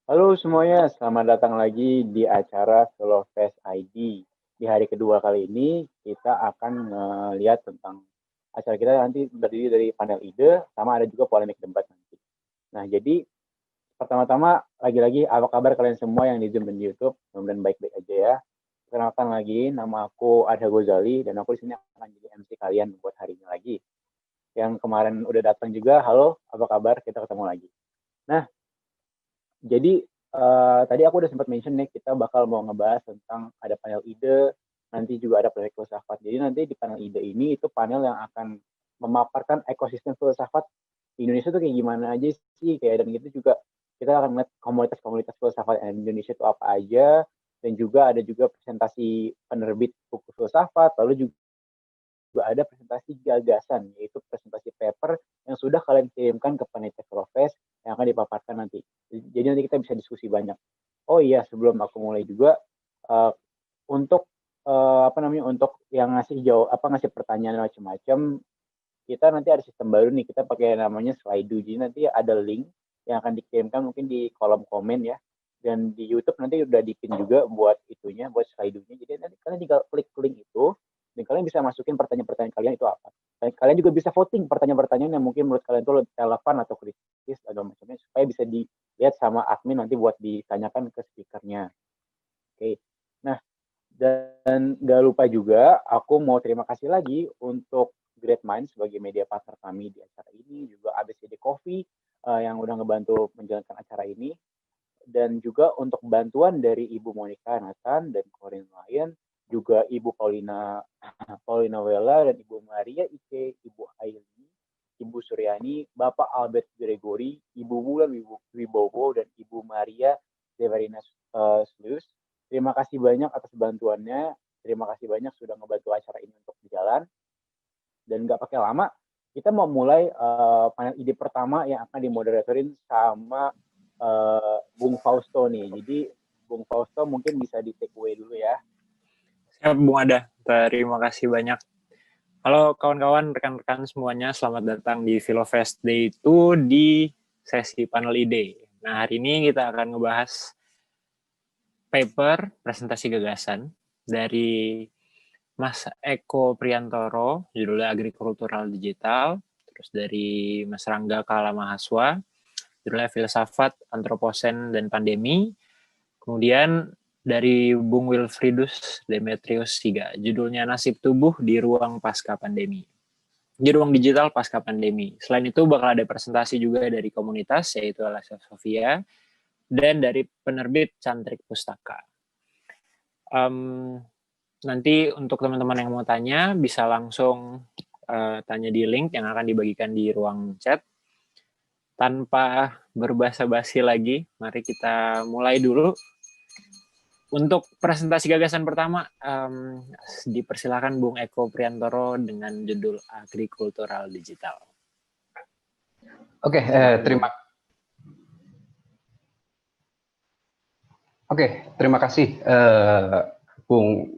Halo semuanya, selamat datang lagi di acara Solo Fest ID. Di hari kedua kali ini, kita akan melihat tentang acara kita nanti terdiri dari panel ide, sama ada juga polemik debat nanti. Nah, jadi pertama-tama, lagi-lagi apa kabar kalian semua yang di Zoom dan di YouTube? Mudah-mudahan baik-baik aja ya. Perkenalkan lagi, nama aku Adha Gozali, dan aku di sini akan jadi MC kalian buat hari ini lagi. Yang kemarin udah datang juga, halo, apa kabar? Kita ketemu lagi. Nah, jadi tadi aku udah sempat mention nih kita bakal mau ngebahas tentang ada panel ide, nanti juga ada proyek filsafat. Jadi nanti di panel ide ini itu panel yang akan memaparkan ekosistem filsafat di Indonesia tuh kayak gimana aja sih, kayak dan gitu juga kita akan melihat komunitas-komunitas filsafat di Indonesia itu apa aja, dan juga ada juga presentasi penerbit buku filsafat, lalu juga ada presentasi gagasan, yaitu presentasi paper yang sudah kalian kirimkan ke panitia Profes yang akan dipaparkan nanti. Jadi nanti kita bisa diskusi banyak. Oh iya, sebelum aku mulai juga, uh, untuk apa namanya, untuk yang ngasih jawab apa ngasih pertanyaan macam-macam, kita nanti ada sistem baru nih, kita pakai namanya Slido. Jadi nanti ada link yang akan dikirimkan mungkin di kolom komen ya. Dan di YouTube nanti udah dipin juga buat itunya, buat Slido-nya. Jadi nanti kalian tinggal klik link itu, dan kalian bisa masukin pertanyaan-pertanyaan kalian itu apa. Dan kalian juga bisa voting pertanyaan-pertanyaan yang mungkin menurut kalian itu lebih relevan atau kritis atau macamnya, supaya bisa dilihat sama admin nanti buat ditanyakan ke speakernya. Oke. Nah, dan nggak lupa juga, aku mau terima kasih lagi untuk Great Minds sebagai media partner kami di acara ini, juga ABCD Coffee yang udah ngebantu menjalankan acara ini, dan juga untuk bantuan dari Ibu Monica Nathan dan Corinne Ryan, juga Ibu Paulina Paulina Wella dan Ibu Maria Ike, Ibu Aili, Ibu Suryani, Bapak Albert Gregory, Ibu Wulan Wibowo, dan Ibu Maria Devarina Slus. Terima kasih banyak atas bantuannya. Terima kasih banyak sudah ngebantu acara ini untuk berjalan. Dan nggak pakai lama, kita mau mulai panel ide pertama yang akan dimoderatorin sama Bung Fausto nih. Jadi Bung Fausto mungkin bisa di take away dulu ya. Siap, Bung Ada. Terima kasih banyak. Halo kawan-kawan, rekan-rekan semuanya, selamat datang di Filofest Day 2 di sesi panel ide. Nah, hari ini kita akan ngebahas paper presentasi gagasan dari Mas Eko Priantoro, judulnya Agrikultural Digital, terus dari Mas Rangga Kalamahaswa, judulnya Filsafat, Antroposen, dan Pandemi, kemudian dari Bung Wilfridus Demetrius Siga, judulnya Nasib Tubuh di Ruang Pasca Pandemi. Di ruang digital pasca pandemi. Selain itu bakal ada presentasi juga dari komunitas, yaitu Alessia Sofia, dan dari penerbit Cantrik Pustaka. Nanti untuk teman-teman yang mau tanya, bisa langsung tanya di link yang akan dibagikan di ruang chat. Tanpa berbasa-basi lagi, mari kita mulai dulu. Untuk presentasi gagasan pertama, dipersilakan Bung Eko Priantoro dengan judul Agrikultural Digital. Oke, terima kasih Bung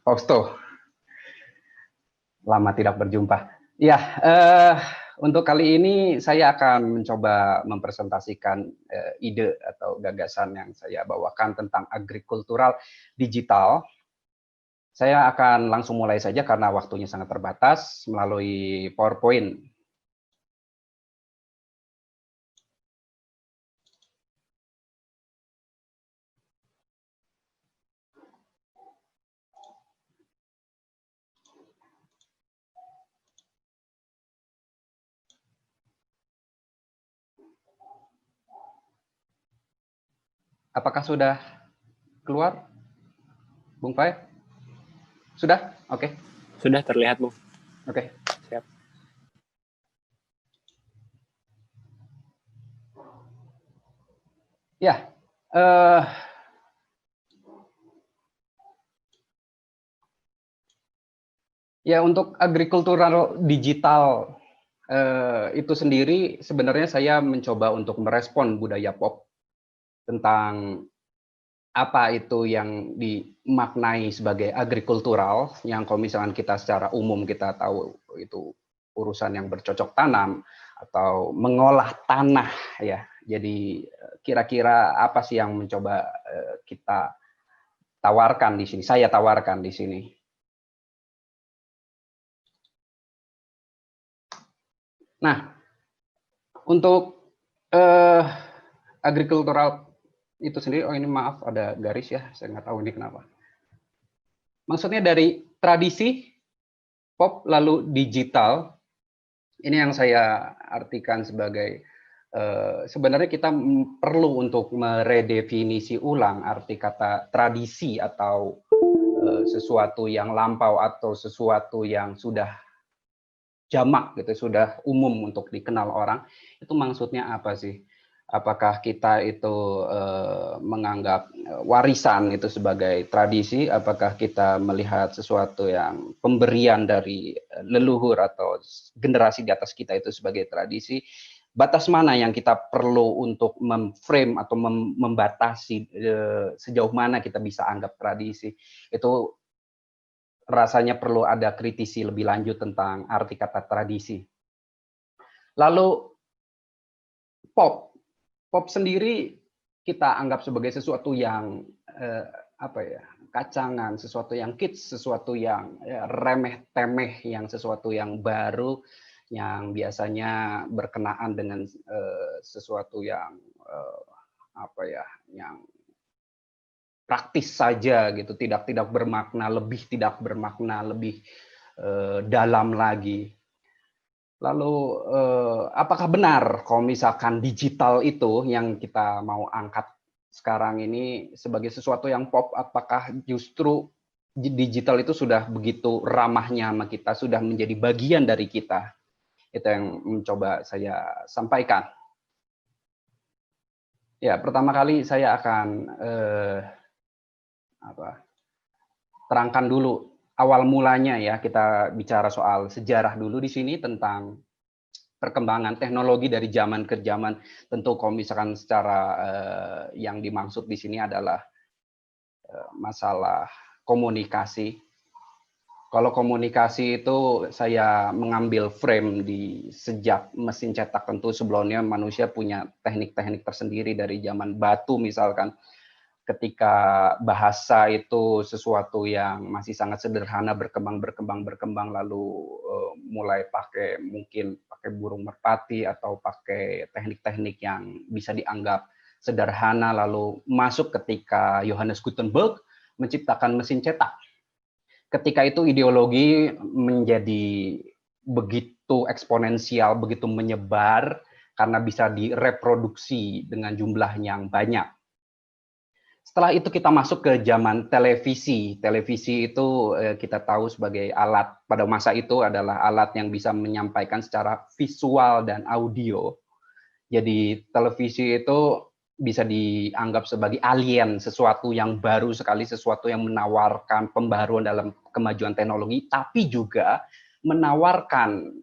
Fausto. Lama tidak berjumpa. Ya, untuk kali ini saya akan mencoba mempresentasikan ide atau gagasan yang saya bawakan tentang agrikultural digital. Saya akan langsung mulai saja karena waktunya sangat terbatas melalui PowerPoint. Apakah sudah keluar, Bung Fai? Sudah? Oke. Sudah terlihat, Bung. Oke. Siap. Ya, ya untuk agrikultural digital itu sendiri sebenarnya saya mencoba untuk merespon budaya pop tentang apa itu yang dimaknai sebagai agrikultural, yang kalau misalkan kita secara umum kita tahu itu urusan yang bercocok tanam atau mengolah tanah ya. Jadi kira-kira apa sih yang mencoba kita tawarkan di sini, saya tawarkan di sini. Nah, untuk agricultural itu sendiri, oh ini maaf ada garis ya, saya nggak tahu ini kenapa. Maksudnya dari tradisi, pop, lalu digital, ini yang saya artikan sebagai sebenarnya kita perlu untuk meredefinisi ulang arti kata tradisi atau sesuatu yang lampau atau sesuatu yang sudah jamak gitu, sudah umum untuk dikenal orang, itu maksudnya apa sih? Apakah kita itu menganggap warisan itu sebagai tradisi? Apakah kita melihat sesuatu yang pemberian dari leluhur atau generasi di atas kita itu sebagai tradisi? Batas mana yang kita perlu untuk memframe atau membatasi sejauh mana kita bisa anggap tradisi? Itu rasanya perlu ada kritisi lebih lanjut tentang arti kata tradisi. Lalu pop sendiri kita anggap sebagai sesuatu yang apa ya, kacangan, sesuatu yang kids, sesuatu yang remeh-temeh, yang sesuatu yang baru, yang biasanya berkenaan dengan sesuatu yang apa ya, yang praktis saja gitu, tidak bermakna, lebih dalam lagi. Lalu apakah benar kalau misalkan digital itu yang kita mau angkat sekarang ini sebagai sesuatu yang pop, apakah justru digital itu sudah begitu ramahnya sama kita, sudah menjadi bagian dari kita? Itu yang mencoba saya sampaikan. Ya, pertama kali saya akan terangkan dulu awal mulanya ya, kita bicara soal sejarah dulu di sini tentang perkembangan teknologi dari zaman ke zaman. Tentu kalau misalkan secara yang dimaksud di sini adalah masalah komunikasi. Kalau komunikasi itu saya mengambil frame di sejak mesin cetak, tentu sebelumnya manusia punya teknik-teknik tersendiri dari zaman batu misalkan. Ketika bahasa itu sesuatu yang masih sangat sederhana, berkembang, lalu mulai mungkin pakai burung merpati atau pakai teknik-teknik yang bisa dianggap sederhana, lalu masuk ketika Johannes Gutenberg menciptakan mesin cetak. Ketika itu ideologi menjadi begitu eksponensial, begitu menyebar, karena bisa direproduksi dengan jumlah yang banyak. Setelah itu kita masuk ke zaman televisi. Televisi itu kita tahu sebagai alat, pada masa itu adalah alat yang bisa menyampaikan secara visual dan audio. Jadi televisi itu bisa dianggap sebagai alien, sesuatu yang baru sekali, sesuatu yang menawarkan pembaruan dalam kemajuan teknologi, tapi juga menawarkan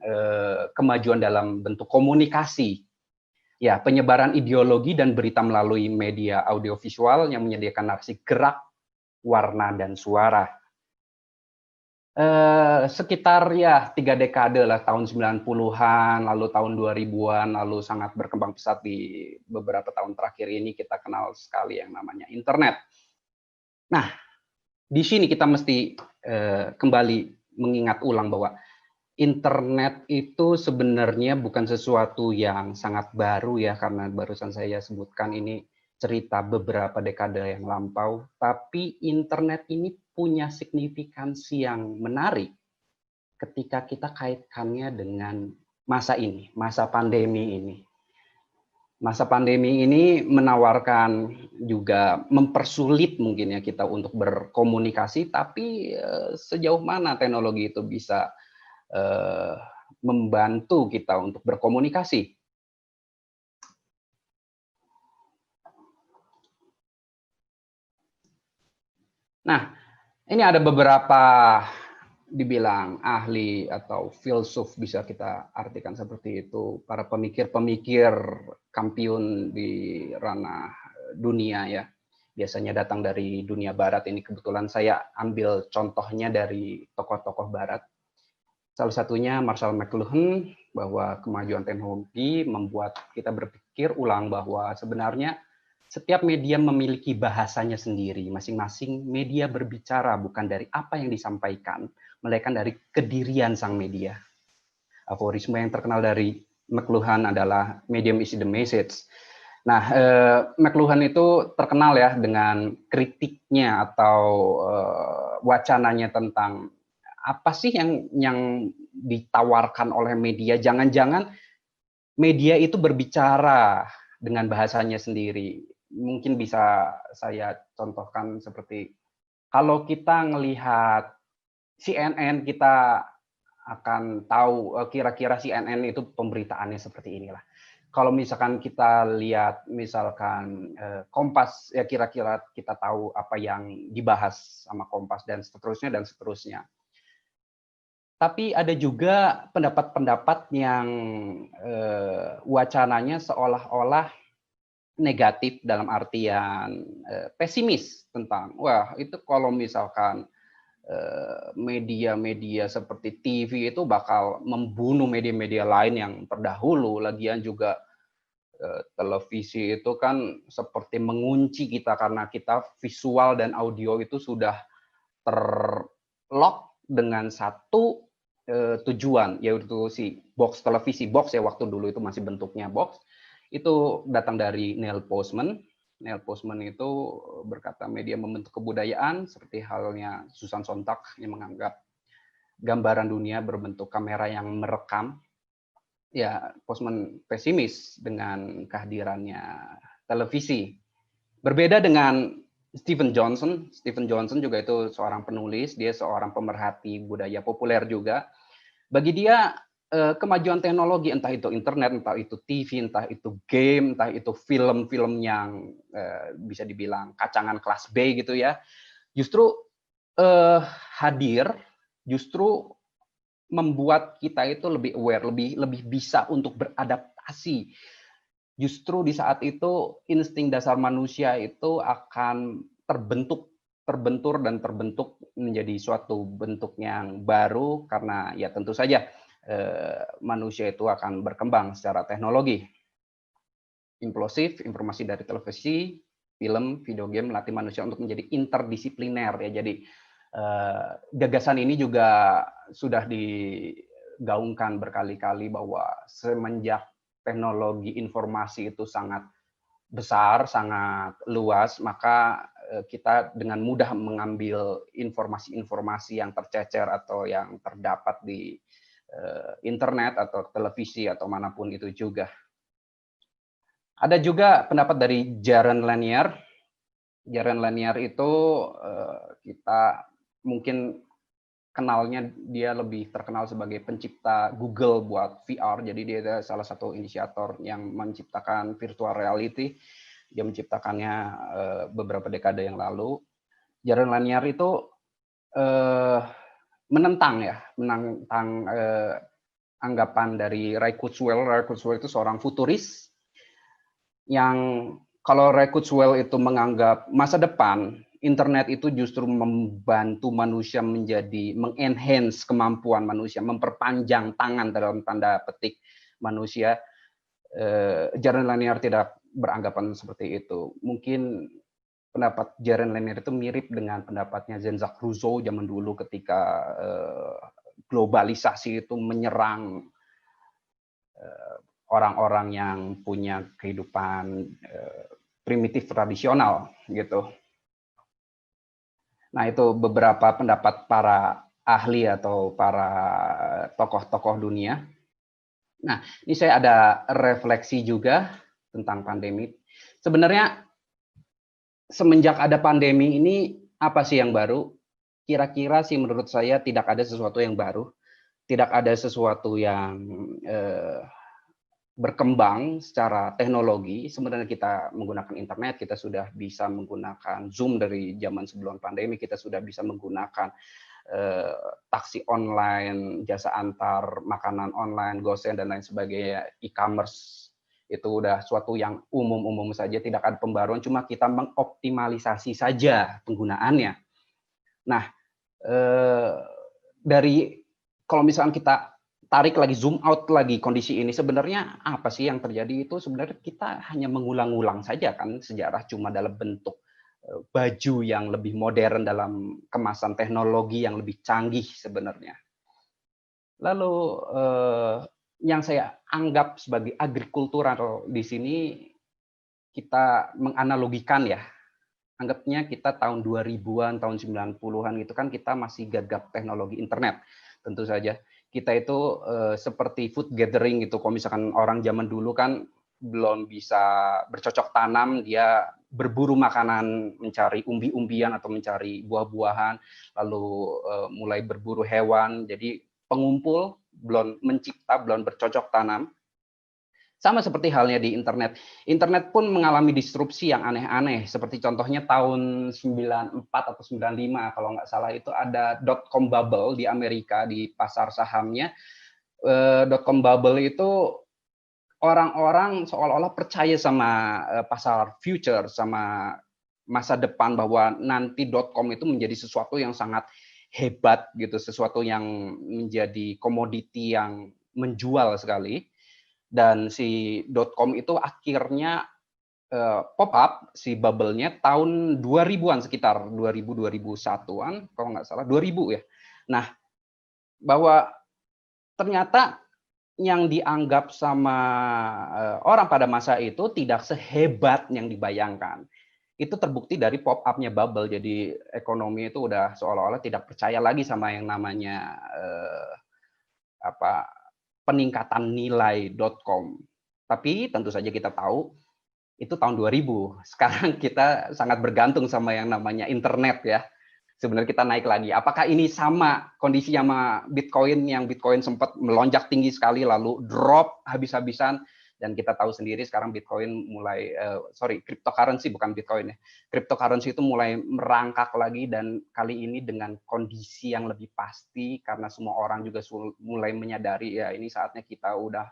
kemajuan dalam bentuk komunikasi. Ya, penyebaran ideologi dan berita melalui media audiovisual yang menyediakan narasi gerak, warna, dan suara. Sekitar ya 3 dekade lah, tahun 90-an, lalu tahun 2000-an, lalu sangat berkembang pesat di beberapa tahun terakhir ini kita kenal sekali yang namanya internet. Nah, di sini kita mesti kembali mengingat ulang bahwa internet itu sebenarnya bukan sesuatu yang sangat baru ya, karena barusan saya sebutkan ini cerita beberapa dekade yang lampau, tapi internet ini punya signifikansi yang menarik ketika kita kaitkannya dengan masa ini, masa pandemi ini. Masa pandemi ini menawarkan juga mempersulit mungkin ya kita untuk berkomunikasi, tapi sejauh mana teknologi itu bisa membantu kita untuk berkomunikasi. Nah, ini ada beberapa dibilang ahli atau filsuf, bisa kita artikan seperti itu, para pemikir-pemikir kampiun di ranah dunia ya. Biasanya datang dari dunia barat, ini kebetulan saya ambil contohnya dari tokoh-tokoh barat. Salah satunya Marshall McLuhan, bahwa kemajuan teknologi membuat kita berpikir ulang bahwa sebenarnya setiap media memiliki bahasanya sendiri. Masing-masing media berbicara bukan dari apa yang disampaikan, melainkan dari kedirian sang media. Aforisme yang terkenal dari McLuhan adalah medium is the message. Nah, McLuhan itu terkenal ya dengan kritiknya atau wacananya tentang apa sih yang ditawarkan oleh media. Jangan-jangan media itu berbicara dengan bahasanya sendiri. Mungkin bisa saya contohkan seperti kalau kita ngelihat CNN, kita akan tahu kira-kira CNN itu pemberitaannya seperti inilah. Kalau misalkan kita lihat misalkan Kompas, ya kira-kira kita tahu apa yang dibahas sama Kompas dan seterusnya dan seterusnya. Tapi ada juga pendapat-pendapat yang wacananya seolah-olah negatif dalam artian pesimis tentang wah itu kalau misalkan media-media seperti TV itu bakal membunuh media-media lain yang terdahulu. Lagian juga televisi itu kan seperti mengunci kita karena kita visual dan audio itu sudah terlock dengan satu tujuan, yaitu si box televisi, box ya waktu dulu itu masih bentuknya box. Itu datang dari Neil Postman. Neil Postman itu berkata media membentuk kebudayaan, seperti halnya Susan Sontag yang menganggap gambaran dunia berbentuk kamera yang merekam. Ya, Postman pesimis dengan kehadirannya televisi. Berbeda dengan Stephen Johnson. Stephen Johnson juga itu seorang penulis, dia seorang pemerhati budaya populer juga. Bagi dia kemajuan teknologi, entah itu internet, entah itu TV, entah itu game, entah itu film-film yang bisa dibilang kacangan kelas B gitu ya, justru hadir, justru membuat kita itu lebih aware, lebih bisa untuk beradaptasi. Justru di saat itu insting dasar manusia itu akan terbentur dan terbentuk menjadi suatu bentuk yang baru karena ya tentu saja manusia itu akan berkembang secara teknologi. Implosif, informasi dari televisi, film, video game melatih manusia untuk menjadi interdisipliner ya. Jadi gagasan ini juga sudah digaungkan berkali-kali bahwa semenjak teknologi informasi itu sangat besar, sangat luas, maka kita dengan mudah mengambil informasi-informasi yang tercecer atau yang terdapat di internet atau televisi atau manapun itu juga. Ada juga pendapat dari Jaron Lanier. Jaron Lanier itu kita mungkin kenalnya, dia lebih terkenal sebagai pencipta Google buat VR. Jadi dia adalah salah satu inisiator yang menciptakan virtual reality. Dia menciptakannya beberapa dekade yang lalu. Jaron Lanier itu menentang anggapan dari Ray Kurzweil. Ray Kurzweil itu seorang futuris yang kalau Ray Kurzweil itu menganggap masa depan internet itu justru membantu manusia mengenhance kemampuan manusia, memperpanjang tangan dalam tanda petik manusia. Jaron Lanier tidak beranggapan seperti itu. Mungkin pendapat Jaron Lanier itu mirip dengan pendapatnya Jean-Jacques Rousseau zaman dulu ketika globalisasi itu menyerang orang-orang yang punya kehidupan primitif tradisional gitu. Nah, itu beberapa pendapat para ahli atau para tokoh-tokoh dunia. Nah, ini saya ada refleksi juga tentang pandemi. Sebenarnya semenjak ada pandemi ini, apa sih yang baru? Kira-kira sih menurut saya tidak ada sesuatu yang baru. Tidak ada sesuatu yang berkembang secara teknologi. Sebenarnya kita menggunakan internet, kita sudah bisa menggunakan Zoom dari zaman sebelum pandemi, kita sudah bisa menggunakan taksi online, jasa antar makanan online, GoSend dan lain sebagainya, e-commerce. Itu udah suatu yang umum-umum saja, tidak ada pembaruan, cuma kita mengoptimalisasi saja penggunaannya. Nah, dari kalau misalkan kita tarik lagi, zoom out lagi kondisi ini, sebenarnya apa sih yang terjadi itu? Sebenarnya kita hanya mengulang-ulang saja kan sejarah, cuma dalam bentuk baju yang lebih modern, dalam kemasan teknologi yang lebih canggih sebenarnya. Lalu yang saya anggap sebagai agrikultural di sini, kita menganalogikan ya, anggapnya kita tahun 2000-an, tahun 90-an itu kan kita masih gagap teknologi internet. Tentu saja kita itu seperti food gathering gitu. Kalau misalkan orang zaman dulu kan belum bisa bercocok tanam, dia berburu makanan, mencari umbi-umbian atau mencari buah-buahan, lalu mulai berburu hewan. Jadi pengumpul, belum mencipta, belum bercocok tanam. Sama seperti halnya di internet. Internet pun mengalami disrupsi yang aneh-aneh. Seperti contohnya tahun 94 atau 95, kalau nggak salah itu ada .com bubble di Amerika, di pasar sahamnya. .com bubble itu orang-orang seolah-olah percaya sama pasar future, sama masa depan, bahwa nanti .com itu menjadi sesuatu yang sangat hebat gitu, sesuatu yang menjadi komoditi yang menjual sekali. Dan si .com itu akhirnya pop up, si bubble-nya tahun 2000-an, sekitar 2000-2001-an kalau nggak salah, 2000 ya. Nah, bahwa ternyata yang dianggap sama orang pada masa itu tidak sehebat yang dibayangkan. Itu terbukti dari pop up-nya bubble. Jadi ekonomi itu udah seolah-olah tidak percaya lagi sama yang namanya peningkatan nilai .com. Tapi tentu saja kita tahu itu tahun 2000. Sekarang kita sangat bergantung sama yang namanya internet ya. Sebenarnya kita naik lagi. Apakah ini sama kondisi sama Bitcoin, yang Bitcoin sempat melonjak tinggi sekali lalu drop habis-habisan, dan kita tahu sendiri sekarang Bitcoin mulai cryptocurrency, bukan Bitcoin ya. Cryptocurrency itu mulai merangkak lagi, dan kali ini dengan kondisi yang lebih pasti karena semua orang juga mulai menyadari ya ini saatnya kita udah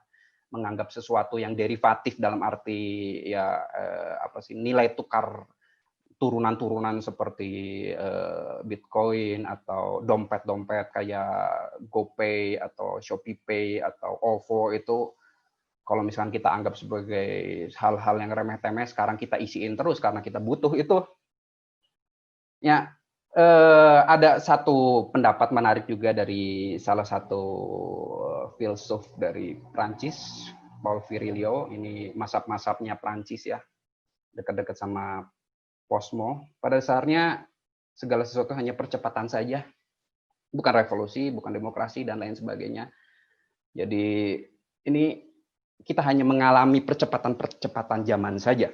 menganggap sesuatu yang derivatif, dalam arti ya nilai tukar turunan-turunan seperti Bitcoin atau dompet-dompet kayak GoPay atau ShopeePay atau OVO itu, kalau misalkan kita anggap sebagai hal-hal yang remeh-temeh, sekarang kita isiin terus karena kita butuh itu. Ya, ada satu pendapat menarik juga dari salah satu filsuf dari Prancis, Paul Virilio. Ini mazhab-mazhabnya Prancis ya, dekat-dekat sama Posmo. Pada dasarnya segala sesuatu hanya percepatan saja, bukan revolusi, bukan demokrasi dan lain sebagainya. Jadi ini kita hanya mengalami percepatan-percepatan zaman saja.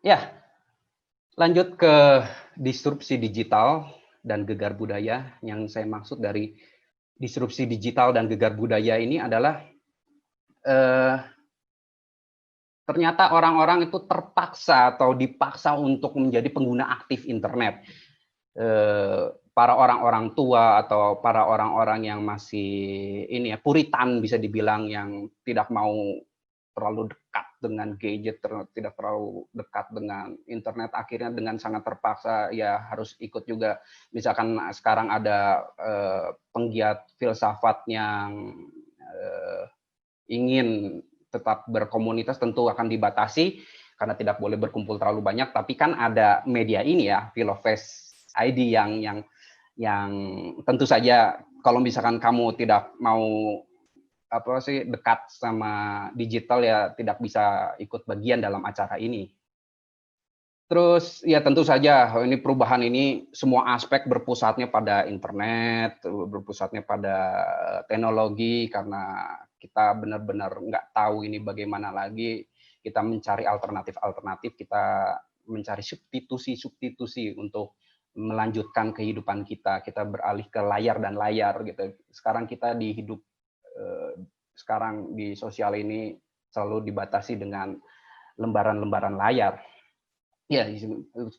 Ya, lanjut ke disrupsi digital dan gegar budaya. Yang saya maksud dari disrupsi digital dan gegar budaya ini adalah ternyata orang-orang itu terpaksa atau dipaksa untuk menjadi pengguna aktif internet. Para orang-orang tua atau para orang-orang yang masih puritan bisa dibilang, yang tidak mau terlalu dekat dengan gadget, tidak terlalu dekat dengan internet, akhirnya dengan sangat terpaksa ya harus ikut juga. Misalkan sekarang ada penggiat filsafat yang ingin tetap berkomunitas, tentu akan dibatasi karena tidak boleh berkumpul terlalu banyak. Tapi kan ada media ini ya, Philofest ID yang tentu saja kalau misalkan kamu tidak mau dekat sama digital ya tidak bisa ikut bagian dalam acara ini. Terus ya tentu saja ini perubahan ini semua aspek berpusatnya pada internet, berpusatnya pada teknologi, karena kita benar-benar nggak tahu ini bagaimana lagi. Kita mencari alternatif-alternatif, kita mencari substitusi untuk melanjutkan kehidupan kita. Kita beralih ke layar dan layar gitu. Sekarang kita sekarang di sosial ini selalu dibatasi dengan lembaran-lembaran layar. Ya,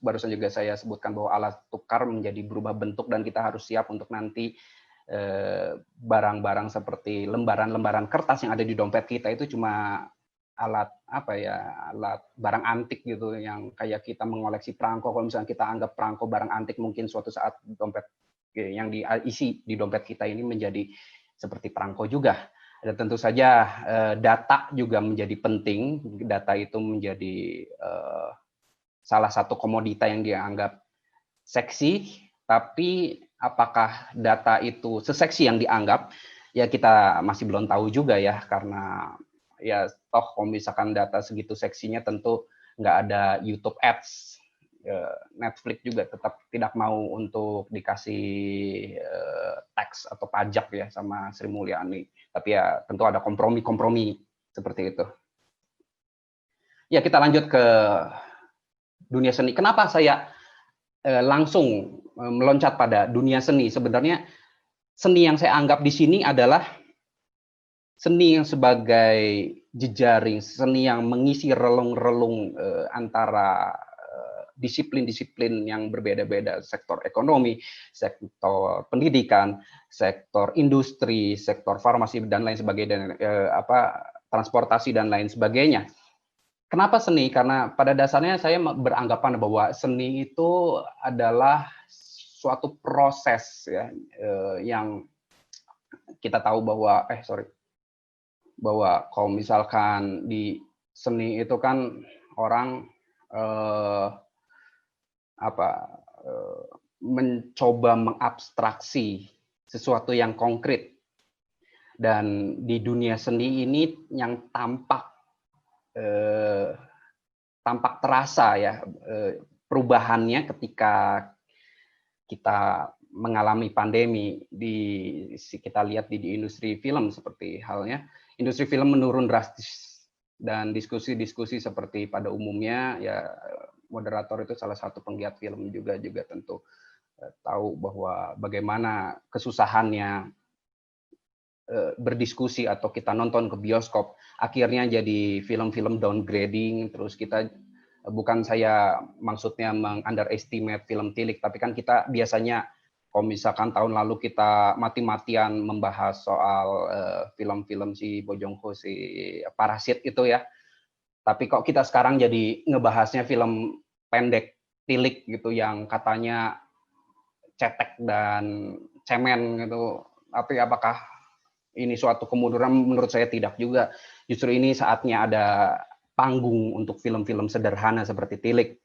barusan juga saya sebutkan bahwa alat tukar menjadi berubah bentuk, dan kita harus siap untuk nanti barang-barang seperti lembaran-lembaran kertas yang ada di dompet kita itu cuma alat alat barang antik gitu, yang kayak kita mengoleksi perangko. Kalau misalnya kita anggap perangko barang antik, mungkin suatu saat dompet yang diisi di dompet kita ini menjadi seperti perangko juga. Dan tentu saja data juga menjadi penting. Data itu menjadi salah satu komodita yang dianggap seksi, tapi apakah data itu seseksi yang dianggap? Ya kita masih belum tahu juga ya, karena ya toh kalau misalkan data segitu seksinya tentu nggak ada YouTube Ads. Netflix juga tetap tidak mau untuk dikasih tax atau pajak ya sama Sri Mulyani. Tapi ya tentu ada kompromi-kompromi seperti itu. Ya kita lanjut ke dunia seni. Kenapa saya langsung meloncat pada dunia seni? Sebenarnya seni yang saya anggap di sini adalah seni yang sebagai jejaring, seni yang mengisi relung-relung antara disiplin-disiplin yang berbeda-beda, sektor ekonomi, sektor pendidikan, sektor industri, sektor farmasi dan lain sebagainya, transportasi dan lain sebagainya. Kenapa seni? Karena pada dasarnya saya beranggapan bahwa seni itu adalah suatu proses ya, yang kita tahu bahwa bahwa kalau misalkan di seni itu kan orang mencoba mengabstraksi sesuatu yang konkret, dan di dunia seni ini yang tampak terasa ya perubahannya ketika kita mengalami pandemi. Kita lihat di industri film seperti halnya industri film menurun drastis, dan diskusi-diskusi seperti pada umumnya ya moderator itu salah satu penggiat film juga tentu tahu bahwa bagaimana kesusahannya berdiskusi atau kita nonton ke bioskop, akhirnya jadi film-film downgrading. Terus kita, bukan saya maksudnya meng-underestimate film Tilik, tapi kan kita biasanya kalau misalkan tahun lalu kita mati-matian membahas soal film-film si Bong Joon-ho, si Parasit itu ya, tapi kok kita sekarang jadi ngebahasnya film pendek Tilik gitu yang katanya cetek dan cemen gitu. Tapi apakah ini suatu kemunduran? Menurut saya tidak juga. Justru ini saatnya ada panggung untuk film-film sederhana seperti Tilik.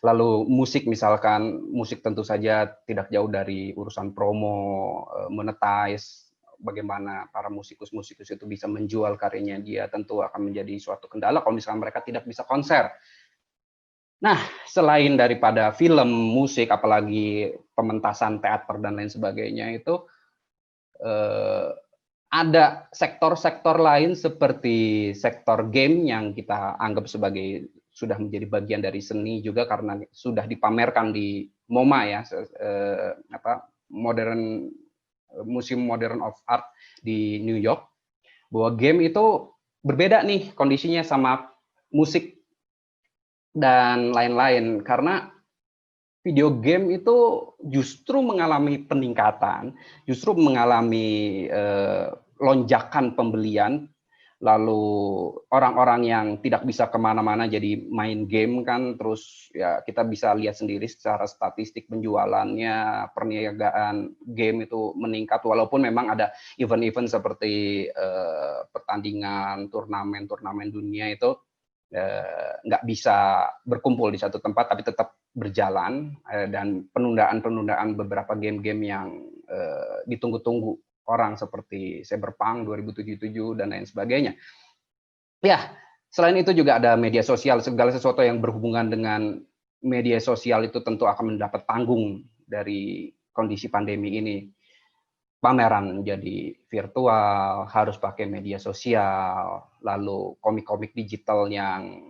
Lalu musik, misalkan musik tentu saja tidak jauh dari urusan promo, monetize. Bagaimana para musikus-musikus itu bisa menjual karyanya dia tentu akan menjadi suatu kendala kalau misalkan mereka tidak bisa konser. Nah, selain daripada film, musik, apalagi pementasan teater dan lain sebagainya, itu ada sektor-sektor lain seperti sektor game yang kita anggap sebagai sudah menjadi bagian dari seni juga, karena sudah dipamerkan di MoMA ya, Museum Modern of Art di New York, bahwa game itu berbeda nih kondisinya sama musik dan lain-lain, karena video game itu justru mengalami peningkatan, justru mengalami lonjakan pembelian. Lalu orang-orang yang tidak bisa kemana-mana jadi main game kan, terus ya kita bisa lihat sendiri secara statistik penjualannya, perniagaan game itu meningkat, walaupun memang ada event-event seperti pertandingan turnamen dunia itu nggak bisa berkumpul di satu tempat, tapi tetap berjalan, dan penundaan beberapa game-game yang ditunggu-tunggu orang seperti Cyberpunk 2077 dan lain sebagainya. Ya, selain itu juga ada media sosial. Segala sesuatu yang berhubungan dengan media sosial itu tentu akan mendapat panggung dari kondisi pandemi ini. Pameran menjadi virtual, harus pakai media sosial, lalu komik-komik digital yang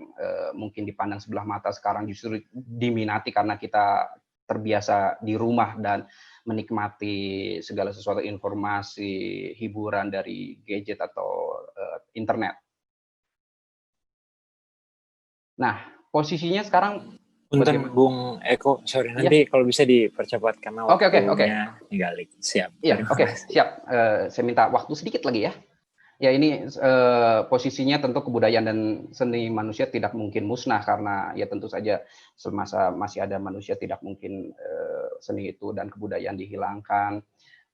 mungkin dipandang sebelah mata sekarang justru diminati karena kita terbiasa di rumah dan menikmati segala sesuatu informasi, hiburan dari gadget atau internet. Nah, posisinya sekarang Punten Bung Eko, sorry, nanti kalau bisa dipercepat karena waktunya Galik. Siap. Iya, oke, siap. Saya minta waktu sedikit lagi ya. Ya, ini posisinya tentu kebudayaan dan seni manusia tidak mungkin musnah, karena ya tentu saja semasa masih ada manusia tidak mungkin seni itu dan kebudayaan dihilangkan.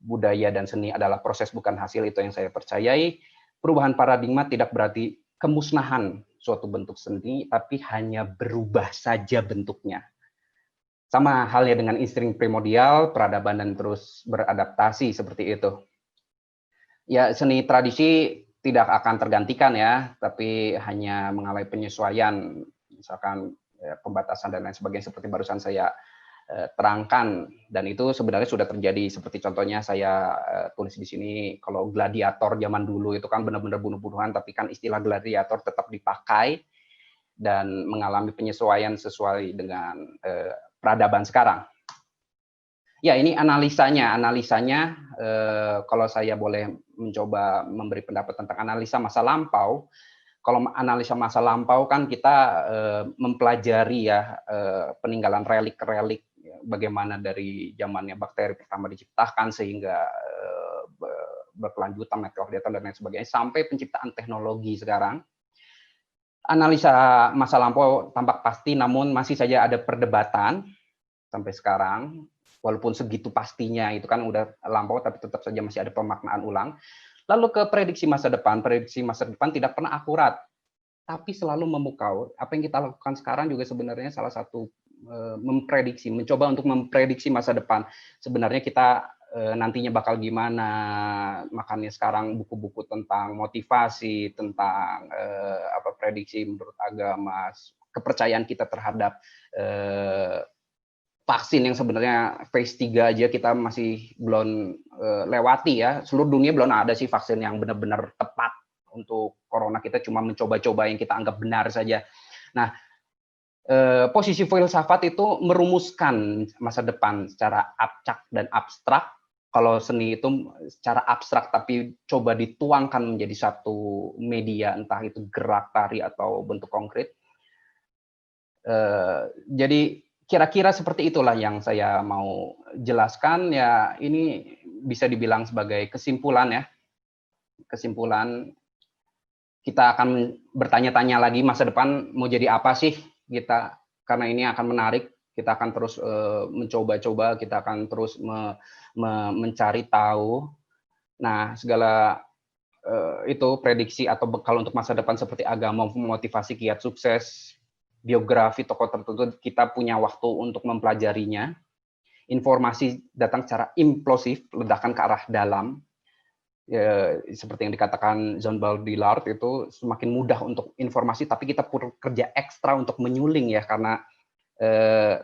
Budaya dan seni adalah proses bukan hasil, itu yang saya percayai. Perubahan paradigma tidak berarti kemusnahan suatu bentuk seni, tapi hanya berubah saja bentuknya. Sama halnya dengan insting primordial, peradaban dan terus beradaptasi seperti itu. Ya, seni tradisi tidak akan tergantikan ya, tapi hanya mengalami penyesuaian, misalkan ya, pembatasan dan lain sebagainya seperti barusan saya terangkan, dan itu sebenarnya sudah terjadi. Seperti contohnya saya tulis di sini, kalau gladiator zaman dulu itu kan benar-benar bunuh-bunuhan, tapi kan istilah gladiator tetap dipakai dan mengalami penyesuaian sesuai dengan peradaban sekarang. Ya, ini analisanya kalau saya boleh mencoba memberi pendapat tentang analisa masa lampau. Kalau analisa masa lampau kan kita mempelajari ya peninggalan relik-relik, bagaimana dari zamannya bakteri pertama diciptakan sehingga berkelanjutan meteor dan lain sebagainya sampai penciptaan teknologi sekarang. Analisa masa lampau tampak pasti, namun masih saja ada perdebatan sampai sekarang. Walaupun segitu pastinya itu kan udah lampau, tapi tetap saja masih ada pemaknaan ulang. Lalu ke prediksi masa depan tidak pernah akurat, tapi selalu memukau. Apa yang kita lakukan sekarang juga sebenarnya salah satu mencoba untuk memprediksi masa depan. Sebenarnya kita nantinya bakal gimana, makanya sekarang buku-buku tentang motivasi, tentang prediksi menurut agama, kepercayaan kita terhadap vaksin yang sebenarnya phase 3 aja kita masih belum lewati ya. Seluruh dunia belum ada sih vaksin yang benar-benar tepat untuk corona, kita cuma mencoba-coba yang kita anggap benar saja. Nah, posisi filsafat itu merumuskan masa depan secara acak dan abstrak. Kalau seni itu secara abstrak tapi coba dituangkan menjadi satu media, entah itu gerak, tari, atau bentuk konkret. Jadi kira-kira seperti itulah yang saya mau jelaskan. Ya, ini bisa dibilang sebagai kesimpulan ya. Kesimpulan, kita akan bertanya-tanya lagi masa depan mau jadi apa sih kita, karena ini akan menarik. Kita akan terus mencoba-coba, kita akan terus mencari tahu. Nah, segala itu prediksi atau bekal untuk masa depan seperti agama, motivasi, kiat sukses, biografi tokoh tertentu, kita punya waktu untuk mempelajarinya. Informasi datang secara implosif, ledakan ke arah dalam. Ya, seperti yang dikatakan John Baudrillard, itu semakin mudah untuk informasi, tapi kita perlu kerja ekstra untuk menyuling ya, karena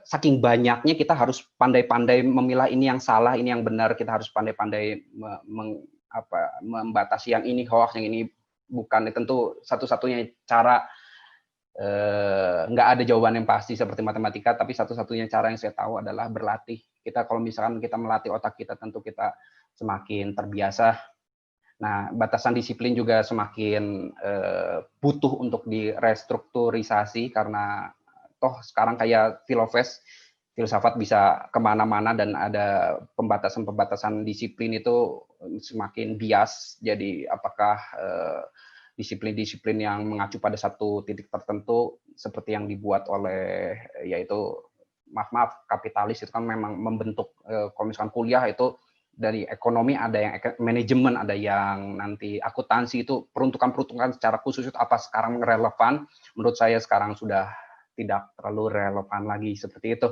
saking banyaknya kita harus pandai-pandai memilah ini yang salah, ini yang benar. Kita harus pandai-pandai membatasi yang ini hoax, yang ini bukan. Tentu satu-satunya cara, nggak ada jawaban yang pasti seperti matematika, tapi satu-satunya cara yang saya tahu adalah berlatih. Kita kalau misalkan kita melatih otak kita, tentu kita semakin terbiasa. Nah, batasan disiplin juga semakin butuh untuk direstrukturisasi, karena toh sekarang kayak Filofest, filsafat bisa kemana-mana dan ada pembatasan-pembatasan disiplin itu semakin bias. Jadi apakah disiplin-disiplin yang mengacu pada satu titik tertentu seperti yang dibuat oleh, yaitu maaf kapitalis itu kan memang membentuk, kalau misalkan kuliah itu dari ekonomi, ada yang manajemen, ada yang nanti akuntansi, itu peruntukan secara khusus itu apa sekarang relevan. Menurut saya sekarang sudah tidak terlalu relevan lagi seperti itu.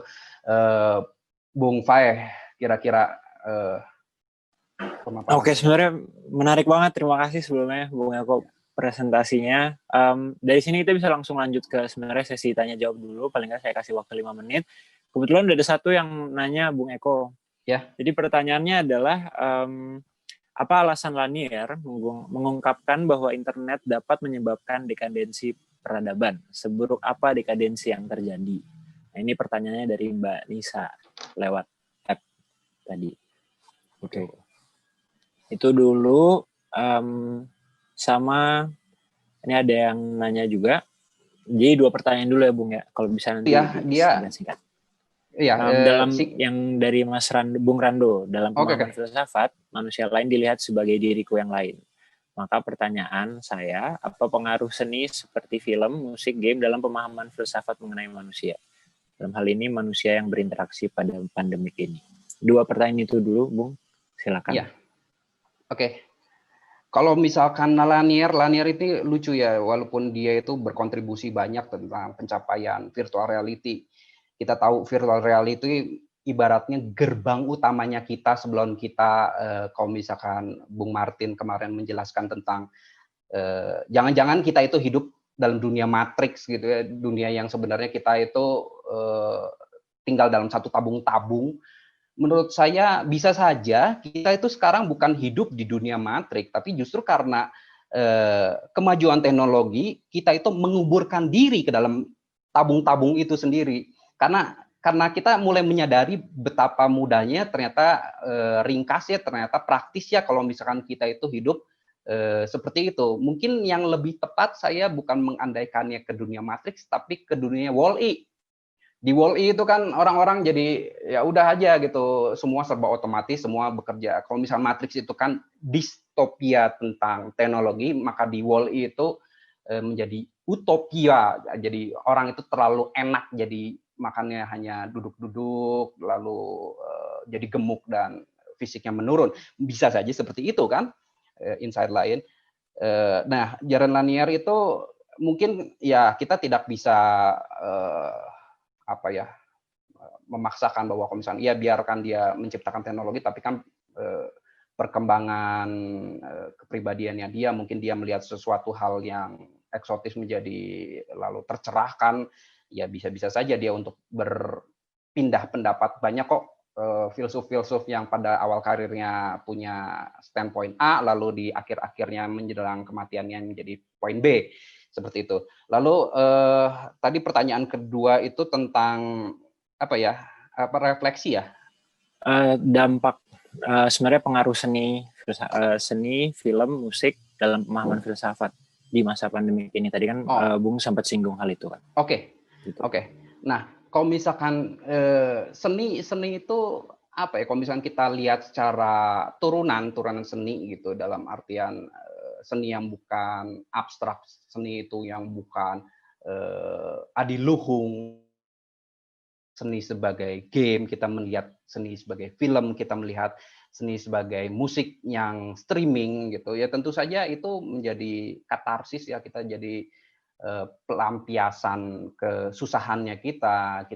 Bung Fai, kira-kira Oke, sebenarnya menarik banget. Terima kasih sebelumnya Bung Eko presentasinya. Dari sini kita bisa langsung lanjut ke sebenarnya sesi tanya jawab dulu. Paling nggak saya kasih waktu 5 menit. Kebetulan udah ada satu yang nanya Bung Eko. Ya. Jadi pertanyaannya adalah, apa alasan Lanier mengungkapkan bahwa internet dapat menyebabkan dekadensi peradaban? Seburuk apa dekadensi yang terjadi? Nah, ini pertanyaannya dari Mbak Nisa lewat app tadi. Oke. Itu dulu. Sama ini ada yang nanya juga. Jadi 2 pertanyaan dulu ya Bung ya. Kalau bisa nanti singkat-singkat. Iya, yang dari Mas Bung Rando, dalam pemahaman filsafat, manusia lain dilihat sebagai diriku yang lain. Maka pertanyaan saya, apa pengaruh seni seperti film, musik, game dalam pemahaman filsafat mengenai manusia? Dalam hal ini manusia yang berinteraksi pada pandemik ini. 2 pertanyaan itu dulu, Bung. Silakan. Iya. Oke. Kalau misalkan Lanier itu lucu ya, walaupun dia itu berkontribusi banyak tentang pencapaian virtual reality. Kita tahu virtual reality ibaratnya gerbang utamanya kita sebelum kita, kalau misalkan Bung Martin kemarin menjelaskan tentang jangan-jangan kita itu hidup dalam dunia matrix gitu ya, dunia yang sebenarnya kita itu tinggal dalam satu tabung-tabung. Menurut saya bisa saja kita itu sekarang bukan hidup di dunia matrix, tapi justru karena kemajuan teknologi kita itu menguburkan diri ke dalam tabung-tabung itu sendiri. Karena kita mulai menyadari betapa mudahnya ternyata ringkasnya, ternyata praktis ya kalau misalkan kita itu hidup seperti itu. Mungkin yang lebih tepat saya bukan mengandaikannya ke dunia matrix, tapi ke dunia Wall-E. Di Wall-E itu kan orang-orang jadi ya udah aja gitu, semua serba otomatis, semua bekerja. Kalau misal Matrix itu kan distopia tentang teknologi, maka di Wall-E itu menjadi utopia. Jadi orang itu terlalu enak, jadi makannya hanya duduk-duduk, lalu jadi gemuk dan fisiknya menurun. Bisa saja seperti itu kan, insight lain. Nah, Jaron Lanier itu mungkin ya kita tidak bisa memaksakan bahwa kalau misalnya biarkan dia menciptakan teknologi, tapi kan perkembangan kepribadiannya dia, mungkin dia melihat sesuatu hal yang eksotis menjadi lalu tercerahkan, ya bisa-bisa saja dia untuk berpindah pendapat. Banyak kok filsuf-filsuf yang pada awal karirnya punya standpoint A, lalu di akhir-akhirnya menjelang kematiannya menjadi poin B. Seperti itu. Lalu tadi pertanyaan kedua itu tentang refleksi ya? Dampak sebenarnya pengaruh seni, film, musik dalam pemahaman filsafat di masa pandemi ini. Tadi kan Bung sempat singgung hal itu kan. Oke. Nah, kalau misalkan seni itu apa ya? Kalau misalkan kita lihat secara turunan seni gitu, dalam artian seni yang bukan abstrak, seni itu yang bukan adiluhung, seni sebagai game, kita melihat seni sebagai film, kita melihat seni sebagai musik yang streaming gitu ya, tentu saja itu menjadi katarsis ya, kita jadi pelampiasan kesusahannya kita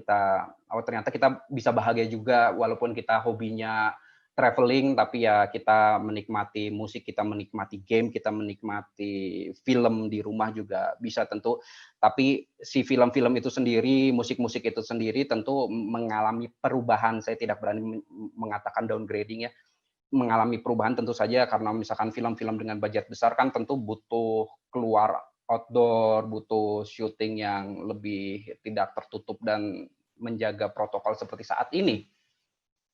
ternyata kita bisa bahagia juga walaupun kita hobinya traveling, tapi ya kita menikmati musik, kita menikmati game, kita menikmati film di rumah juga bisa tentu. Tapi si film-film itu sendiri, musik-musik itu sendiri tentu mengalami perubahan. Saya tidak berani mengatakan downgrading ya, mengalami perubahan tentu saja karena misalkan film-film dengan budget besar kan tentu butuh keluar outdoor, butuh syuting yang lebih tidak tertutup dan menjaga protokol seperti saat ini.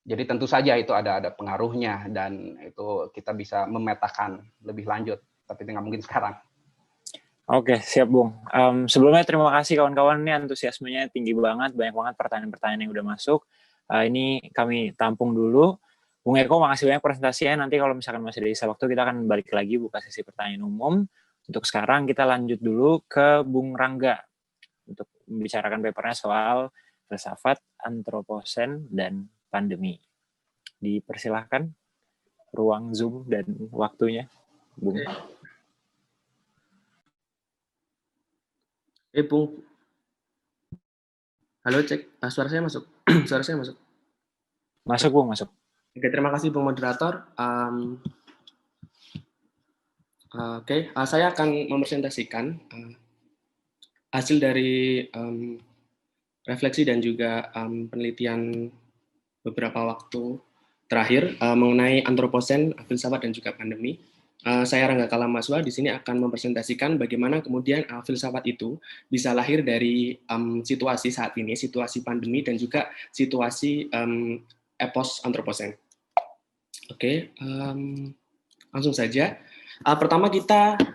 Jadi tentu saja itu ada pengaruhnya dan itu kita bisa memetakan lebih lanjut, tapi nggak mungkin sekarang. Oke, siap Bung. Sebelumnya terima kasih kawan-kawan, ini antusiasmenya tinggi banget, banyak banget pertanyaan-pertanyaan yang udah masuk. Ini kami tampung dulu. Bung Eko, makasih banyak presentasinya. Nanti kalau misalkan masih ada sisa waktu, kita akan balik lagi buka sesi pertanyaan umum. Untuk sekarang kita lanjut dulu ke Bung Rangga untuk membicarakan papernya soal filsafat, antroposen, dan pandemi. Dipersilahkan ruang Zoom dan waktunya, Bung. Bung. Halo, cek. Suara saya masuk? Suara saya masuk? Masuk, Bung, masuk. Oke, terima kasih, Bung Moderator. Saya akan mempresentasikan hasil dari refleksi dan juga penelitian beberapa waktu terakhir mengenai antroposen, filsafat, dan juga pandemi. Saya Rangga Kalamaswa di sini akan mempresentasikan bagaimana kemudian filsafat itu bisa lahir dari situasi saat ini, situasi pandemi, dan juga situasi epos antroposen. Oke, langsung saja. Pertama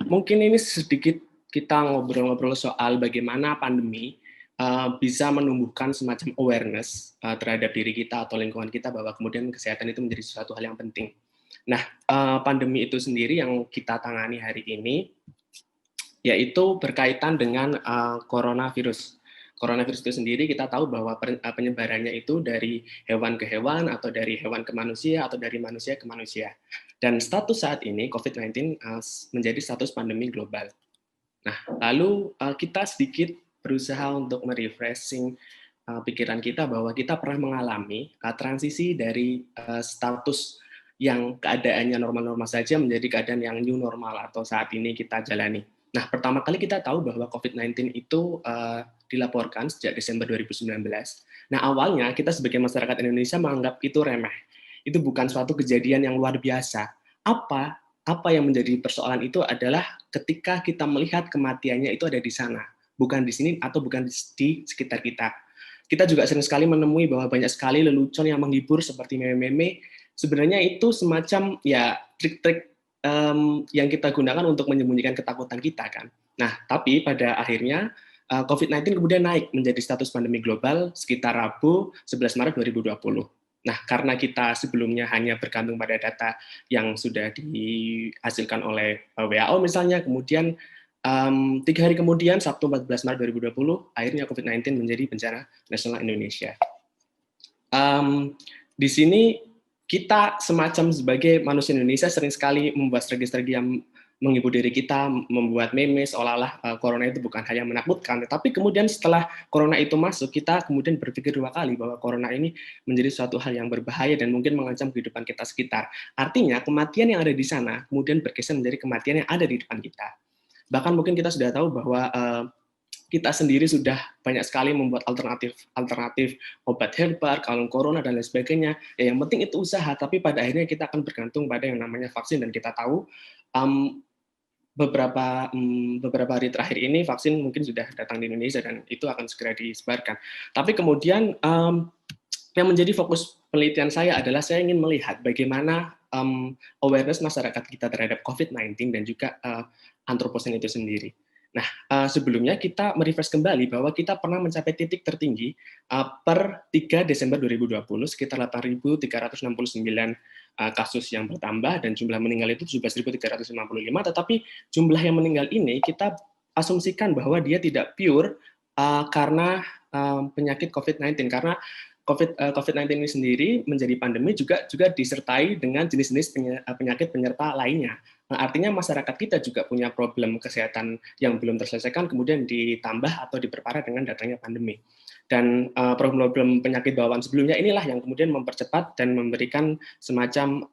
mungkin ini sedikit kita ngobrol-ngobrol soal bagaimana pandemi bisa menumbuhkan semacam awareness terhadap diri kita atau lingkungan kita bahwa kemudian kesehatan itu menjadi sesuatu hal yang penting. Nah, pandemi itu sendiri yang kita tangani hari ini yaitu berkaitan dengan coronavirus. coronavirus itu sendiri kita tahu bahwa penyebarannya itu dari hewan ke hewan, atau dari hewan ke manusia, atau dari manusia ke manusia. Dan status saat ini COVID-19 menjadi status pandemi global. Nah, lalu kita sedikit berusaha untuk merefreshing pikiran kita bahwa kita pernah mengalami transisi dari status yang keadaannya normal-normal saja menjadi keadaan yang new normal atau saat ini kita jalani. Nah, pertama kali kita tahu bahwa COVID-19 itu dilaporkan sejak Desember 2019. Nah, awalnya kita sebagai masyarakat Indonesia menganggap itu remeh. Itu bukan suatu kejadian yang luar biasa. Apa yang menjadi persoalan itu adalah ketika kita melihat kematiannya itu ada di sana, bukan di sini atau bukan di sekitar kita. Kita juga sering sekali menemui bahwa banyak sekali lelucon yang menghibur seperti meme-meme. Sebenarnya itu semacam ya trik-trik yang kita gunakan untuk menyembunyikan ketakutan kita kan. Nah, tapi pada akhirnya COVID-19 kemudian naik menjadi status pandemi global sekitar Rabu 11 Maret 2020. Nah, karena kita sebelumnya hanya bergantung pada data yang sudah dihasilkan oleh WHO misalnya, kemudian 3 hari kemudian, Sabtu 14 Maret 2020, akhirnya COVID-19 menjadi bencana nasional Indonesia. Di sini kita semacam sebagai manusia Indonesia sering sekali membuat strategi-strategi yang menghibur diri kita, membuat meme seolah-olah corona itu bukan hal yang menakutkan. Tapi kemudian setelah corona itu masuk, kita kemudian berpikir 2 kali bahwa corona ini menjadi suatu hal yang berbahaya dan mungkin mengancam kehidupan kita sekitar. Artinya kematian yang ada di sana kemudian bergeser menjadi kematian yang ada di depan kita. Bahkan mungkin kita sudah tahu bahwa kita sendiri sudah banyak sekali membuat alternatif obat herbal, kalung corona, dan lain sebagainya. Ya, yang penting itu usaha, tapi pada akhirnya kita akan bergantung pada yang namanya vaksin, dan kita tahu beberapa hari terakhir ini vaksin mungkin sudah datang di Indonesia, dan itu akan segera disebarkan. Tapi kemudian yang menjadi fokus penelitian saya adalah saya ingin melihat bagaimana awareness masyarakat kita terhadap COVID-19 dan juga antroposen itu sendiri. Nah, sebelumnya kita merefresh kembali bahwa kita pernah mencapai titik tertinggi per 3 Desember 2020, sekitar 8.369 kasus yang bertambah, dan jumlah meninggal itu 17.355, tetapi jumlah yang meninggal ini kita asumsikan bahwa dia tidak pure karena penyakit COVID-19, karena COVID-19 ini sendiri menjadi pandemi juga disertai dengan jenis-jenis penyakit penyerta lainnya. Nah, artinya masyarakat kita juga punya problem kesehatan yang belum terselesaikan, kemudian ditambah atau diperparah dengan datangnya pandemi. Dan problem-problem penyakit bawaan sebelumnya inilah yang kemudian mempercepat dan memberikan semacam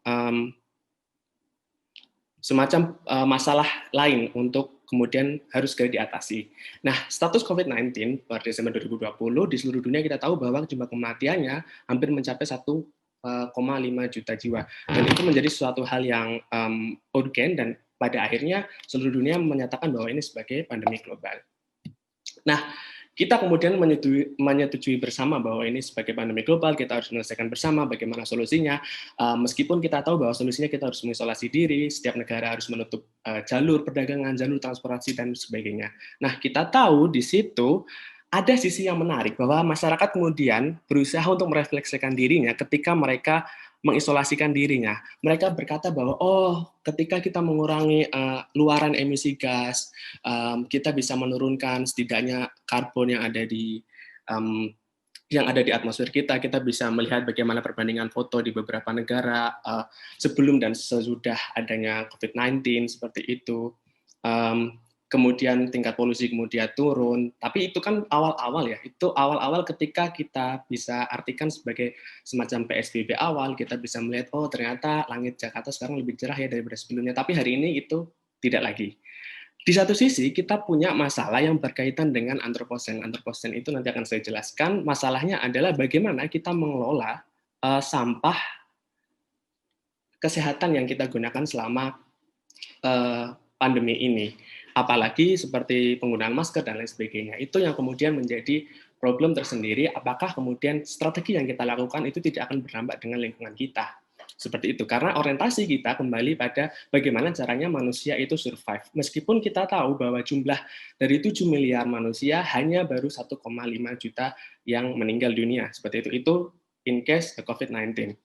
masalah lain untuk kemudian harus segera diatasi. Nah, status COVID-19 pada Desember 2020 di seluruh dunia kita tahu bahwa jumlah kematiannya hampir mencapai 1,5 juta jiwa. Dan itu menjadi suatu hal yang urgen, dan pada akhirnya seluruh dunia menyatakan bahwa ini sebagai pandemi global. Nah, kita kemudian menyetujui bersama bahwa ini sebagai pandemi global, kita harus menyelesaikan bersama bagaimana solusinya. Meskipun kita tahu bahwa solusinya kita harus mengisolasi diri, setiap negara harus menutup jalur perdagangan, jalur transportasi, dan sebagainya. Nah, kita tahu di situ ada sisi yang menarik, bahwa masyarakat kemudian berusaha untuk merefleksikan dirinya ketika mereka mengisolasikan dirinya. Mereka berkata bahwa, ketika kita mengurangi luaran emisi gas, kita bisa menurunkan setidaknya karbon yang ada di atmosfer kita. Kita bisa melihat bagaimana perbandingan foto di beberapa negara sebelum dan sesudah adanya COVID-19 seperti itu. Kemudian tingkat polusi kemudian turun, tapi itu kan awal-awal ya, itu awal-awal ketika kita bisa artikan sebagai semacam PSBB awal, kita bisa melihat, ternyata langit Jakarta sekarang lebih cerah ya daripada sebelumnya, tapi hari ini itu tidak lagi. Di satu sisi kita punya masalah yang berkaitan dengan antroposen. Antroposen itu nanti akan saya jelaskan, masalahnya adalah bagaimana kita mengelola sampah kesehatan yang kita gunakan selama pandemi ini. Apalagi seperti penggunaan masker dan lain sebagainya. Itu yang kemudian menjadi problem tersendiri, apakah kemudian strategi yang kita lakukan itu tidak akan berdampak dengan lingkungan kita. Seperti itu, karena orientasi kita kembali pada bagaimana caranya manusia itu survive. Meskipun kita tahu bahwa jumlah dari 7 miliar manusia hanya baru 1,5 juta yang meninggal dunia. Seperti itu in case COVID-19.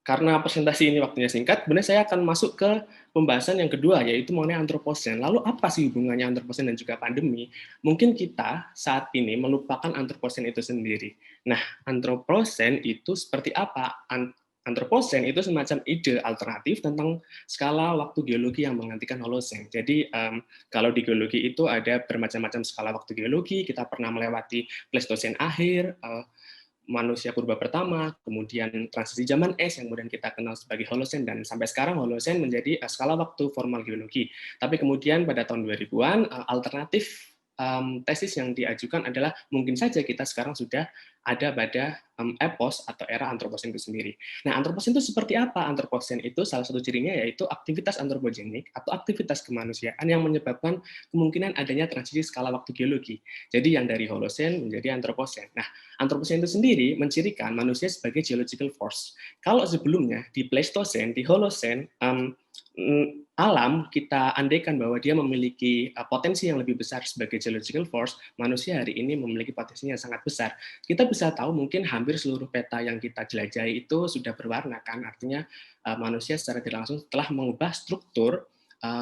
karena presentasi ini waktunya singkat, sebenarnya saya akan masuk ke pembahasan yang kedua, yaitu mengenai antroposen. Lalu apa sih hubungannya antroposen dan juga pandemi? Mungkin kita saat ini melupakan antroposen itu sendiri. Nah, antroposen itu seperti apa? Antroposen itu semacam ide alternatif tentang skala waktu geologi yang menggantikan Holosen. Jadi, kalau di geologi itu ada bermacam-macam skala waktu geologi, kita pernah melewati Pleistosen akhir, manusia purba pertama, kemudian transisi zaman es yang kemudian kita kenal sebagai Holosen, dan sampai sekarang Holosen menjadi skala waktu formal geologi. Tapi kemudian pada tahun 2000-an alternatif tesis yang diajukan adalah mungkin saja kita sekarang sudah ada pada epos atau era antroposen itu sendiri. Nah, antroposen itu seperti apa? Antroposen itu salah satu cirinya yaitu aktivitas antropogenik atau aktivitas kemanusiaan yang menyebabkan kemungkinan adanya transisi skala waktu geologi. Jadi yang dari Holosen menjadi antroposen. Nah, antroposen itu sendiri mencirikan manusia sebagai geological force. Kalau sebelumnya di Pleistosen, di Holosen, alam kita andaikan bahwa dia memiliki potensi yang lebih besar sebagai geological force, manusia hari ini memiliki potensi yang sangat besar. Kita bisa tahu mungkin hampir seluruh peta yang kita jelajahi itu sudah berwarna, kan? Artinya manusia secara tidak langsung telah mengubah struktur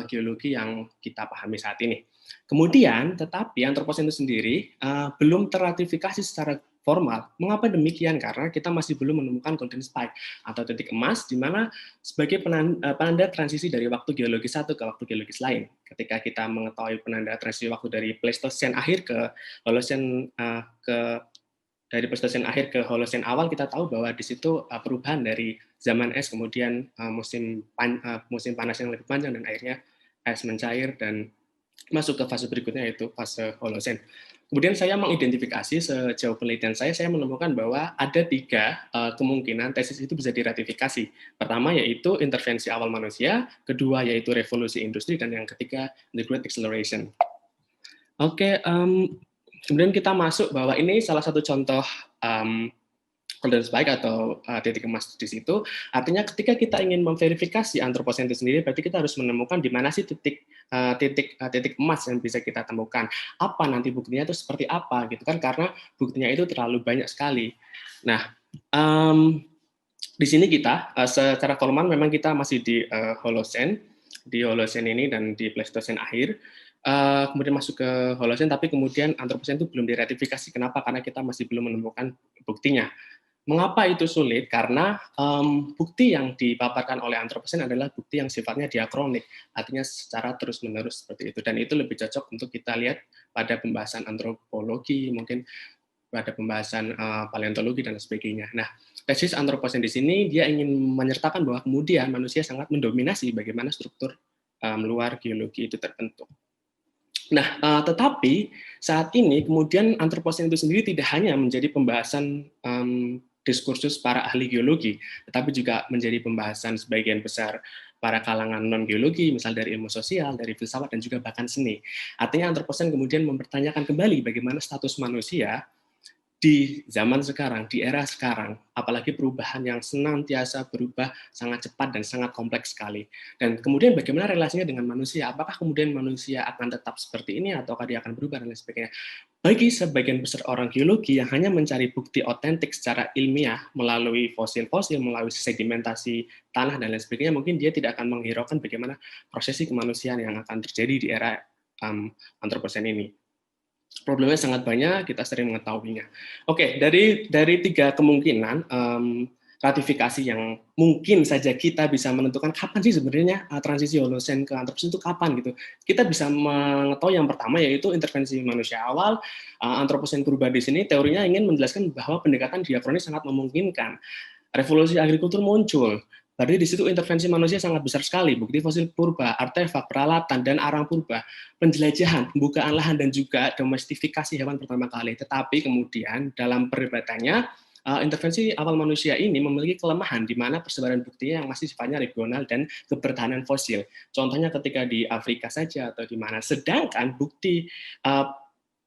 geologi yang kita pahami saat ini. Kemudian, tetapi antroposen itu sendiri belum terratifikasi secara formal. Mengapa demikian? Karena kita masih belum menemukan golden spike atau titik emas di mana sebagai penanda transisi dari waktu geologis satu ke waktu geologis lain. Ketika kita mengetahui penanda transisi waktu dari Pleistosen akhir ke Holosen dari Pleistosen akhir ke Holosen awal, kita tahu bahwa di situ perubahan dari zaman es, kemudian musim panas yang lebih panjang, dan akhirnya es mencair dan masuk ke fase berikutnya, yaitu fase Holosen. Kemudian saya mengidentifikasi sejauh penelitian saya menemukan bahwa ada 3 kemungkinan tesis itu bisa diratifikasi. Pertama yaitu intervensi awal manusia, kedua yaitu revolusi industri, dan yang ketiga the Great Acceleration. Oke, kemudian kita masuk bahwa ini salah satu contoh golden spike atau titik emas di situ. Artinya ketika kita ingin memverifikasi antroposen itu sendiri, berarti kita harus menemukan di mana sih titik emas yang bisa kita temukan. Apa nanti buktinya itu seperti apa gitu kan? Karena buktinya itu terlalu banyak sekali. Nah, di sini kita secara formal memang kita masih di Holosen ini dan di Pleistosen akhir. Kemudian masuk ke Holosen, tapi kemudian antroposen itu belum diratifikasi. Kenapa? Karena kita masih belum menemukan buktinya. Mengapa itu sulit? Karena bukti yang dipaparkan oleh antroposen adalah bukti yang sifatnya diakronik, artinya secara terus-menerus seperti itu. Dan itu lebih cocok untuk kita lihat pada pembahasan antropologi, mungkin pada pembahasan paleontologi dan sebagainya. Nah, tesis antroposen di sini dia ingin menyertakan bahwa kemudian manusia sangat mendominasi bagaimana struktur luar geologi itu terbentuk. Nah, tetapi saat ini kemudian antroposen itu sendiri tidak hanya menjadi pembahasan diskursus para ahli geologi, tetapi juga menjadi pembahasan sebagian besar para kalangan non-geologi, misal dari ilmu sosial, dari filsafat, dan juga bahkan seni. Artinya antroposen kemudian mempertanyakan kembali bagaimana status manusia di zaman sekarang, di era sekarang, apalagi perubahan yang senantiasa berubah sangat cepat dan sangat kompleks sekali. Dan kemudian bagaimana relasinya dengan manusia? Apakah kemudian manusia akan tetap seperti ini ataukah dia akan berubah dan lain sebagainya? Bagi sebagian besar orang geologi yang hanya mencari bukti otentik secara ilmiah melalui fosil-fosil, melalui sedimentasi tanah dan lain sebagainya, mungkin dia tidak akan menghiraukan bagaimana prosesi kemanusiaan yang akan terjadi di era antroposen ini. Problemnya sangat banyak, kita sering mengetahuinya. Oke, dari 3 kemungkinan ratifikasi yang mungkin saja kita bisa menentukan kapan sih sebenarnya transisi Holosen ke antroposen itu kapan gitu. Kita bisa mengetahui yang pertama yaitu intervensi manusia awal. Antroposen purba di sini teorinya ingin menjelaskan bahwa pendekatan diakronis sangat memungkinkan. Revolusi agrikultur muncul. Berarti di situ intervensi manusia sangat besar sekali. Bukti fosil purba, artefak, peralatan, dan arang purba, penjelajahan, pembukaan lahan, dan juga domestifikasi hewan pertama kali. Tetapi kemudian dalam perdebatannya, intervensi awal manusia ini memiliki kelemahan di mana persebaran buktinya yang masih sifatnya regional dan kebertahanan fosil. Contohnya ketika di Afrika saja atau di mana. Sedangkan bukti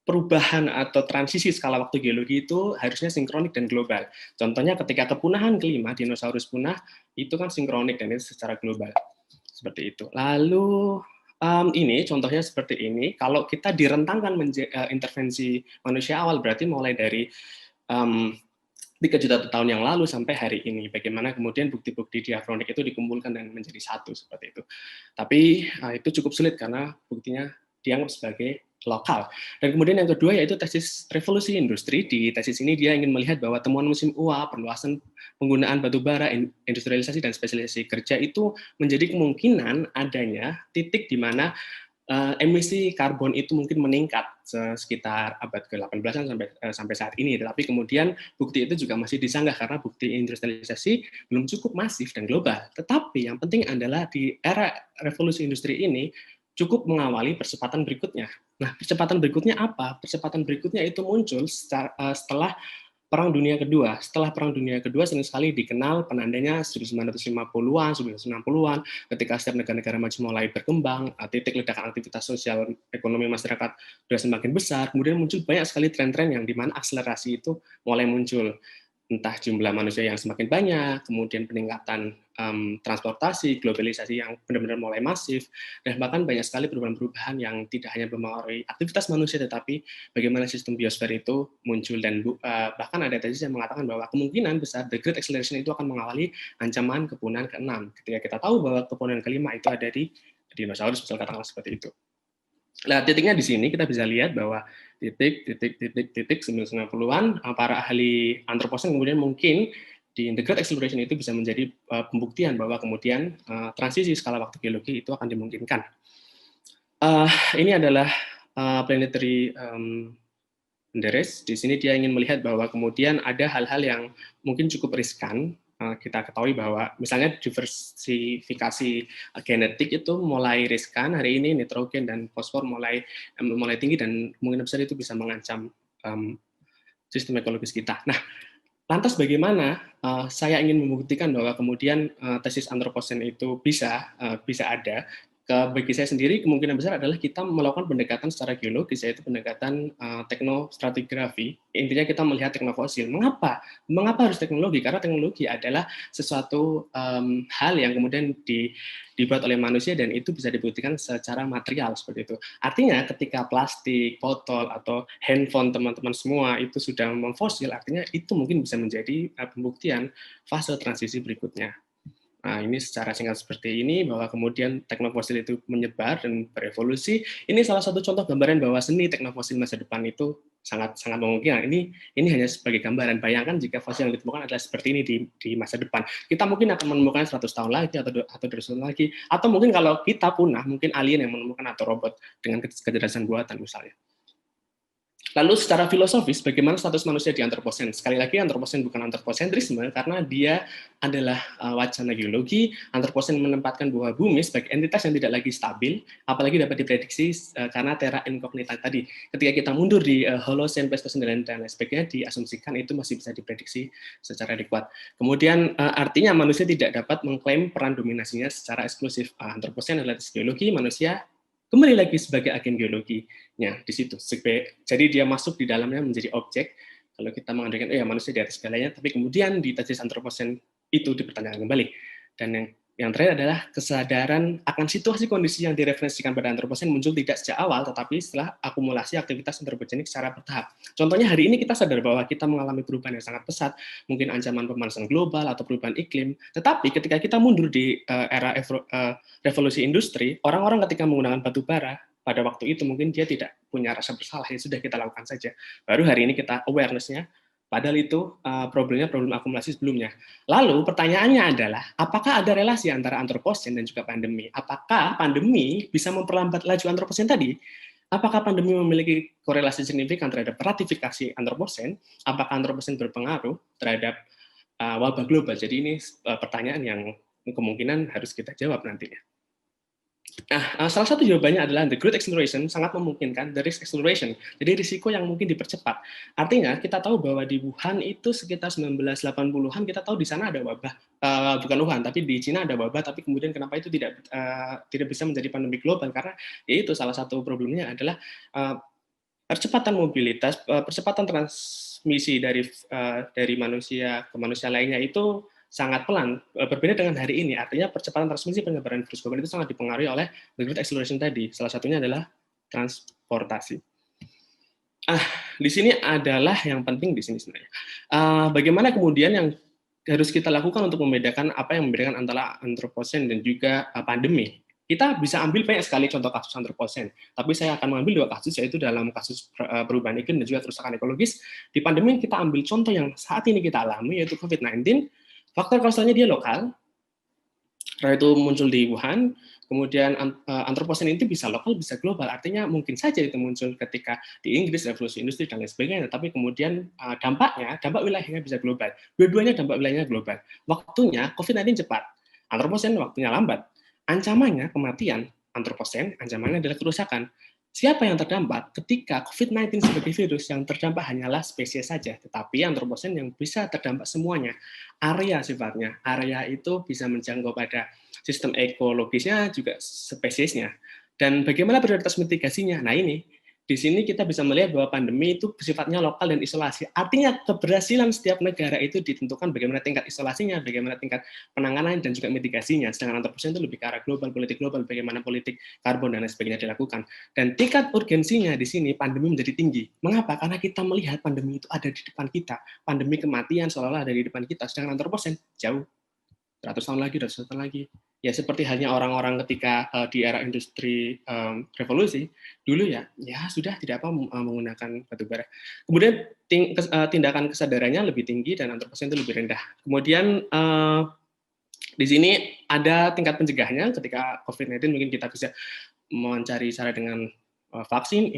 perubahan atau transisi skala waktu geologi itu harusnya sinkronik dan global. Contohnya ketika kepunahan kelima, dinosaurus punah, itu kan sinkronik dan itu secara global. Seperti itu. Lalu ini contohnya seperti ini, kalau kita direntangkan intervensi manusia awal, berarti mulai dari 3 juta tahun yang lalu sampai hari ini. Bagaimana kemudian bukti-bukti diachronik itu dikumpulkan dan menjadi satu seperti itu. Tapi itu cukup sulit karena buktinya dianggap sebagai lokal. Dan kemudian yang kedua yaitu tesis revolusi industri. Di tesis ini dia ingin melihat bahwa temuan musim uap, perluasan penggunaan batu bara, industrialisasi dan spesialisasi kerja itu menjadi kemungkinan adanya titik di mana emisi karbon itu mungkin meningkat sekitar abad ke-18 sampai saat ini. Tetapi kemudian bukti itu juga masih disanggah karena bukti industrialisasi belum cukup masif dan global. Tetapi yang penting adalah di era revolusi industri ini cukup mengawali percepatan berikutnya. Nah, percepatan berikutnya apa? Percepatan berikutnya itu muncul setelah Perang Dunia Kedua. Setelah Perang Dunia Kedua sering sekali dikenal penandanya 1950-an, 1960-an, ketika setiap negara-negara maju mulai berkembang, titik ledakan aktivitas sosial ekonomi masyarakat sudah semakin besar, kemudian muncul banyak sekali tren-tren yang di mana akselerasi itu mulai muncul. Entah jumlah manusia yang semakin banyak, kemudian peningkatan transportasi, globalisasi yang benar-benar mulai masif, dan bahkan banyak sekali perubahan-perubahan yang tidak hanya mempengaruhi aktivitas manusia, tetapi bagaimana sistem biosfer itu muncul. Dan bahkan ada tesis yang mengatakan bahwa kemungkinan besar the Great Acceleration itu akan mengawali ancaman kepunahan ke-6. Ketika kita tahu bahwa kepunahan ke-5 itu ada di dinosaurus, misal katakanlah seperti itu. Nah, titiknya di sini kita bisa lihat bahwa titik 1990-an para ahli antroposen kemudian mungkin di The Great Acceleration itu bisa menjadi pembuktian bahwa kemudian transisi skala waktu geologi itu akan dimungkinkan. Ini adalah planetary Menderes. Di sini dia ingin melihat bahwa kemudian ada hal-hal yang mungkin cukup riskan. Kita ketahui bahwa misalnya diversifikasi genetik itu mulai riskan hari ini, nitrogen dan fosfor mulai tinggi dan kemungkinan besar itu bisa mengancam sistem ekologis kita. Nah, lantas bagaimana saya ingin membuktikan bahwa kemudian tesis antroposen itu bisa ada? Bagi saya sendiri kemungkinan besar adalah kita melakukan pendekatan secara geologis, yaitu pendekatan teknostratigrafi. Intinya kita melihat teknofosil. Mengapa harus teknologi? Karena teknologi adalah sesuatu hal yang kemudian dibuat oleh manusia dan itu bisa dibuktikan secara material seperti itu. Artinya ketika plastik, botol atau handphone teman-teman semua itu sudah memfosil, artinya itu mungkin bisa menjadi pembuktian fase transisi berikutnya. Nah, ini secara singkat seperti ini, bahwa kemudian teknofosil itu menyebar dan berevolusi. Ini salah satu contoh gambaran bahwa seni teknofosil masa depan itu sangat memungkinkan. Ini hanya sebagai gambaran. Bayangkan jika fosil yang ditemukan adalah seperti ini di masa depan. Kita mungkin akan menemukan 100 tahun lagi atau 200 tahun lagi. Atau mungkin kalau kita punah, mungkin alien yang menemukan atau robot dengan kecerdasan buatan misalnya. Lalu secara filosofis, bagaimana status manusia di antroposen? Sekali lagi, antroposen bukan antroposentrisme, karena dia adalah wacana geologi. Antroposen menempatkan bahwa bumi sebagai entitas yang tidak lagi stabil, apalagi dapat diprediksi karena terra incognita tadi. Ketika kita mundur di Holocene, Pleistocene, dan lain sebagainya, diasumsikan itu masih bisa diprediksi secara adekuat. Kemudian artinya manusia tidak dapat mengklaim peran dominasinya secara eksklusif. Antroposen adalah geologi, manusia kembali lagi sebagai agen geologinya di situ. Jadi dia masuk di dalamnya menjadi objek. Kalau kita mengandalkan manusia di atas segalanya, tapi kemudian di tesis antroposen itu dipertanyakan kembali. Dan yang terakhir adalah kesadaran akan situasi kondisi yang direferensikan pada antroposen muncul tidak sejak awal, tetapi setelah akumulasi aktivitas antropogenik secara bertahap. Contohnya hari ini kita sadar bahwa kita mengalami perubahan yang sangat pesat, mungkin ancaman pemanasan global atau perubahan iklim. Tetapi ketika kita mundur di era revolusi industri, orang-orang ketika menggunakan batu bara, pada waktu itu mungkin dia tidak punya rasa bersalah, ya sudah kita lakukan saja. Baru hari ini kita awareness-nya, padahal itu problem akumulasi sebelumnya. Lalu pertanyaannya adalah, apakah ada relasi antara antroposen dan juga pandemi? Apakah pandemi bisa memperlambat laju antroposen tadi? Apakah pandemi memiliki korelasi signifikan terhadap ratifikasi antroposen? Apakah antroposen berpengaruh terhadap wabah global? Jadi ini pertanyaan yang kemungkinan harus kita jawab nantinya. Nah, salah satu jawabannya adalah the Great Acceleration sangat memungkinkan the risk acceleration. Jadi risiko yang mungkin dipercepat. Artinya kita tahu bahwa di Wuhan itu sekitar 1980-an kita tahu di sana ada wabah, bukan Wuhan tapi di Cina ada wabah, tapi kemudian kenapa itu tidak bisa menjadi pandemi global, karena itu salah satu problemnya adalah percepatan mobilitas, percepatan transmisi dari manusia ke manusia lainnya itu sangat pelan, berbeda dengan hari ini. Artinya percepatan transmisi penyebaran virus global itu sangat dipengaruhi oleh the Great Acceleration tadi. Salah satunya adalah transportasi. Di sini adalah yang penting di sini sebenarnya. Bagaimana kemudian yang harus kita lakukan untuk membedakan apa yang membedakan antara antroposen dan juga pandemi. Kita bisa ambil banyak sekali contoh kasus antroposen, tapi saya akan mengambil 2 kasus, yaitu dalam kasus perubahan iklim dan juga kerusakan ekologis. Di pandemi kita ambil contoh yang saat ini kita alami, yaitu COVID-19. Faktor kausalnya dia lokal, itu muncul di Wuhan. Kemudian antroposen itu bisa lokal, bisa global. Artinya mungkin saja itu muncul ketika di Inggris, revolusi industri dan lain sebagainya. Tapi kemudian dampak wilayahnya bisa global. Dua-duanya dampak wilayahnya global. Waktunya COVID-19 cepat, antroposen waktunya lambat. Ancamannya kematian, antroposen ancamannya adalah kerusakan. Siapa yang terdampak ketika COVID-19 sebagai virus yang terdampak hanyalah spesies saja, tetapi antroposen yang bisa terdampak semuanya. Area sifatnya, area itu bisa menjangkau pada sistem ekologisnya juga spesiesnya. Dan bagaimana prioritas mitigasinya? Nah ini, di sini kita bisa melihat bahwa pandemi itu sifatnya lokal dan isolasi. Artinya keberhasilan setiap negara itu ditentukan bagaimana tingkat isolasinya, bagaimana tingkat penanganan dan juga mitigasinya. Sedangkan antroposen itu lebih ke arah global, politik global, bagaimana politik karbon dan lain sebagainya dilakukan. Dan tingkat urgensinya di sini pandemi menjadi tinggi. Mengapa? Karena kita melihat pandemi itu ada di depan kita. Pandemi kematian seolah-olah ada di depan kita. Sedangkan antroposen jauh. 100 tahun lagi, 200 tahun lagi. Ya seperti halnya orang-orang ketika di era industri revolusi dulu ya sudah tidak apa menggunakan batu bara. Kemudian tindakan kesadarannya lebih tinggi dan antroposen itu lebih rendah. Kemudian di sini ada tingkat pencegahannya. Ketika COVID-19 mungkin kita bisa mencari cara dengan vaksin,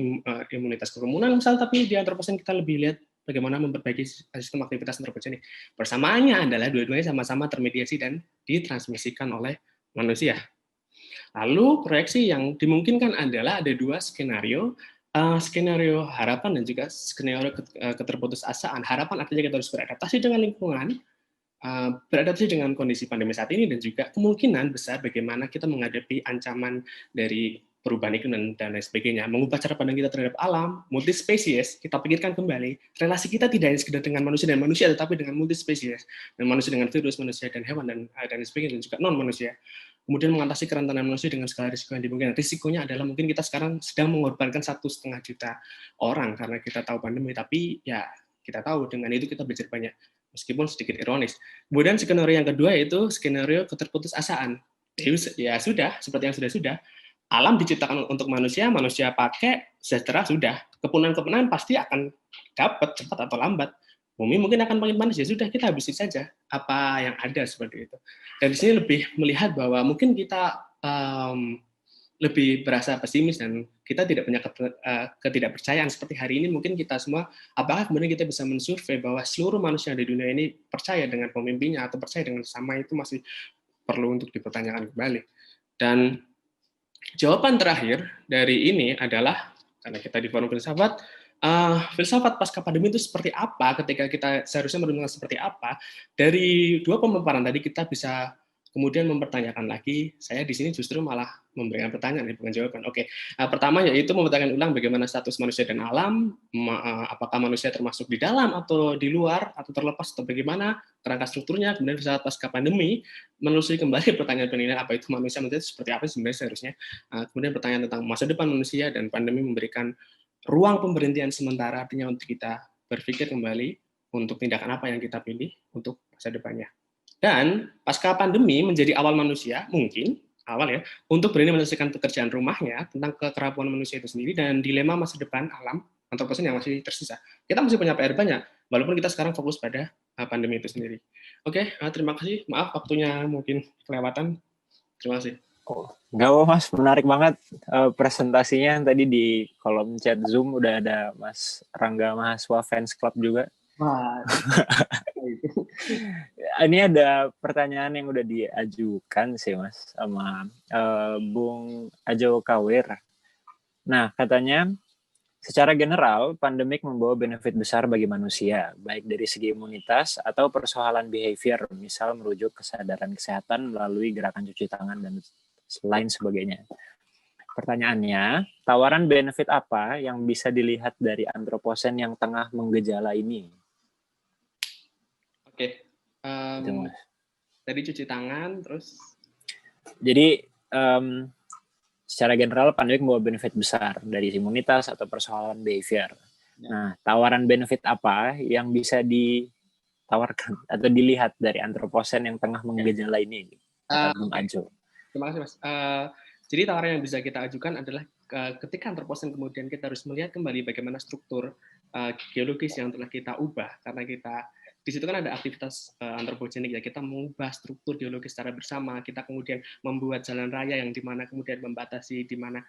imunitas kerumunan misal, tapi di antroposen kita lebih lihat bagaimana memperbaiki sistem aktivitas antroposen ini. Persamaannya adalah dua-duanya sama-sama termediasi dan ditransmisikan oleh manusia. Lalu proyeksi yang dimungkinkan adalah ada 2 skenario, skenario harapan dan juga skenario keterputusasaan. Harapan artinya kita harus beradaptasi dengan lingkungan, beradaptasi dengan kondisi pandemi saat ini, dan juga kemungkinan besar bagaimana kita menghadapi ancaman dari perubahan iklim dan lain sebagainya, mengubah cara pandang kita terhadap alam, multi spesies. Kita pikirkan kembali, relasi kita tidak hanya sekedar dengan manusia dan manusia, tetapi dengan multi spesies, dan manusia dengan virus, manusia dan hewan dan sebagainya, dan juga non manusia. Kemudian mengatasi kerentanan manusia dengan segala risiko yang dimungkinkan. Risikonya adalah mungkin kita sekarang sedang mengorbankan 1,5 juta orang karena kita tahu pandemi, tapi ya kita tahu dengan itu kita belajar banyak, meskipun sedikit ironis. Kemudian skenario yang kedua yaitu skenario keterputusasaan. Ya sudah, seperti yang sudah-sudah. Alam diciptakan untuk manusia, manusia pakai, sejahtera sudah. Kepunahan-kepunahan pasti akan dapat cepat atau lambat. Bumi mungkin akan makin panas, ya sudah kita habisi saja apa yang ada seperti itu. Dan di sini lebih melihat bahwa mungkin kita lebih berasa pesimis dan kita tidak punya ketidakpercayaan seperti hari ini. Mungkin kita semua, apakah kemudian kita bisa mensurvei bahwa seluruh manusia di dunia ini percaya dengan pemimpinnya atau percaya dengan sesama, itu masih perlu untuk dipertanyakan kembali. Dan jawaban terakhir dari ini adalah, karena kita di forum filsafat, filsafat pasca pandemi itu seperti apa, ketika kita seharusnya merenungkan seperti apa. Dari 2 pemaparan tadi kita bisa kemudian mempertanyakan lagi. Saya di sini justru malah memberikan pertanyaan, bukan jawaban. Oke, pertama yaitu mempertanyakan ulang bagaimana status manusia dan alam, apakah manusia termasuk di dalam atau di luar, atau terlepas, atau bagaimana kerangka strukturnya. Kemudian filsafat pasca pandemi menelusuri kembali pertanyaan penilaian apa itu manusia itu seperti apa sebenarnya seharusnya. Kemudian pertanyaan tentang masa depan manusia, dan pandemi memberikan ruang pemberhentian sementara, artinya untuk kita berpikir kembali untuk tindakan apa yang kita pilih untuk masa depannya. Dan pasca pandemi menjadi awal manusia, mungkin awal ya, untuk berani menyelesaikan pekerjaan rumahnya tentang kekerapuan manusia itu sendiri dan dilema masa depan alam antroposen yang masih tersisa. Kita masih punya PR banyak, walaupun kita sekarang fokus pada pandemi itu sendiri. Oke, terima kasih. Maaf waktunya mungkin kelewatan. Terima kasih. Oh, enggak apa Mas, menarik banget presentasinya. Tadi di kolom chat Zoom udah ada Mas Rangga Mahasiswa Fans Club juga. Wah. Ini ada pertanyaan yang udah diajukan sih Mas sama Bung Ajo Kawir. Nah, katanya secara general pandemik membawa benefit besar bagi manusia, baik dari segi imunitas atau persoalan behavior, misal merujuk kesadaran kesehatan melalui gerakan cuci tangan dan lain sebagainya. Pertanyaannya, tawaran benefit apa yang bisa dilihat dari antroposen yang tengah menggejala ini? Oke, tadi cuci tangan, terus? Jadi, secara general pandemik membawa benefit besar dari imunitas atau persoalan behavior. Nah, tawaran benefit apa yang bisa ditawarkan atau dilihat dari antroposen yang tengah menggejala ini? Kata Bung Ajo. Terima kasih, Mas. Jadi tawaran yang bisa kita ajukan adalah ketika antroposen kemudian kita harus melihat kembali bagaimana struktur geologis yang telah kita ubah, karena kita di situ kan ada aktivitas antropogenik ya, kita mengubah struktur geologis secara bersama, kita kemudian membuat jalan raya yang dimana kemudian membatasi di mana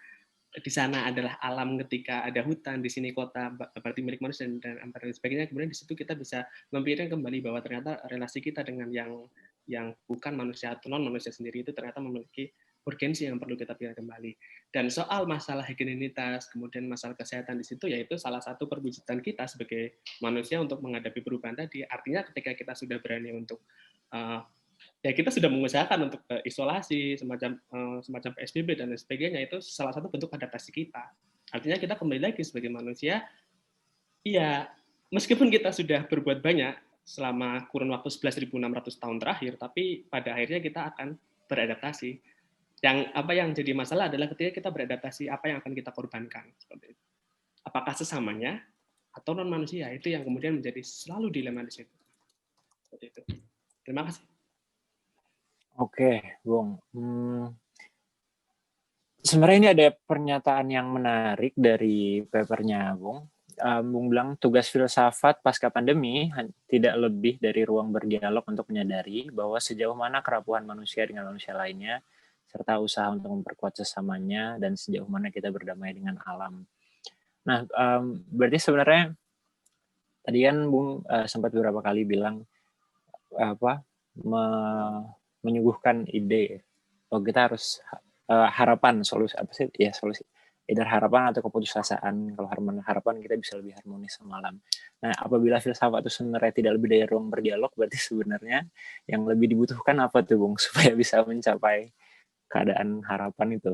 di sana adalah alam ketika ada hutan, di sini kota berarti milik manusia dan sebagainya. Kemudian di situ kita bisa memikirkan kembali bahwa ternyata relasi kita dengan yang bukan manusia atau non manusia sendiri itu ternyata memiliki urgensi yang perlu kita pikirkan kembali. Dan soal masalah higienitas, kemudian masalah kesehatan di situ, yaitu salah satu perwujudan kita sebagai manusia untuk menghadapi perubahan tadi. Artinya ketika kita sudah berani untuk ya kita sudah mengusahakan untuk isolasi, semacam PSBB dan lain sebagainya, itu salah satu bentuk adaptasi kita. Artinya kita kembali lagi sebagai manusia, iya, meskipun kita sudah berbuat banyak selama kurun waktu 11.600 tahun terakhir, tapi pada akhirnya kita akan beradaptasi. Yang jadi masalah adalah ketika kita beradaptasi, apa yang akan kita korbankan. Seperti itu. Apakah sesamanya atau non manusia, itu yang kemudian menjadi selalu dilema di situ. Seperti itu. Terima kasih. Oke, Bung. Sebenarnya ini ada pernyataan yang menarik dari papernya, Bung. Bung bilang tugas filsafat pasca pandemi tidak lebih dari ruang berdialog untuk menyadari bahwa sejauh mana kerapuhan manusia dengan manusia lainnya, serta usaha untuk memperkuat sesamanya, dan sejauh mana kita berdamai dengan alam. Nah, berarti sebenarnya tadi kan Bung sempat beberapa kali bilang menyuguhkan ide bahwa kita harus harapan solusi apa sih ya solusi either harapan atau keputusasaan. Kalau harapan kita bisa lebih harmonis sama alam. Nah, apabila filsafat itu sebenarnya tidak lebih dari ruang berdialog, berarti sebenarnya yang lebih dibutuhkan apa tuh Bung supaya bisa mencapai keadaan harapan itu?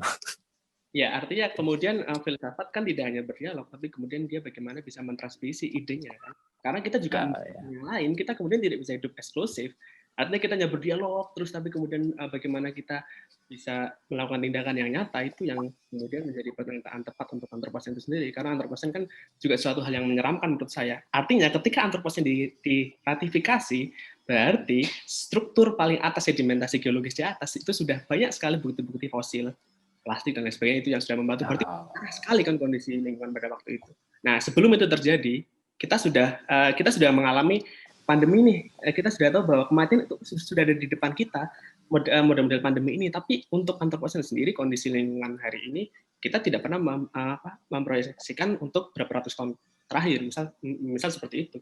Ya, artinya kemudian filsafat kan tidak hanya berdialog, tapi kemudian dia bagaimana bisa mentransmisi idenya kan. Karena kita juga yang lain, kita kemudian tidak bisa hidup eksklusif. Artinya kita hanya berdialog terus, tapi kemudian bagaimana kita bisa melakukan tindakan yang nyata, itu yang kemudian menjadi pernyataan tepat untuk antroposen itu sendiri. Karena antroposen kan juga suatu hal yang menyeramkan menurut saya. Artinya ketika antroposen diratifikasi, berarti struktur paling atas sedimentasi geologis di atas itu sudah banyak sekali bukti-bukti fosil, plastik dan lain sebagainya itu yang sudah membantu. Berarti parah sekali kan kondisi lingkungan pada waktu itu. Nah, sebelum itu terjadi, kita sudah mengalami pandemi nih. Kita sudah tahu bahwa kematian itu sudah ada di depan kita, model-model pandemi ini. Tapi untuk antroposen sendiri, kondisi lingkungan hari ini, kita tidak pernah memproyeksikan untuk berapa ratus tahun terakhir, misal seperti itu.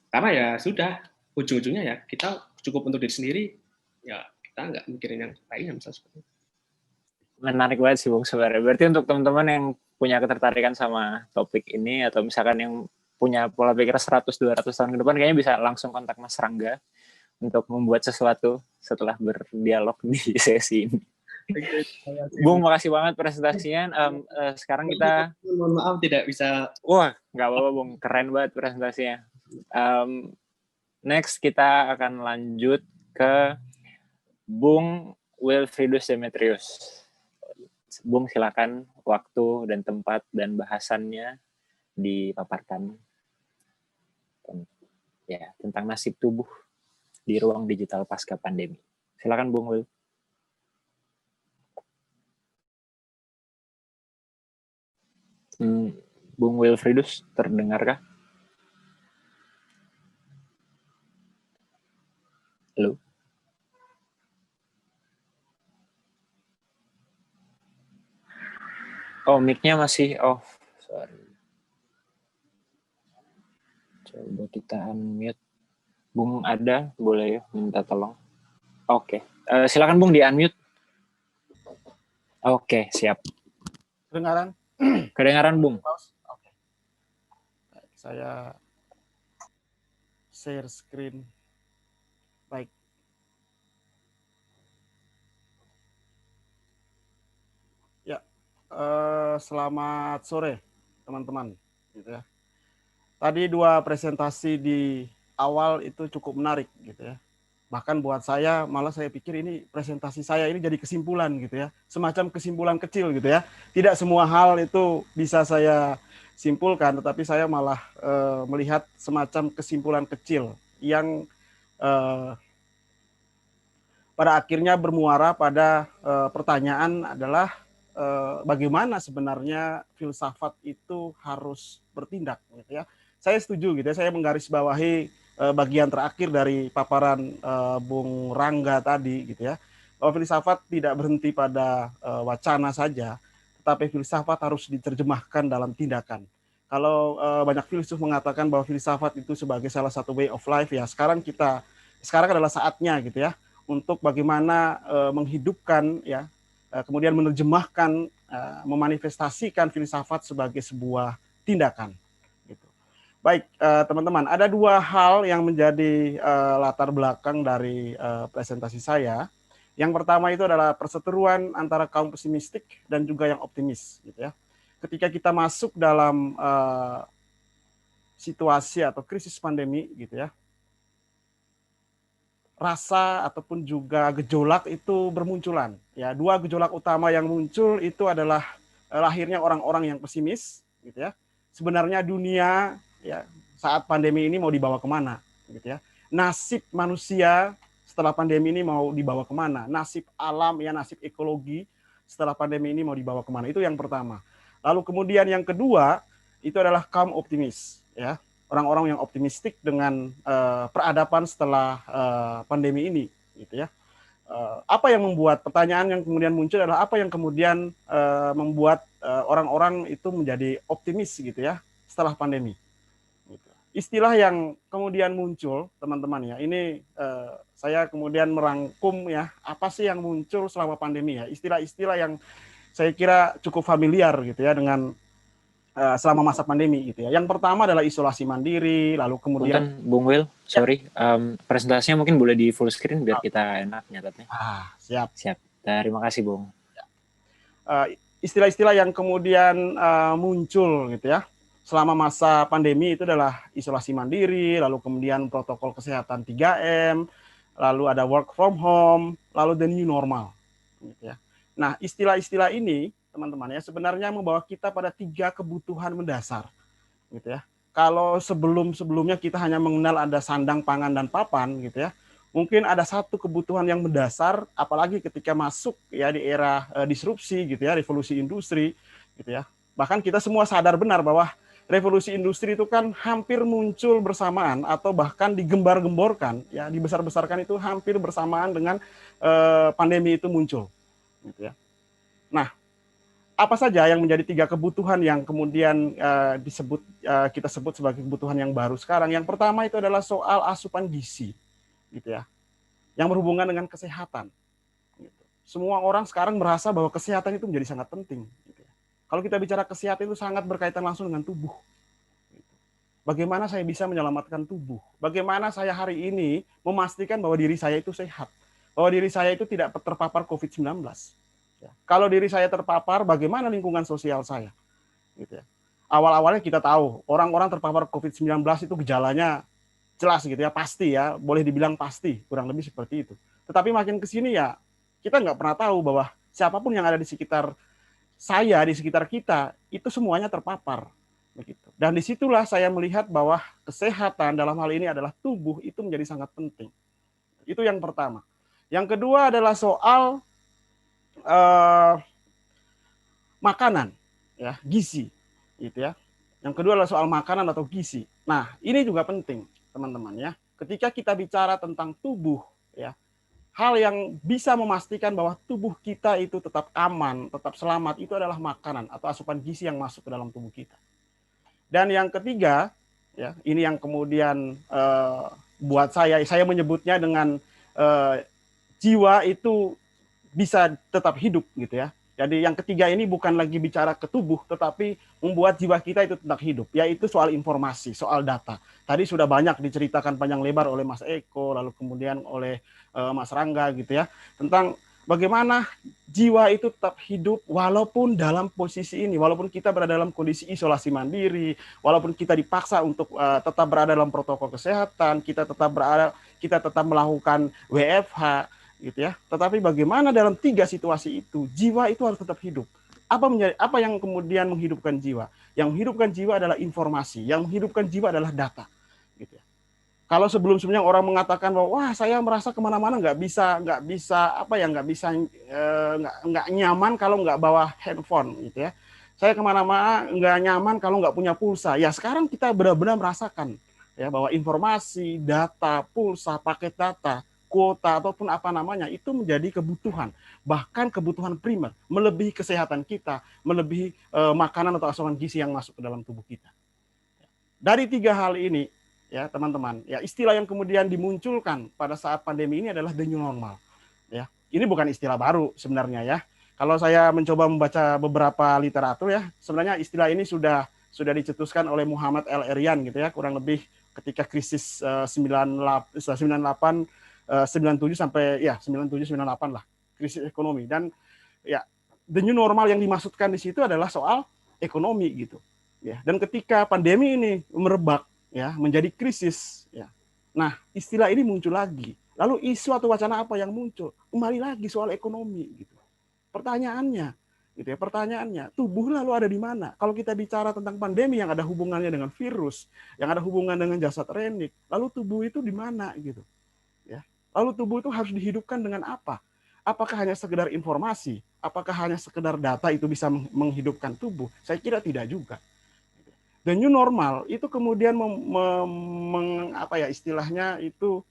Karena ya sudah, ujung-ujungnya ya kita cukup untuk diri sendiri, ya kita nggak mikirin yang lainnya, misal seperti itu. Menarik banget sih Bung sebenarnya. Berarti untuk teman-teman yang punya ketertarikan sama topik ini atau misalkan yang punya pola pikir 100-200 tahun ke depan, kayaknya bisa langsung kontak Mas Rangga untuk membuat sesuatu setelah berdialog di sesi ini. Bung, makasih banget presentasinya. Sekarang kita... Mohon maaf tidak bisa... Wah, nggak apa-apa Bung. Keren banget presentasinya. Next kita akan lanjut ke Bung Wilfriedus Demetrius. Bung, silakan waktu dan tempat dan bahasannya dipaparkan ya tentang nasib tubuh di ruang digital pasca pandemi. Silakan Bung Wil. Bung Wilfriedus, terdengarkah? Halo. Oh, mic-nya masih off. Sorry. Coba kita unmute. Bung ada, boleh ya minta tolong. Oke. Silakan Bung di unmute. Oke, siap. Kedengaran? Kedengaran Bung. Oke. Saya share screen. Baik. Ya, selamat sore teman-teman. Gitu ya. Tadi dua presentasi di awal itu cukup menarik gitu ya. Bahkan buat saya, malah saya pikir ini presentasi saya ini jadi kesimpulan gitu ya. Semacam kesimpulan kecil gitu ya. Tidak semua hal itu bisa saya simpulkan, tetapi saya malah melihat semacam kesimpulan kecil yang pada akhirnya bermuara pada pertanyaan adalah bagaimana sebenarnya filsafat itu harus bertindak, gitu ya. Saya setuju, gitu ya. Saya menggarisbawahi bagian terakhir dari paparan Bung Rangga tadi, gitu ya, bahwa filsafat tidak berhenti pada wacana saja, tetapi filsafat harus diterjemahkan dalam tindakan. Kalau banyak filsuf mengatakan bahwa filsafat itu sebagai salah satu way of life, ya sekarang adalah saatnya, gitu ya, untuk bagaimana menghidupkan, ya, kemudian menerjemahkan, memanifestasikan filsafat sebagai sebuah tindakan. Gitu. Baik, teman-teman, ada dua hal yang menjadi latar belakang dari presentasi saya. Yang pertama itu adalah perseteruan antara kaum pesimistik dan juga yang optimis, gitu ya. Ketika kita masuk dalam situasi atau krisis pandemi, gitu ya, rasa ataupun juga gejolak itu bermunculan. Ya, dua gejolak utama yang muncul itu adalah lahirnya orang-orang yang pesimis, gitu ya. Sebenarnya dunia, ya, saat pandemi ini mau dibawa kemana, gitu ya. Nasib manusia setelah pandemi ini mau dibawa kemana? Nasib alam, ya, nasib ekologi setelah pandemi ini mau dibawa kemana? Itu yang pertama. Lalu kemudian yang kedua itu adalah kaum optimis, ya. Orang-orang yang optimistik dengan peradaban setelah pandemi ini, gitu ya. Apa yang membuat, pertanyaan yang kemudian muncul adalah apa yang kemudian membuat orang-orang itu menjadi optimis, gitu ya, setelah pandemi. Gitu. Istilah yang kemudian muncul, teman-teman, ya, ini saya kemudian merangkum, ya, apa sih yang muncul selama pandemi, ya, istilah-istilah yang saya kira cukup familiar, gitu ya, dengan selama masa pandemi, gitu ya. Yang pertama adalah isolasi mandiri, lalu kemudian Punten, Bung Will, sorry, presentasinya mungkin boleh di full screen biar kita enak nyatetnya. Siap. Terima kasih, Bung. Istilah-istilah yang kemudian muncul, gitu ya, selama masa pandemi itu adalah isolasi mandiri, lalu kemudian protokol kesehatan 3M, lalu ada work from home, lalu the new normal, gitu ya. Nah, istilah-istilah ini, teman-teman, ya, sebenarnya membawa kita pada 3 kebutuhan mendasar, gitu ya. Kalau sebelum-sebelumnya kita hanya mengenal ada sandang, pangan, dan papan, gitu ya, mungkin ada satu kebutuhan yang mendasar, apalagi ketika masuk, ya, di era disrupsi, gitu ya, revolusi industri, gitu ya. Bahkan kita semua sadar benar bahwa revolusi industri itu kan hampir muncul bersamaan atau bahkan digembar-gemborkan, ya, dibesar-besarkan itu hampir bersamaan dengan pandemi itu muncul, gitu ya. Nah, apa saja yang menjadi 3 kebutuhan yang kemudian kita sebut sebagai kebutuhan yang baru sekarang? Yang pertama itu adalah soal asupan gizi, gitu ya, yang berhubungan dengan kesehatan. Gitu. Semua orang sekarang merasa bahwa kesehatan itu menjadi sangat penting. Gitu ya. Kalau kita bicara kesehatan itu sangat berkaitan langsung dengan tubuh. Gitu. Bagaimana saya bisa menyelamatkan tubuh? Bagaimana saya hari ini memastikan bahwa diri saya itu sehat? Bahwa diri saya itu tidak terpapar COVID-19? Ya. Kalau diri saya terpapar, bagaimana lingkungan sosial saya? Gitu ya. Awal-awalnya kita tahu orang-orang terpapar COVID-19 itu gejalanya jelas, gitu ya, pasti, ya, boleh dibilang pasti, kurang lebih seperti itu. Tetapi makin ke sini, ya, kita nggak pernah tahu bahwa siapapun yang ada di sekitar saya, di sekitar kita, itu semuanya terpapar. Begitu. Dan disitulah saya melihat bahwa kesehatan dalam hal ini adalah tubuh itu menjadi sangat penting. Itu yang pertama. Yang kedua adalah soal makanan, ya, gizi, gitu ya. Yang kedua adalah soal makanan atau gizi. Nah, ini juga penting, teman-teman, ya. Ketika kita bicara tentang tubuh, ya, hal yang bisa memastikan bahwa tubuh kita itu tetap aman, tetap selamat, itu adalah makanan atau asupan gizi yang masuk ke dalam tubuh kita. Dan yang ketiga, ya, ini yang kemudian buat saya menyebutnya dengan jiwa itu bisa tetap hidup, gitu ya. Jadi yang ketiga ini bukan lagi bicara ke tubuh, tetapi membuat jiwa kita itu tetap hidup, yaitu soal informasi, soal data. Tadi sudah banyak diceritakan panjang lebar oleh Mas Eko, lalu kemudian oleh Mas Rangga, gitu ya, tentang bagaimana jiwa itu tetap hidup walaupun dalam posisi ini, walaupun kita berada dalam kondisi isolasi mandiri, walaupun kita dipaksa untuk tetap berada dalam protokol kesehatan, kita tetap melakukan WFH, gitu ya. Tetapi bagaimana dalam 3 situasi itu jiwa itu harus tetap hidup. apa yang kemudian menghidupkan jiwa? Yang menghidupkan jiwa adalah informasi, yang menghidupkan jiwa adalah data. Gitu ya. Kalau sebelum-sebelumnya orang mengatakan bahwa wah saya merasa kemana-mana nggak nyaman kalau nggak bawa handphone gitu ya. Saya kemana-mana nggak nyaman kalau nggak punya pulsa. Ya sekarang kita benar-benar merasakan ya bahwa informasi, data, pulsa, paket data, kuota ataupun apa namanya itu menjadi kebutuhan, bahkan kebutuhan primer, melebihi kesehatan kita, melebihi makanan atau asupan gizi yang masuk ke dalam tubuh kita. Dari 3 hal ini, ya teman-teman, ya istilah yang kemudian dimunculkan pada saat pandemi ini adalah the new normal. Ya, ini bukan istilah baru sebenarnya ya. Kalau saya mencoba membaca beberapa literatur ya, sebenarnya istilah ini sudah dicetuskan oleh Muhammad L. Erian gitu ya, kurang lebih ketika krisis 98 97 sampai ya 97 98 lah, krisis ekonomi. Dan ya the new normal yang dimaksudkan di situ adalah soal ekonomi gitu. Ya, dan ketika pandemi ini merebak ya menjadi krisis ya. Nah, istilah ini muncul lagi. Lalu isu atau wacana apa yang muncul? Kembali lagi soal ekonomi gitu. Pertanyaannya gitu ya, tubuh lalu ada di mana? Kalau kita bicara tentang pandemi yang ada hubungannya dengan virus, yang ada hubungan dengan jasad renik, lalu tubuh itu di mana gitu. Ya. Lalu tubuh itu harus dihidupkan dengan apa? Apakah hanya sekedar informasi? Apakah hanya sekedar data itu bisa menghidupkan tubuh? Saya kira tidak juga. The new normal itu kemudian istilahnya itu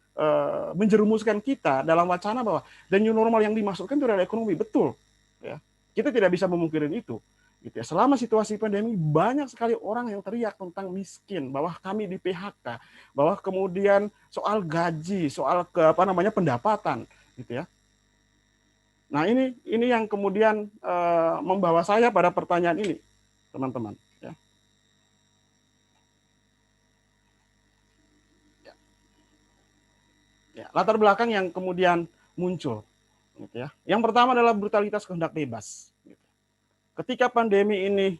menjerumuskan kita dalam wacana bahwa the new normal yang dimaksudkan itu adalah ekonomi. Betul. Ya. Kita tidak bisa memungkiri itu. Gitu ya. Selama situasi pandemi banyak sekali orang yang teriak tentang miskin, bahwa kami di PHK, bahwa kemudian soal gaji, soal pendapatan, gitu ya. Nah ini yang kemudian membawa saya pada pertanyaan ini, teman-teman. Ya, latar belakang yang kemudian muncul, gitu ya. Yang pertama adalah brutalitas kehendak bebas. Gitu. Ketika pandemi ini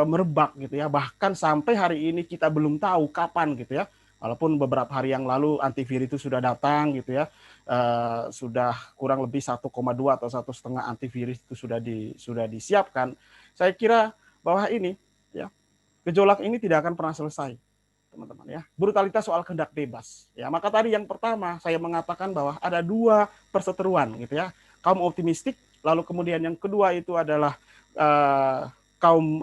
merebak gitu ya, bahkan sampai hari ini kita belum tahu kapan gitu ya, walaupun beberapa hari yang lalu antivirus itu sudah datang gitu ya, sudah kurang lebih 1,2 atau 1,5 antivirus itu sudah disiapkan. Saya kira bahwa ini ya gejolak ini tidak akan pernah selesai, teman-teman ya. Brutalitas soal kehendak bebas ya. Maka tadi yang pertama saya mengatakan bahwa ada 2 perseteruan gitu ya, kaum optimistik, lalu kemudian yang kedua itu adalah kaum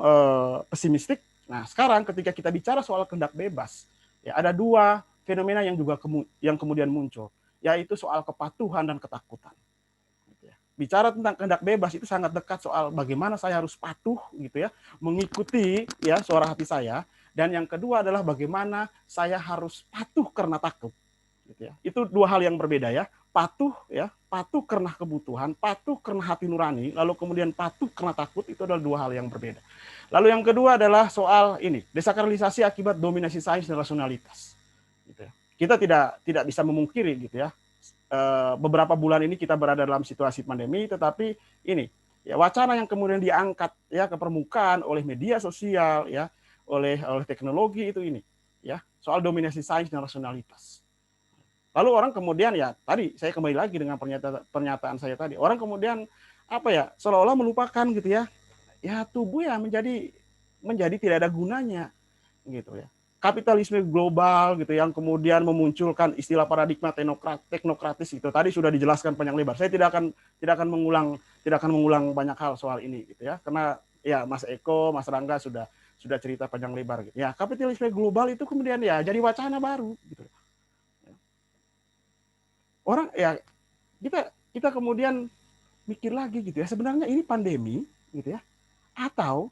pesimistik. Nah, sekarang ketika kita bicara soal kehendak bebas, ya ada 2 fenomena yang juga yang kemudian muncul, yaitu soal kepatuhan dan ketakutan. Bicara tentang kehendak bebas itu sangat dekat soal bagaimana saya harus patuh gitu ya, mengikuti ya suara hati saya, dan yang kedua adalah bagaimana saya harus patuh karena takut. Gitu ya. Itu 2 hal yang berbeda ya. Patuh karena kebutuhan, patuh karena hati nurani, lalu kemudian patuh karena takut, itu adalah 2 hal yang berbeda. Lalu yang kedua adalah soal ini, desakralisasi akibat dominasi sains dan rasionalitas. Gitu ya. Kita tidak bisa memungkiri gitu ya. Beberapa bulan ini kita berada dalam situasi pandemi, tetapi ini ya wacana yang kemudian diangkat ya ke permukaan oleh media sosial ya, oleh teknologi itu ini ya, soal dominasi sains dan rasionalitas. Lalu orang kemudian ya tadi saya kembali lagi dengan pernyataan saya tadi, orang kemudian seolah-olah melupakan gitu ya, tubuh ya menjadi tidak ada gunanya gitu ya. Kapitalisme global gitu yang kemudian memunculkan istilah paradigma teknokratis itu tadi sudah dijelaskan panjang lebar. Saya tidak akan mengulang banyak hal soal ini gitu ya, karena ya Mas Eko, Mas Rangga sudah cerita panjang lebar gitu. Ya, kapitalisme global itu kemudian ya jadi wacana baru gitu. Orang ya kita kemudian mikir lagi gitu ya, sebenarnya ini pandemi gitu ya, atau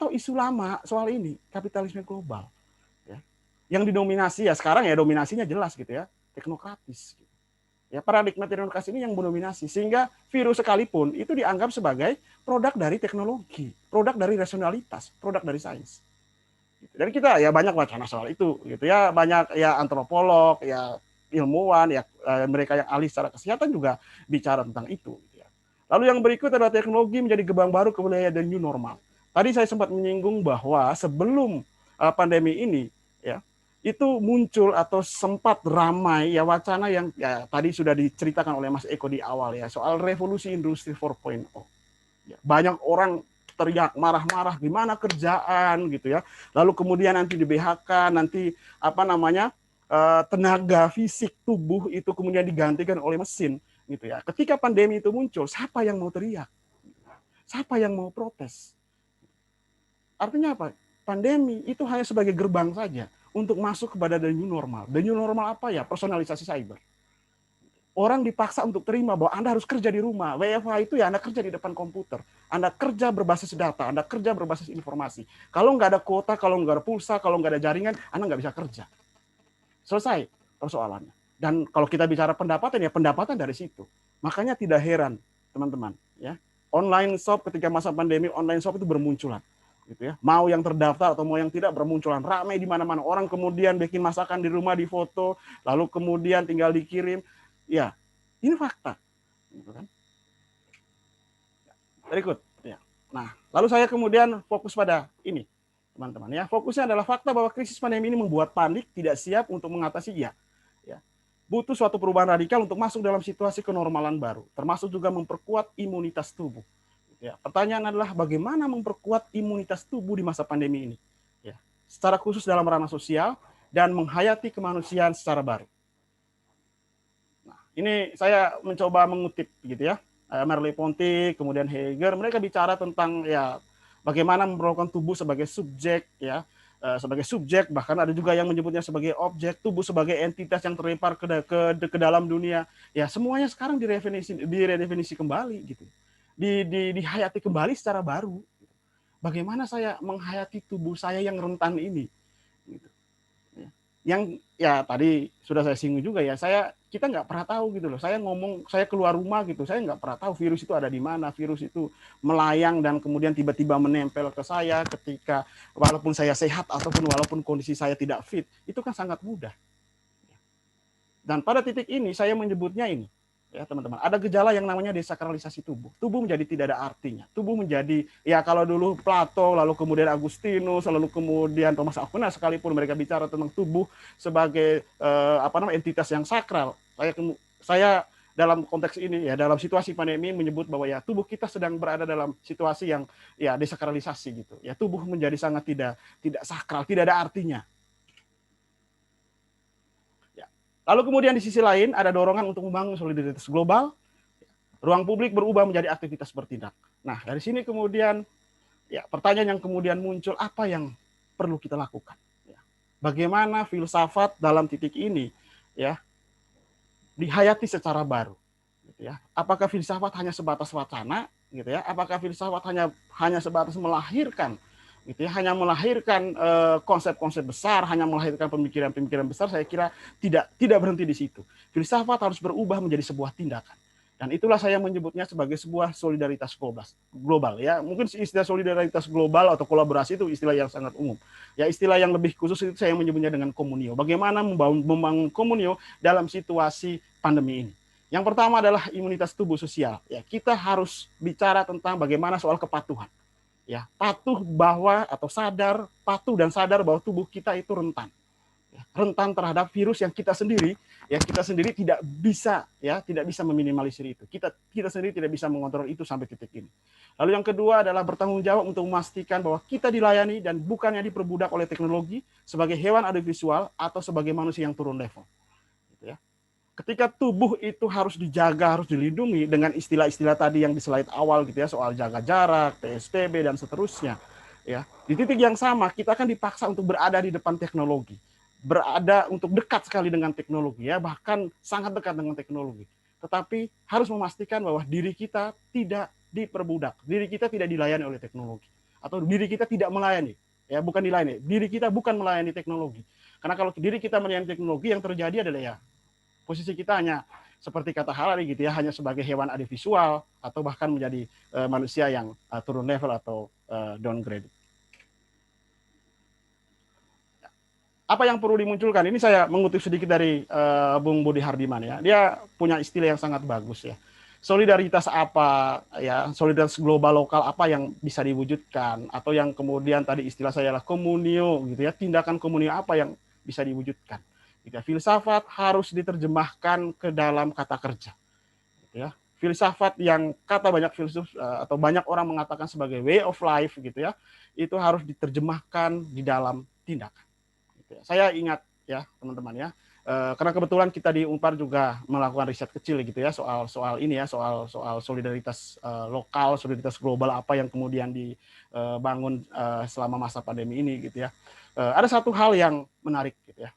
isu lama soal ini kapitalisme global ya, yang didominasi ya sekarang ya dominasinya jelas gitu ya, teknokratis gitu. Ya, paradigma teknokratis ini yang mendominasi sehingga virus sekalipun itu dianggap sebagai produk dari teknologi, produk dari rasionalitas, produk dari sains. Dan kita ya banyak wacana soal itu gitu ya, banyak ya antropolog ya, ilmuwan ya, mereka yang ahli secara kesehatan juga bicara tentang itu gitu ya. Lalu yang berikut adalah teknologi menjadi gerbang baru ke wilayah the new normal. Tadi saya sempat menyinggung bahwa sebelum pandemi ini ya, itu muncul atau sempat ramai ya wacana yang ya tadi sudah diceritakan oleh Mas Eko di awal ya, soal revolusi industri 4.0 ya. banyak orang teriak marah-marah gimana kerjaan gitu ya, lalu kemudian nanti di BHK, nanti apa namanya tenaga fisik tubuh itu kemudian digantikan oleh mesin gitu ya. Ketika pandemi itu muncul, siapa yang mau teriak, siapa yang mau protes? Artinya apa? Pandemi itu hanya sebagai gerbang saja untuk masuk kepada the new normal. The new normal apa ya? Personalisasi cyber. Orang dipaksa untuk terima bahwa Anda harus kerja di rumah. WFH itu ya Anda kerja di depan komputer. Anda kerja berbasis data, Anda kerja berbasis informasi. Kalau nggak ada kuota, kalau nggak ada pulsa, kalau nggak ada jaringan, Anda nggak bisa kerja. Selesai persoalannya. Dan kalau kita bicara pendapatan, ya pendapatan dari situ. Makanya tidak heran, teman-teman. Ya, online shop ketika masa pandemi, online shop itu bermunculan. Gitu ya. Mau yang terdaftar atau mau yang tidak bermunculan. Ramai di mana-mana. Orang kemudian bikin masakan di rumah, di foto, lalu kemudian tinggal dikirim. Ya, ini fakta. Gitu kan. Berikut. Ya. Nah, lalu saya kemudian fokus pada ini, teman-teman. Ya, fokusnya adalah fakta bahwa krisis pandemi ini membuat panik, tidak siap untuk mengatasi ya. Butuh suatu perubahan radikal untuk masuk dalam situasi kenormalan baru, termasuk juga memperkuat imunitas tubuh. Ya, pertanyaan adalah bagaimana memperkuat imunitas tubuh di masa pandemi ini. Ya, secara khusus dalam ranah sosial dan menghayati kemanusiaan secara baru. Ini saya mencoba mengutip gitu ya, Merleau-Ponty, kemudian Heger, mereka bicara tentang ya bagaimana memperlakukan tubuh sebagai subjek ya, sebagai subjek, bahkan ada juga yang menyebutnya sebagai objek, tubuh sebagai entitas yang terlempar ke dalam dunia. Ya semuanya sekarang diredefinisi kembali gitu, dihayati kembali secara baru. Bagaimana saya menghayati tubuh saya yang rentan ini? Gitu. Yang ya tadi sudah saya singgung juga ya, kita nggak pernah tahu gitu loh. Saya ngomong, saya keluar rumah gitu, saya nggak pernah tahu virus itu ada di mana, virus itu melayang dan kemudian tiba-tiba menempel ke saya ketika walaupun saya sehat ataupun walaupun kondisi saya tidak fit, itu kan sangat mudah. Dan pada titik ini saya menyebutnya ini, ya teman-teman, ada gejala yang namanya desakralisasi tubuh. Tubuh menjadi tidak ada artinya. Tubuh menjadi, ya kalau dulu Plato, lalu kemudian Agustinus, lalu kemudian Thomas Aquinas sekalipun mereka bicara tentang tubuh sebagai entitas yang sakral. Saya dalam konteks ini ya, dalam situasi pandemi menyebut bahwa ya tubuh kita sedang berada dalam situasi yang ya desakralisasi gitu. Ya tubuh menjadi sangat tidak sakral, tidak ada artinya. Lalu kemudian di sisi lain ada dorongan untuk membangun solidaritas global, ruang publik berubah menjadi aktivitas bertindak. Nah, dari sini kemudian ya pertanyaan yang kemudian muncul, apa yang perlu kita lakukan? Ya. Bagaimana filsafat dalam titik ini ya dihayati secara baru? Gitu ya. Apakah filsafat hanya sebatas wacana? Gitu ya. Apakah filsafat hanya sebatas melahirkan? Gitu ya, hanya melahirkan konsep-konsep besar, hanya melahirkan pemikiran-pemikiran besar, saya kira tidak berhenti di situ. Filsafat harus berubah menjadi sebuah tindakan. Dan itulah saya menyebutnya sebagai sebuah solidaritas global ya. Mungkin istilah solidaritas global atau kolaborasi itu istilah yang sangat umum. Ya, istilah yang lebih khusus itu saya menyebutnya dengan komunio. Bagaimana membangun komunio dalam situasi pandemi ini. Yang pertama adalah imunitas tubuh sosial. Ya, kita harus bicara tentang bagaimana soal kepatuhan. Ya, patuh dan sadar bahwa tubuh kita itu rentan. Ya, rentan terhadap virus yang kita sendiri tidak bisa meminimalisir itu. Kita sendiri tidak bisa mengontrol itu sampai titik ini. Lalu yang kedua adalah bertanggung jawab untuk memastikan bahwa kita dilayani dan bukannya diperbudak oleh teknologi sebagai hewan audiovisual atau sebagai manusia yang turun level. Gitu ya. Ketika tubuh itu harus dijaga, harus dilindungi dengan istilah-istilah tadi yang di slide awal gitu ya, soal jaga jarak, PSBB dan seterusnya. Ya, di titik yang sama kita akan dipaksa untuk berada di depan teknologi, berada untuk dekat sekali dengan teknologi ya, bahkan sangat dekat dengan teknologi. Tetapi harus memastikan bahwa diri kita tidak diperbudak, diri kita tidak dilayani oleh teknologi, atau diri kita tidak melayani. Ya, bukan dilayani, diri kita bukan melayani teknologi. Karena kalau diri kita melayani teknologi, yang terjadi adalah ya posisi kita hanya seperti kata Harari gitu ya, hanya sebagai hewan audiovisual atau bahkan menjadi manusia yang turun level atau downgrade. Apa yang perlu dimunculkan? Ini saya mengutip sedikit dari Bung Budi Hardiman ya. Dia punya istilah yang sangat bagus ya. Solidaritas apa ya? Solidaritas global lokal apa yang bisa diwujudkan, atau yang kemudian tadi istilah saya adalah komunio gitu ya. Tindakan komunio apa yang bisa diwujudkan? Filsafat harus diterjemahkan ke dalam kata kerja. Ya. filsafat yang kata banyak filsuf atau banyak orang mengatakan sebagai way of life gitu ya, itu harus diterjemahkan di dalam tindakan. Gitu ya. Saya ingat ya teman-teman ya, karena kebetulan kita di Unpar juga melakukan riset kecil gitu ya soal ini ya, soal solidaritas lokal, solidaritas global apa yang kemudian dibangun selama masa pandemi ini gitu ya. Ada satu hal yang menarik gitu ya,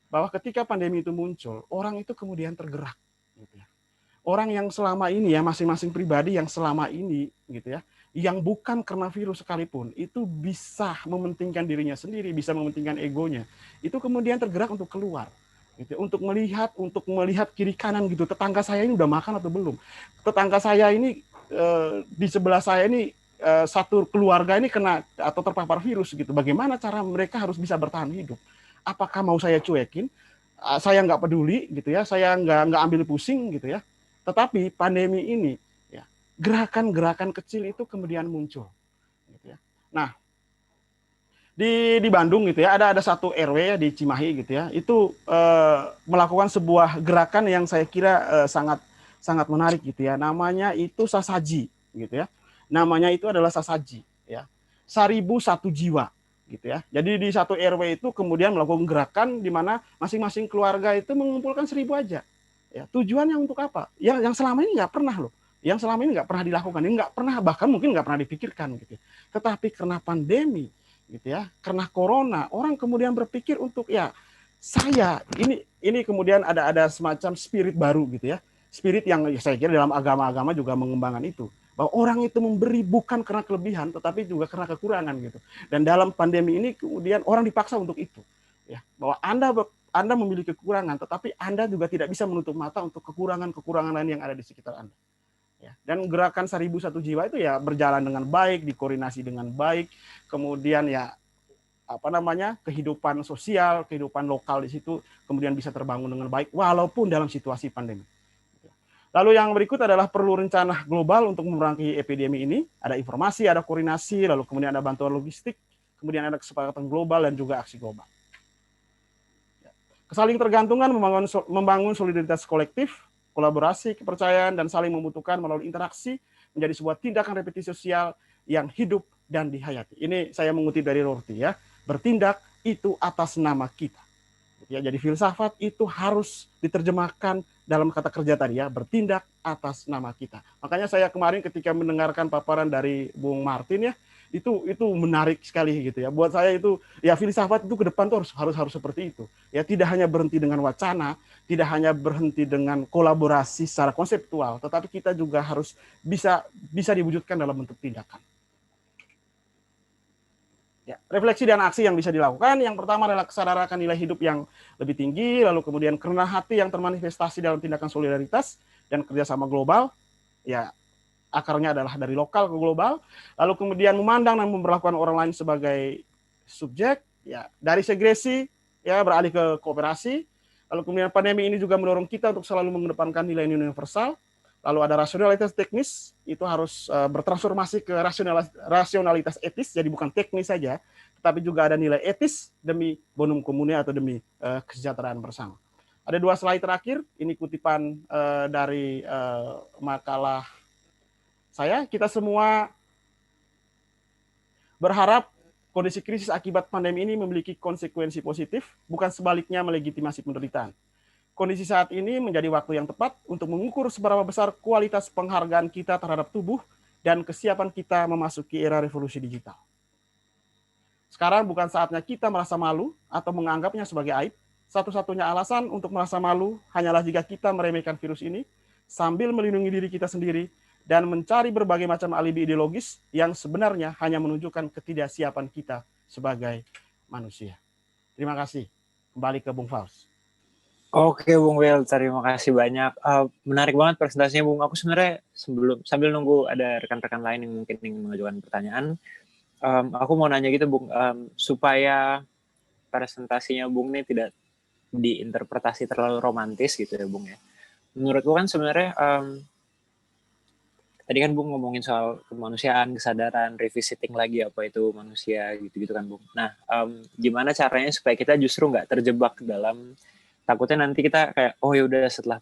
bahwa ketika pandemi itu muncul, orang itu kemudian tergerak gitu ya. Orang yang selama ini ya, masing-masing pribadi yang selama ini gitu ya, yang bukan karena virus sekalipun, itu bisa mementingkan dirinya sendiri, bisa mementingkan egonya, itu kemudian tergerak untuk keluar, gitu, untuk melihat kiri kanan gitu, tetangga saya ini udah makan atau belum, tetangga saya ini di sebelah saya ini satu keluarga ini kena atau terpapar virus gitu, bagaimana cara mereka harus bisa bertahan hidup? Apakah mau saya cuekin? Saya nggak peduli gitu ya, saya nggak ambil pusing gitu ya. Tetapi pandemi ini ya, gerakan-gerakan kecil itu kemudian muncul gitu ya. Nah, di Bandung gitu ya, ada satu RW ya di Cimahi gitu ya, itu melakukan sebuah gerakan yang saya kira sangat menarik gitu ya. Namanya itu Sasaji gitu ya. Namanya itu adalah Sasaji ya. 1001 jiwa gitu ya. Jadi di satu RW itu kemudian melakukan gerakan di mana masing-masing keluarga itu mengumpulkan 1000 aja. Ya, tujuannya untuk apa? Yang selama ini nggak pernah loh. Yang selama ini nggak pernah dilakukan, ini nggak pernah, bahkan mungkin nggak pernah dipikirkan gitu. Tetapi karena pandemi gitu ya, karena corona, orang kemudian berpikir untuk ya saya ini kemudian ada semacam spirit baru gitu ya. Spirit yang saya kira dalam agama-agama juga mengembangkan itu. Bahwa orang itu memberi bukan karena kelebihan tetapi juga karena kekurangan gitu. Dan dalam pandemi ini kemudian orang dipaksa untuk itu. Ya, bahwa Anda memiliki kekurangan, tetapi Anda juga tidak bisa menutup mata untuk kekurangan-kekurangan lain yang ada di sekitar Anda. Ya, dan gerakan 1001 jiwa itu ya berjalan dengan baik, dikoordinasi dengan baik, kemudian ya kehidupan sosial, kehidupan lokal di situ kemudian bisa terbangun dengan baik walaupun dalam situasi pandemi. Lalu yang berikut adalah perlu rencana global untuk memerangi epidemi ini. Ada informasi, ada koordinasi, lalu kemudian ada bantuan logistik, kemudian ada kesepakatan global dan juga aksi global. Kesaling tergantungan membangun solidaritas kolektif, kolaborasi, kepercayaan, dan saling membutuhkan melalui interaksi menjadi sebuah tindakan repetisi sosial yang hidup dan dihayati. Ini saya mengutip dari Rorty ya. Bertindak itu atas nama kita. Ya, jadi filsafat itu harus diterjemahkan dalam kata kerja tadi ya, bertindak atas nama kita. Makanya saya kemarin ketika mendengarkan paparan dari Bung Martin ya, itu menarik sekali gitu ya. Buat saya itu ya filsafat itu ke depan tuh harus seperti itu. Ya tidak hanya berhenti dengan wacana, tidak hanya berhenti dengan kolaborasi secara konseptual, tetapi kita juga harus bisa diwujudkan dalam bentuk tindakan. Ya, refleksi dan aksi yang bisa dilakukan. Yang pertama adalah kesadaran akan nilai hidup yang lebih tinggi, lalu kemudian kerendahan hati yang termanifestasi dalam tindakan solidaritas dan kerjasama global. Ya, akarnya adalah dari lokal ke global, lalu kemudian memandang dan memperlakukan orang lain sebagai subjek, ya dari segresi ya beralih ke kooperasi, lalu kemudian pandemi ini juga mendorong kita untuk selalu mengedepankan nilai universal, lalu ada rasionalitas teknis, itu harus bertransformasi ke rasionalitas etis, jadi bukan teknis saja, tetapi juga ada nilai etis demi bonum comune atau demi kesejahteraan bersama. Ada 2 slide terakhir, ini kutipan dari makalah saya. Kita semua berharap kondisi krisis akibat pandemi ini memiliki konsekuensi positif, bukan sebaliknya melegitimasi penderitaan. Kondisi saat ini menjadi waktu yang tepat untuk mengukur seberapa besar kualitas penghargaan kita terhadap tubuh dan kesiapan kita memasuki era revolusi digital. Sekarang bukan saatnya kita merasa malu atau menganggapnya sebagai aib. Satu-satunya alasan untuk merasa malu hanyalah jika kita meremehkan virus ini sambil melindungi diri kita sendiri dan mencari berbagai macam alibi ideologis yang sebenarnya hanya menunjukkan ketidaksiapan kita sebagai manusia. Terima kasih. Kembali ke Bung Faust. Oke Bung Wel, terima kasih banyak. Menarik banget presentasinya Bung. Aku sebenarnya sambil nunggu ada rekan-rekan lain yang mungkin ingin mengajukan pertanyaan, aku mau nanya gitu Bung, supaya presentasinya Bung ini tidak diinterpretasi terlalu romantis gitu ya Bung ya. Menurutku kan sebenarnya tadi kan Bung ngomongin soal kemanusiaan, kesadaran, revisiting lagi apa itu manusia gitu-gitu kan Bung. Nah, gimana caranya supaya kita justru nggak terjebak dalam takutnya nanti kita kayak oh ya udah setelah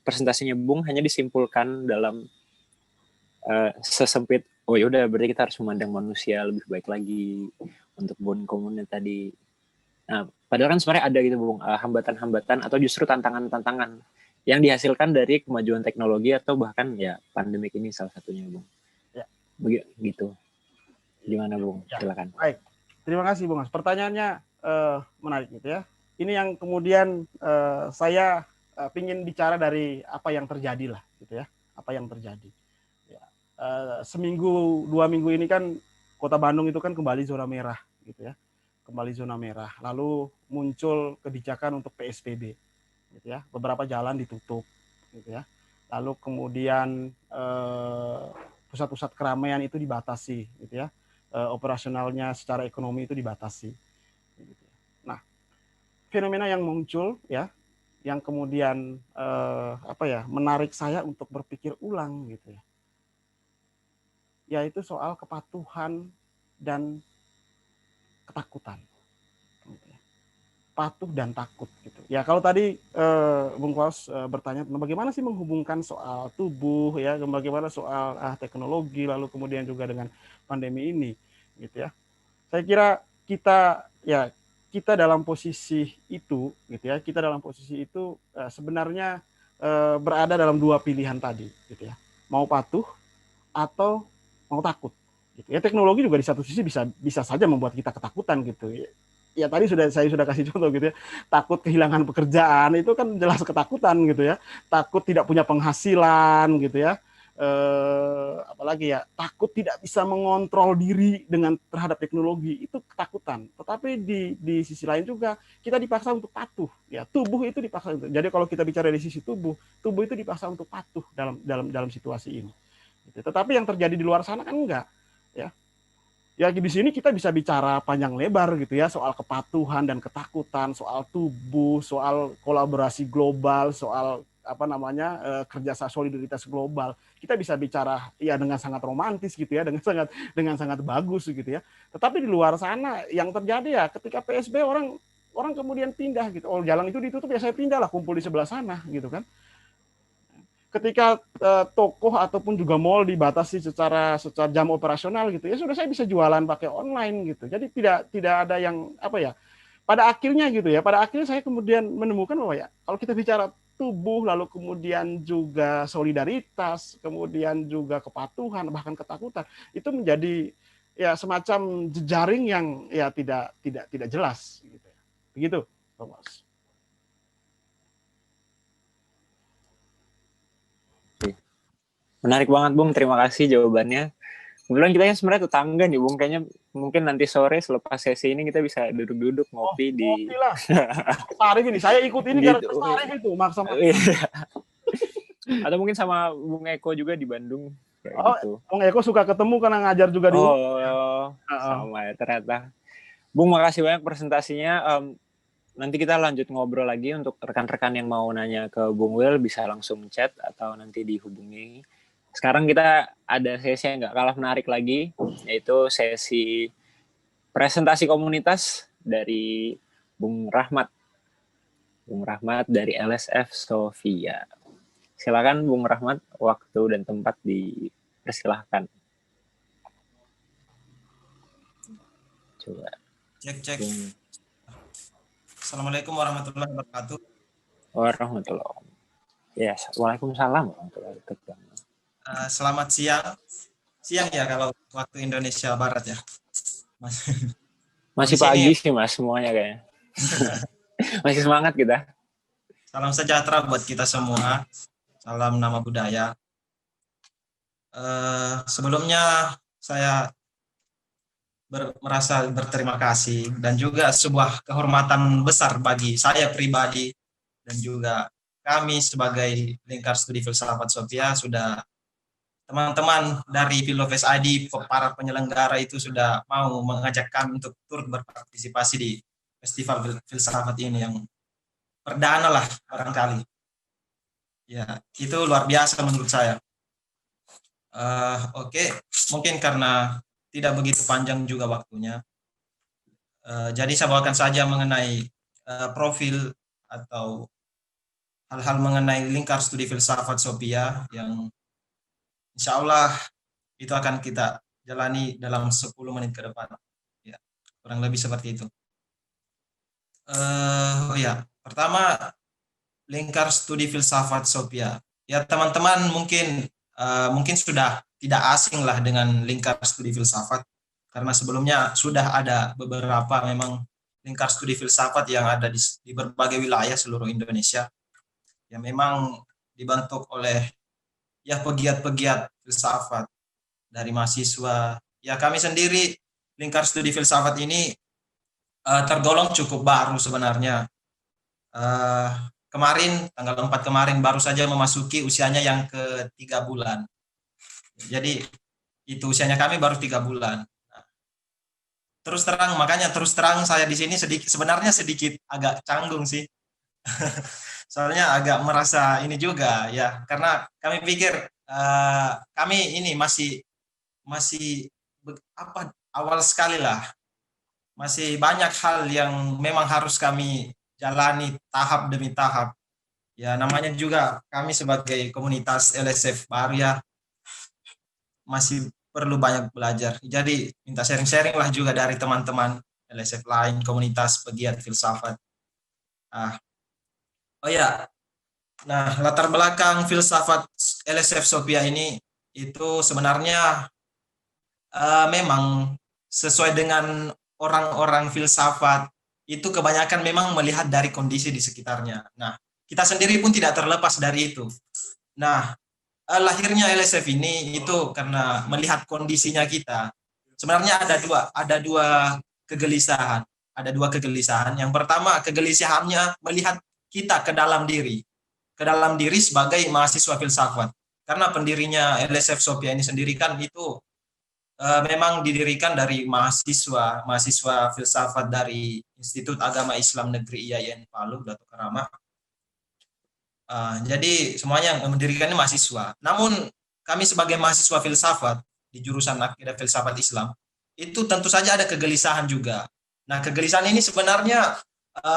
presentasinya Bung hanya disimpulkan dalam sesempit, oh ya udah berarti kita harus memandang manusia lebih baik lagi untuk bond komunnya tadi. Nah, padahal kan sebenarnya ada gitu Bung, hambatan-hambatan atau justru tantangan-tantangan yang dihasilkan dari kemajuan teknologi atau bahkan ya pandemik ini salah satunya Bung. Ya. Begitu. Gimana Bung? Ya. Silakan. Baik. Terima kasih Bung Mas. Pertanyaannya menarik gitu ya. Ini yang kemudian saya ingin bicara dari apa yang terjadi lah gitu ya. Apa yang terjadi. Ya. Seminggu 2 minggu ini kan Kota Bandung itu kan kembali zona merah gitu ya. Kembali zona merah. Lalu muncul kebijakan untuk PSBB gitu ya. Beberapa jalan ditutup gitu ya. Lalu kemudian pusat-pusat keramaian itu dibatasi gitu ya. Operasionalnya secara ekonomi itu dibatasi. Nah, fenomena yang muncul ya, yang kemudian menarik saya untuk berpikir ulang gitu ya, yaitu soal kepatuhan dan ketakutan. Gitu ya. Patuh dan takut gitu. Ya kalau tadi Bung Klaus bertanya tentang bagaimana sih menghubungkan soal tubuh ya, bagaimana soal teknologi, lalu kemudian juga dengan pandemi ini gitu ya. Saya kira kita dalam posisi itu gitu ya, kita dalam posisi itu sebenarnya berada dalam 2 pilihan tadi gitu ya. Mau patuh atau mau takut gitu. Ya teknologi juga di satu sisi bisa saja membuat kita ketakutan gitu. Ya tadi saya sudah kasih contoh gitu ya. Takut kehilangan pekerjaan itu kan jelas ketakutan gitu ya. Takut tidak punya penghasilan gitu ya. Apalagi ya takut tidak bisa mengontrol diri terhadap teknologi, itu ketakutan. Tetapi di sisi lain juga kita dipaksa untuk patuh ya, tubuh itu dipaksa untuk. Jadi kalau kita bicara dari sisi tubuh itu dipaksa untuk patuh dalam situasi ini gitu. Tetapi yang terjadi di luar sana kan enggak ya. Ya di sini kita bisa bicara panjang lebar gitu ya, soal kepatuhan dan ketakutan, soal tubuh, soal kolaborasi global, soal kerjasama solidaritas global. Kita bisa bicara ya dengan sangat romantis gitu ya, dengan sangat bagus gitu ya. Tetapi di luar sana yang terjadi ya ketika PSBB orang kemudian pindah gitu. Oh, jalan itu ditutup ya saya pindahlah, kumpul di sebelah sana gitu kan. Ketika toko ataupun juga mall dibatasi secara jam operasional gitu ya, sudah saya bisa jualan pakai online gitu. Jadi tidak ada yang pada akhirnya saya kemudian menemukan bahwa ya kalau kita bicara tubuh, lalu kemudian juga solidaritas, kemudian juga kepatuhan, bahkan ketakutan, itu menjadi ya semacam jejaring yang ya tidak jelas gitu. Begitu, Thomas. Menarik banget Bung, terima kasih jawabannya. Kebetulan kita sebenarnya tetangga nih Bung, kayaknya mungkin nanti sore selepas sesi ini kita bisa duduk-duduk ngopi di. Ngopi lah. Tarif ini, saya ikut ini gitu. Karena tarif itu maksa. Atau mungkin sama Bung Eko juga di Bandung. Gitu. Bung Eko suka ketemu karena ngajar juga di. Sama ya ternyata. Bung, makasih banyak presentasinya. Nanti kita lanjut ngobrol lagi. Untuk rekan-rekan yang mau nanya ke Bung Will bisa langsung chat atau nanti dihubungi. Sekarang kita ada sesi yang nggak kalah menarik lagi, yaitu sesi presentasi komunitas dari Bung Rahmat. Bung Rahmat dari LSF Sofia. Silakan Bung Rahmat, waktu dan tempat dipersilahkan. Coba. Cek. Assalamualaikum warahmatullahi wabarakatuh. Warahmatullahi wabarakatuh. Yes, waalaikumsalam warahmatullahi wabarakatuh. Selamat siang ya kalau waktu Indonesia Barat ya. Masih pagi sih Mas semuanya kayaknya. Masih semangat kita. Salam sejahtera buat kita semua. Salam nama budaya. Sebelumnya saya merasa berterima kasih dan juga sebuah kehormatan besar bagi saya pribadi dan juga kami sebagai Lingkar Studi Filsafat Sofia sudah teman-teman dari Filofest ID, para penyelenggara itu sudah mau mengajak kami untuk turut berpartisipasi di Festival Filsafat ini yang perdana lah barangkali. Ya, itu luar biasa menurut saya. Oke, mungkin karena tidak begitu panjang juga waktunya. Jadi saya bawakan saja mengenai profil atau hal-hal mengenai lingkar studi filsafat Sophia yang insya Allah itu akan kita jalani dalam 10 menit ke depan. Ya, kurang lebih seperti itu. Oh ya, pertama lingkar studi filsafat Sophia. Ya teman-teman mungkin sudah tidak asing lah dengan lingkar studi filsafat karena sebelumnya sudah ada beberapa memang lingkar studi filsafat yang ada di berbagai wilayah seluruh Indonesia. Ya memang dibentuk oleh ya pegiat-pegiat filsafat dari mahasiswa. Ya kami sendiri lingkar studi filsafat ini tergolong cukup baru sebenarnya. Kemarin tanggal 4 kemarin baru saja memasuki usianya yang ke-3 bulan. Jadi itu usianya kami baru 3 bulan. Terus terang saya di sini sebenarnya sedikit agak canggung sih. Soalnya agak merasa ini juga ya, karena kami pikir kami ini masih awal sekali lah. Masih banyak hal yang memang harus kami jalani tahap demi tahap. Ya namanya juga kami sebagai komunitas LSF baru ya, masih perlu banyak belajar. Jadi minta sharing-sharing lah juga dari teman-teman LSF lain, komunitas pegiat filsafat. Oh ya, nah latar belakang filsafat LSF Sophia ini itu sebenarnya memang sesuai dengan orang-orang filsafat itu kebanyakan memang melihat dari kondisi di sekitarnya. Nah, kita sendiri pun tidak terlepas dari itu. Nah, lahirnya LSF ini itu karena melihat kondisinya kita. Sebenarnya ada dua kegelisahan. Ada dua kegelisahan. Yang pertama, kegelisahannya melihat kita ke dalam diri. Ke dalam diri sebagai mahasiswa filsafat. Karena pendirinya LSF Sophia ini sendiri kan itu memang didirikan dari mahasiswa filsafat dari Institut Agama Islam Negeri IAIN Palu, Datuk Karama. Jadi semuanya yang mendirikannya mahasiswa. Namun kami sebagai mahasiswa filsafat di jurusan Akidah Filsafat Islam itu tentu saja ada kegelisahan juga. Nah kegelisahan ini sebenarnya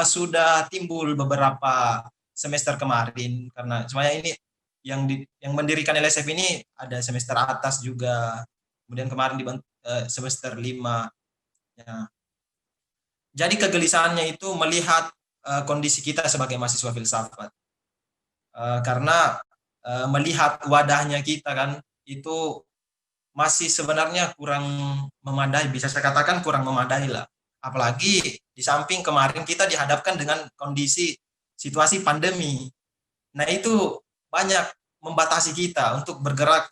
sudah timbul beberapa semester kemarin karena semuanya ini yang mendirikan LSF ini ada semester atas juga. Kemudian kemarin di semester 5. Ya. Jadi kegelisahannya itu melihat kondisi kita sebagai mahasiswa filsafat. Karena melihat wadahnya kita kan itu masih sebenarnya kurang memadai, bisa saya katakan kurang memadai lah. Apalagi di samping kemarin kita dihadapkan dengan kondisi situasi pandemi. Nah itu banyak membatasi kita untuk bergerak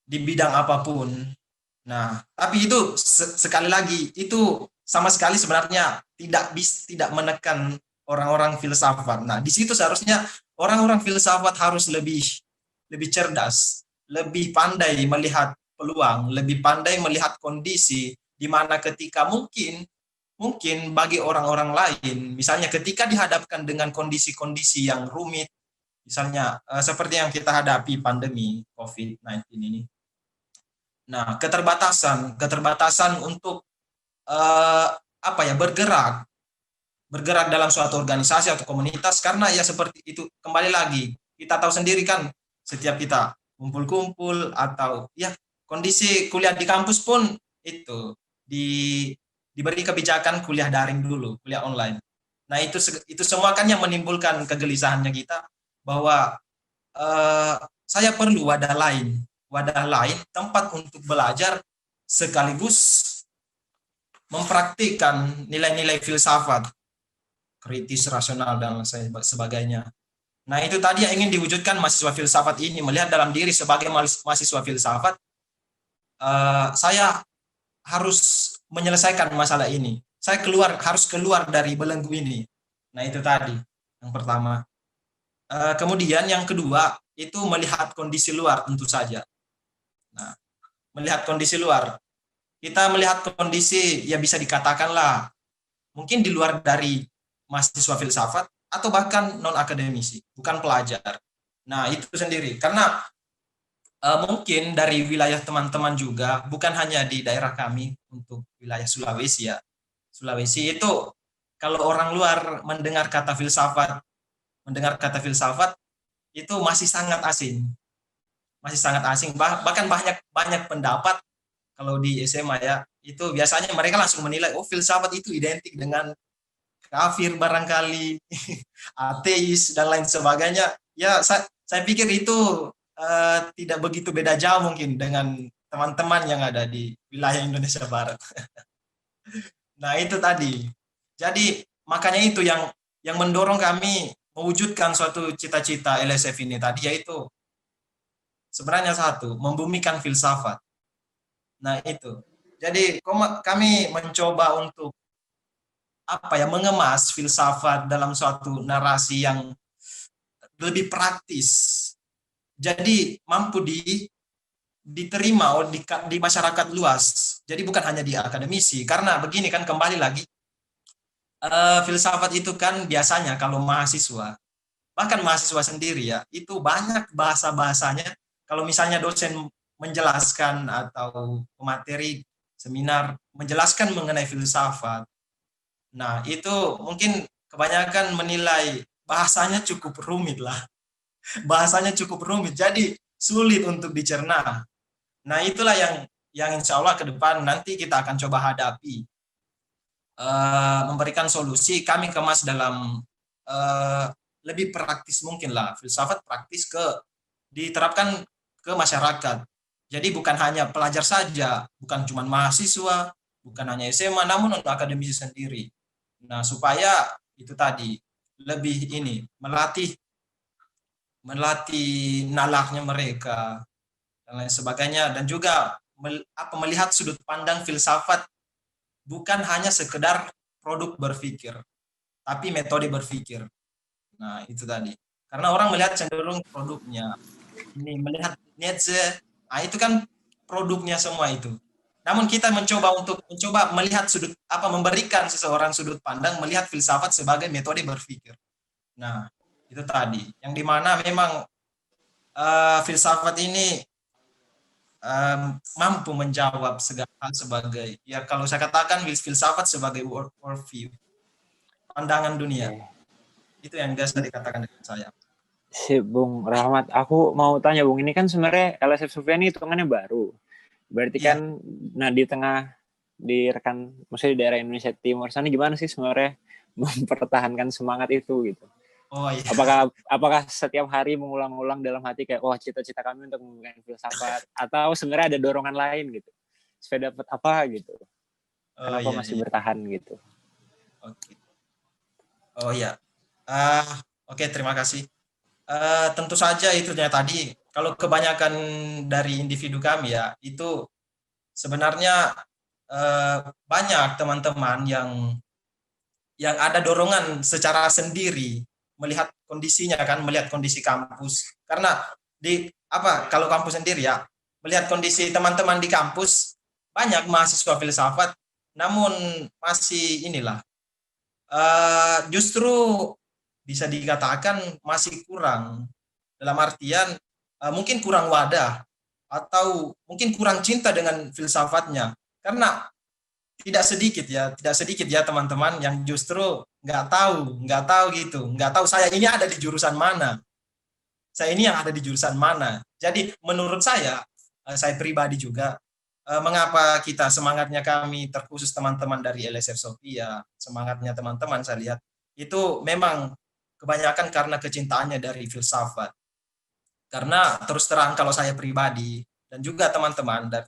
di bidang apapun. Nah, tapi itu sekali lagi itu sama sekali sebenarnya tidak menekan orang-orang filsafat. Nah, di situ seharusnya orang-orang filsafat harus lebih cerdas, lebih pandai melihat peluang, lebih pandai melihat kondisi di mana ketika mungkin bagi orang-orang lain, misalnya ketika dihadapkan dengan kondisi-kondisi yang rumit, misalnya seperti yang kita hadapi pandemi COVID-19 ini. Nah, keterbatasan untuk bergerak dalam suatu organisasi atau komunitas karena ya seperti itu, kembali lagi kita tahu sendiri kan setiap kita kumpul-kumpul atau ya kondisi kuliah di kampus pun itu diberi kebijakan kuliah daring dulu, kuliah online. Nah, itu semua kan yang menimbulkan kegelisahannya kita bahwa saya perlu wadah lain, tempat untuk belajar sekaligus mempraktikkan nilai-nilai filsafat, kritis, rasional, dan sebagainya. Nah, itu tadi yang ingin diwujudkan mahasiswa filsafat ini, melihat dalam diri sebagai mahasiswa filsafat, saya harus menyelesaikan masalah ini. Saya harus keluar dari belenggu ini. Nah, itu tadi yang pertama. Kemudian yang kedua, itu melihat kondisi luar tentu saja. Nah, melihat kondisi luar. Kita melihat kondisi ya bisa dikatakanlah mungkin di luar dari mahasiswa filsafat atau bahkan non-akademisi, bukan pelajar. Nah, itu sendiri. Karena mungkin dari wilayah teman-teman juga, bukan hanya di daerah kami, untuk wilayah Sulawesi ya. Sulawesi itu kalau orang luar mendengar kata filsafat, mendengar kata filsafat itu masih sangat asing. Masih sangat asing, bahkan banyak pendapat kalau di SMA ya, itu biasanya mereka langsung menilai, oh filsafat itu identik dengan kafir barangkali, ateis dan lain sebagainya. Ya, saya pikir itu tidak begitu beda jauh mungkin dengan teman-teman yang ada di wilayah Indonesia Barat. Nah, itu tadi. Jadi, makanya itu yang mendorong kami mewujudkan suatu cita-cita LSF ini tadi, yaitu sebenarnya satu, membumikan filsafat. Nah, itu. Jadi, kami mencoba untuk mengemas filsafat dalam suatu narasi yang lebih praktis. Jadi mampu diterima di masyarakat luas. Jadi bukan hanya di akademisi. Karena begini kan, kembali lagi, filsafat itu kan biasanya kalau mahasiswa, bahkan mahasiswa sendiri ya, itu banyak bahasa-bahasanya. Kalau misalnya dosen menjelaskan atau pemateri seminar menjelaskan mengenai filsafat, nah, itu mungkin kebanyakan menilai bahasanya cukup rumit lah. Bahasanya cukup rumit, jadi sulit untuk dicerna. Nah, itulah yang insya Allah ke depan nanti kita akan coba hadapi. Memberikan solusi, kami kemas dalam lebih praktis mungkin lah. Filsafat praktis diterapkan ke masyarakat. Jadi bukan hanya pelajar saja, bukan cuma mahasiswa, bukan hanya SMA, namun untuk akademisi sendiri. Nah, supaya itu tadi lebih melatih nalaknya mereka dan lain sebagainya, dan juga melihat sudut pandang filsafat bukan hanya sekedar produk berpikir, tapi metode berpikir. Nah, itu tadi. Karena orang melihat cenderung produknya. Ini melihat Nietzsche, itu kan produknya semua itu. Namun kita mencoba melihat memberikan seseorang sudut pandang melihat filsafat sebagai metode berpikir. Nah, itu tadi. Yang dimana memang filsafat ini mampu menjawab segala hal sebagai, ya kalau saya katakan filsafat sebagai worldview, pandangan dunia. Itu yang biasa dikatakan dengan saya. Si Bung Rahmat, aku mau tanya Bung, ini kan sebenarnya LSF Sofia ini hitungannya baru. Berarti kan, nah di rekan, maksudnya di daerah Indonesia Timur sana gimana sih sebenarnya mempertahankan semangat itu gitu? Oh iya. Apakah setiap hari mengulang-ulang dalam hati kayak, cita-cita kami untuk membuka filsafat, atau sebenarnya ada dorongan lain gitu, supaya dapat apa gitu? Kenapa masih bertahan gitu? Oke. Oh iya. Oke, terima kasih. Tentu saja itu tadi, kalau kebanyakan dari individu kami ya, itu sebenarnya banyak teman-teman yang ada dorongan secara sendiri melihat kondisinya kan, melihat kondisi kampus. Karena kalau kampus sendiri ya, melihat kondisi teman-teman di kampus, banyak mahasiswa filsafat, namun masih justru bisa dikatakan masih kurang, dalam artian mungkin kurang wadah atau mungkin kurang cinta dengan filsafatnya, karena tidak sedikit ya teman-teman yang justru nggak tahu saya ini ada di jurusan mana, saya ini yang ada di jurusan mana. Jadi menurut saya pribadi juga, mengapa semangatnya kami, terkhusus teman-teman dari LSF Sofia, semangatnya teman-teman saya lihat itu memang kebanyakan karena kecintaannya dari filsafat. Karena terus terang kalau saya pribadi dan juga teman-teman, dan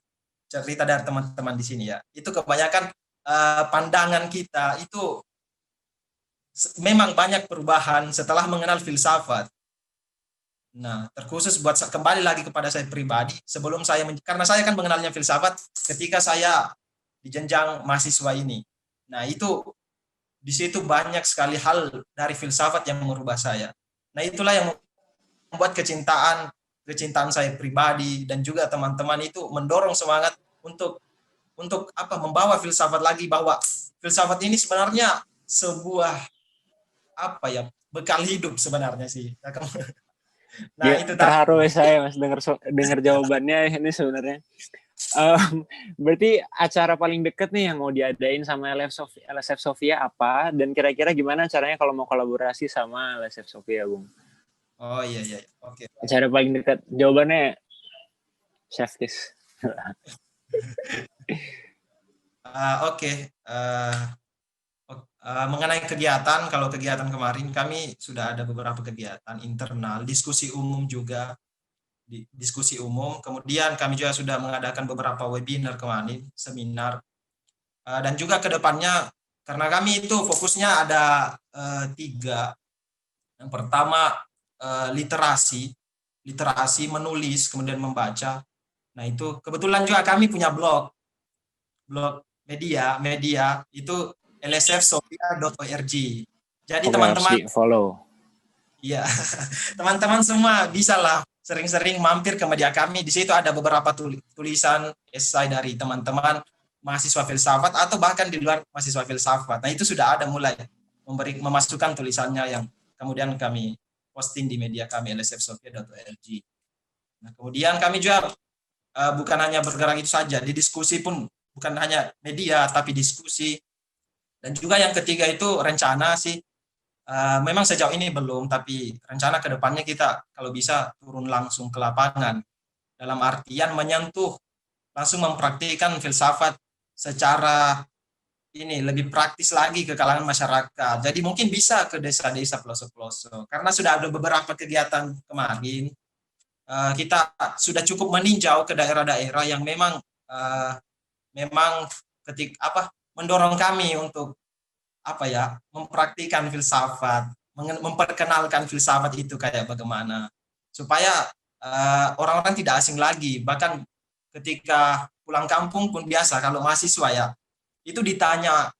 cerita dari teman-teman di sini ya, itu kebanyakan pandangan kita itu memang banyak perubahan setelah mengenal filsafat. Nah, terkhusus buat kembali lagi kepada saya pribadi, sebelum karena saya kan mengenalnya filsafat ketika saya di jenjang mahasiswa ini. Nah, itu di situ banyak sekali hal dari filsafat yang merubah saya. Nah, itulah yang membuat kecintaan saya pribadi dan juga teman-teman itu mendorong semangat untuk membawa filsafat lagi, bahwa filsafat ini sebenarnya sebuah bekal hidup sebenarnya sih. Nah, ya, itu terharu saya Mas dengar jawabannya ini sebenarnya. Berarti acara paling deket nih yang mau diadain sama LSF Sofia apa? Dan kira-kira gimana caranya kalau mau kolaborasi sama LSF Sofia, Bung? Oh iya iya, oke. Acara paling dekat, jawabannya Chef Kiss. Oke. Mengenai kegiatan, kalau kegiatan kemarin kami sudah ada beberapa kegiatan internal, diskusi umum juga, diskusi umum. Kemudian kami juga sudah mengadakan beberapa webinar kemarin, seminar. Dan juga ke depannya, karena kami itu fokusnya ada 3. Yang pertama literasi menulis, kemudian membaca. Nah itu kebetulan juga kami punya blog media itu lsfsofia.org. Jadi teman-teman follow. Iya, teman-teman semua bisa lah sering-sering mampir ke media kami. Di situ ada beberapa tulisan esai dari teman-teman mahasiswa filsafat atau bahkan di luar mahasiswa filsafat. Nah itu sudah ada mulai memasukkan tulisannya yang kemudian kami posting di media kami lsfsofia.org. Nah kemudian kami juga bukan hanya bergerak itu saja, di diskusi pun bukan hanya media tapi diskusi. Dan juga yang ketiga itu rencana sih. Memang sejauh ini belum, tapi rencana ke depannya kita kalau bisa turun langsung ke lapangan. Dalam artian menyentuh, langsung mempraktikkan filsafat secara ini lebih praktis lagi ke kalangan masyarakat. Jadi mungkin bisa ke desa-desa pelosok-pelosok. Karena sudah ada beberapa kegiatan kemarin, kita sudah cukup meninjau ke daerah-daerah yang memang mendorong kami untuk mempraktikkan filsafat, memperkenalkan filsafat itu kayak bagaimana, supaya orang-orang tidak asing lagi. Bahkan ketika pulang kampung pun biasa kalau mahasiswa ya, itu ditanya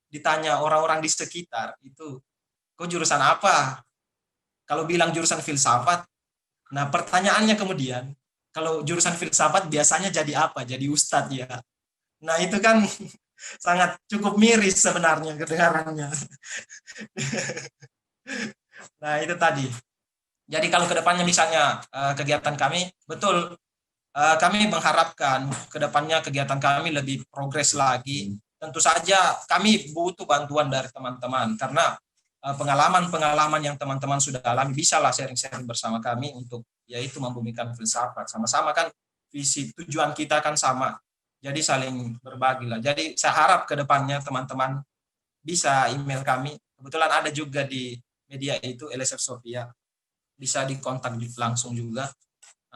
orang-orang di sekitar itu, kok jurusan apa? Kalau bilang jurusan filsafat, nah pertanyaannya kemudian, kalau jurusan filsafat biasanya jadi apa? Jadi ustadz ya. Nah itu kan sangat cukup miris sebenarnya kedengarannya. Nah itu tadi. Jadi kalau kedepannya misalnya kegiatan kami, betul kami mengharapkan kedepannya kegiatan kami lebih progres lagi. Tentu saja kami butuh bantuan dari teman-teman karena pengalaman-pengalaman yang teman-teman sudah alami bisalah sharing-sharing bersama kami untuk yaitu membumikan filsafat. Sama-sama kan visi tujuan kita kan sama. Jadi saling berbagi lah. Jadi saya harap ke depannya teman-teman bisa email kami. Kebetulan ada juga di media itu LSF Sofia. Bisa dikontak langsung juga.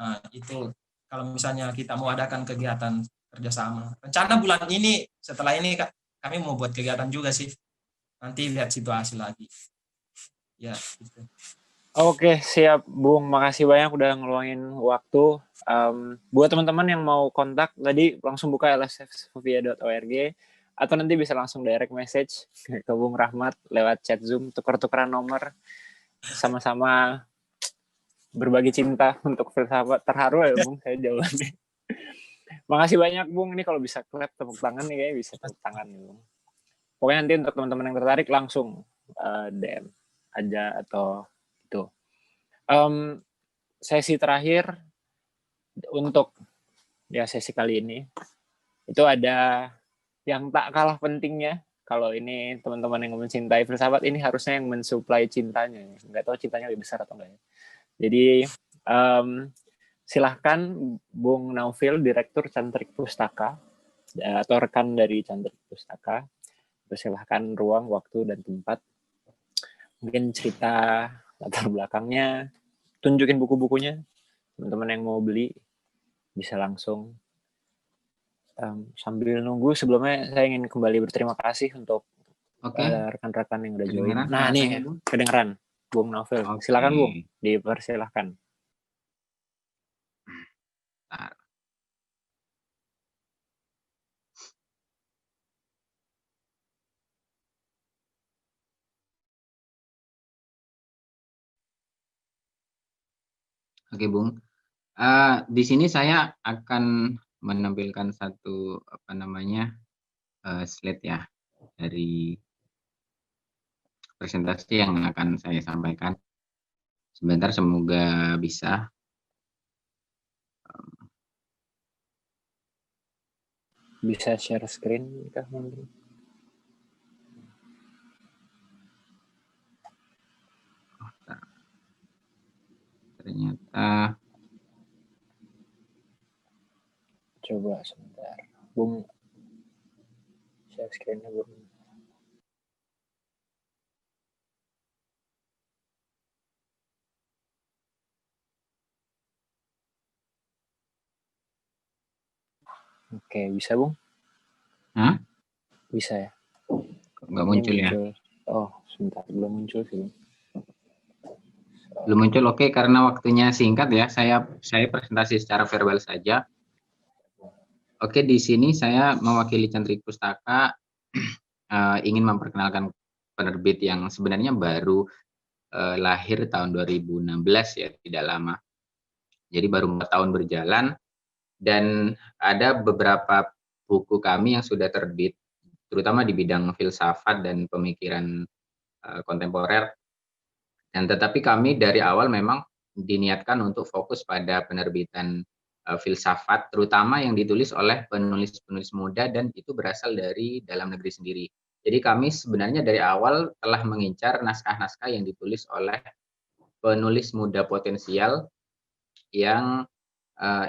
Nah, itu kalau misalnya kita mau adakan kegiatan kerjasama. Rencana bulan ini, setelah ini kami mau buat kegiatan juga sih. Nanti lihat situasi lagi. Ya, gitu. Oke, siap Bung. Makasih banyak udah ngeluangin waktu. Buat teman-teman yang mau kontak, tadi langsung buka lsfsofia.org atau nanti bisa langsung direct message ke Bung Rahmat lewat chat Zoom, tukar-tukaran nomor, sama-sama berbagi cinta untuk filsafat. Terharu ya Bung, saya jawabannya. Makasih banyak Bung. Ini kalau bisa clap tepuk tangan nih, kayaknya bisa tepuk tangan nih Bung. Pokoknya nanti untuk teman-teman yang tertarik langsung DM aja atau itu. Sesi terakhir untuk ya sesi kali ini itu ada yang tak kalah pentingnya. Kalau ini teman-teman yang mencintai filsafat, ini harusnya yang mensuplai cintanya. Nggak tahu cintanya lebih besar atau enggak ya. Jadi silahkan Bung Naufil, Direktur Cantrik Pustaka atau rekan dari Cantrik Pustaka, silahkan ruang, waktu, dan tempat. Mungkin cerita latar belakangnya, tunjukin buku-bukunya. Teman-teman yang mau beli bisa langsung. Sambil nunggu, sebelumnya saya ingin kembali berterima kasih untuk rekan-rekan yang udah join. Nah nih, kedengeran Bung Naufil. Silakan Bung, dipersilahkan. Oke Bung, di sini saya akan menampilkan satu slide ya dari presentasi yang akan saya sampaikan. Sebentar, semoga bisa. Bisa share screen kah mungkin? Ternyata Coba sebentar. Bung, share screen-nya belum. Oke, bisa Bung? Hah? Bisa ya? Nggak muncul ya? Oh, sebentar. Belum muncul sih. Belum muncul, oke, karena waktunya singkat ya, saya presentasi secara verbal saja. Oke, di sini saya mewakili Cantrik Pustaka ingin memperkenalkan penerbit yang sebenarnya baru lahir tahun 2016 ya, tidak lama. Jadi baru 4 tahun berjalan, dan ada beberapa buku kami yang sudah terbit, terutama di bidang filsafat dan pemikiran kontemporer. Dan tetapi kami dari awal memang diniatkan untuk fokus pada penerbitan filsafat, terutama yang ditulis oleh penulis-penulis muda dan itu berasal dari dalam negeri sendiri. Jadi kami sebenarnya dari awal telah mengincar naskah-naskah yang ditulis oleh penulis muda potensial yang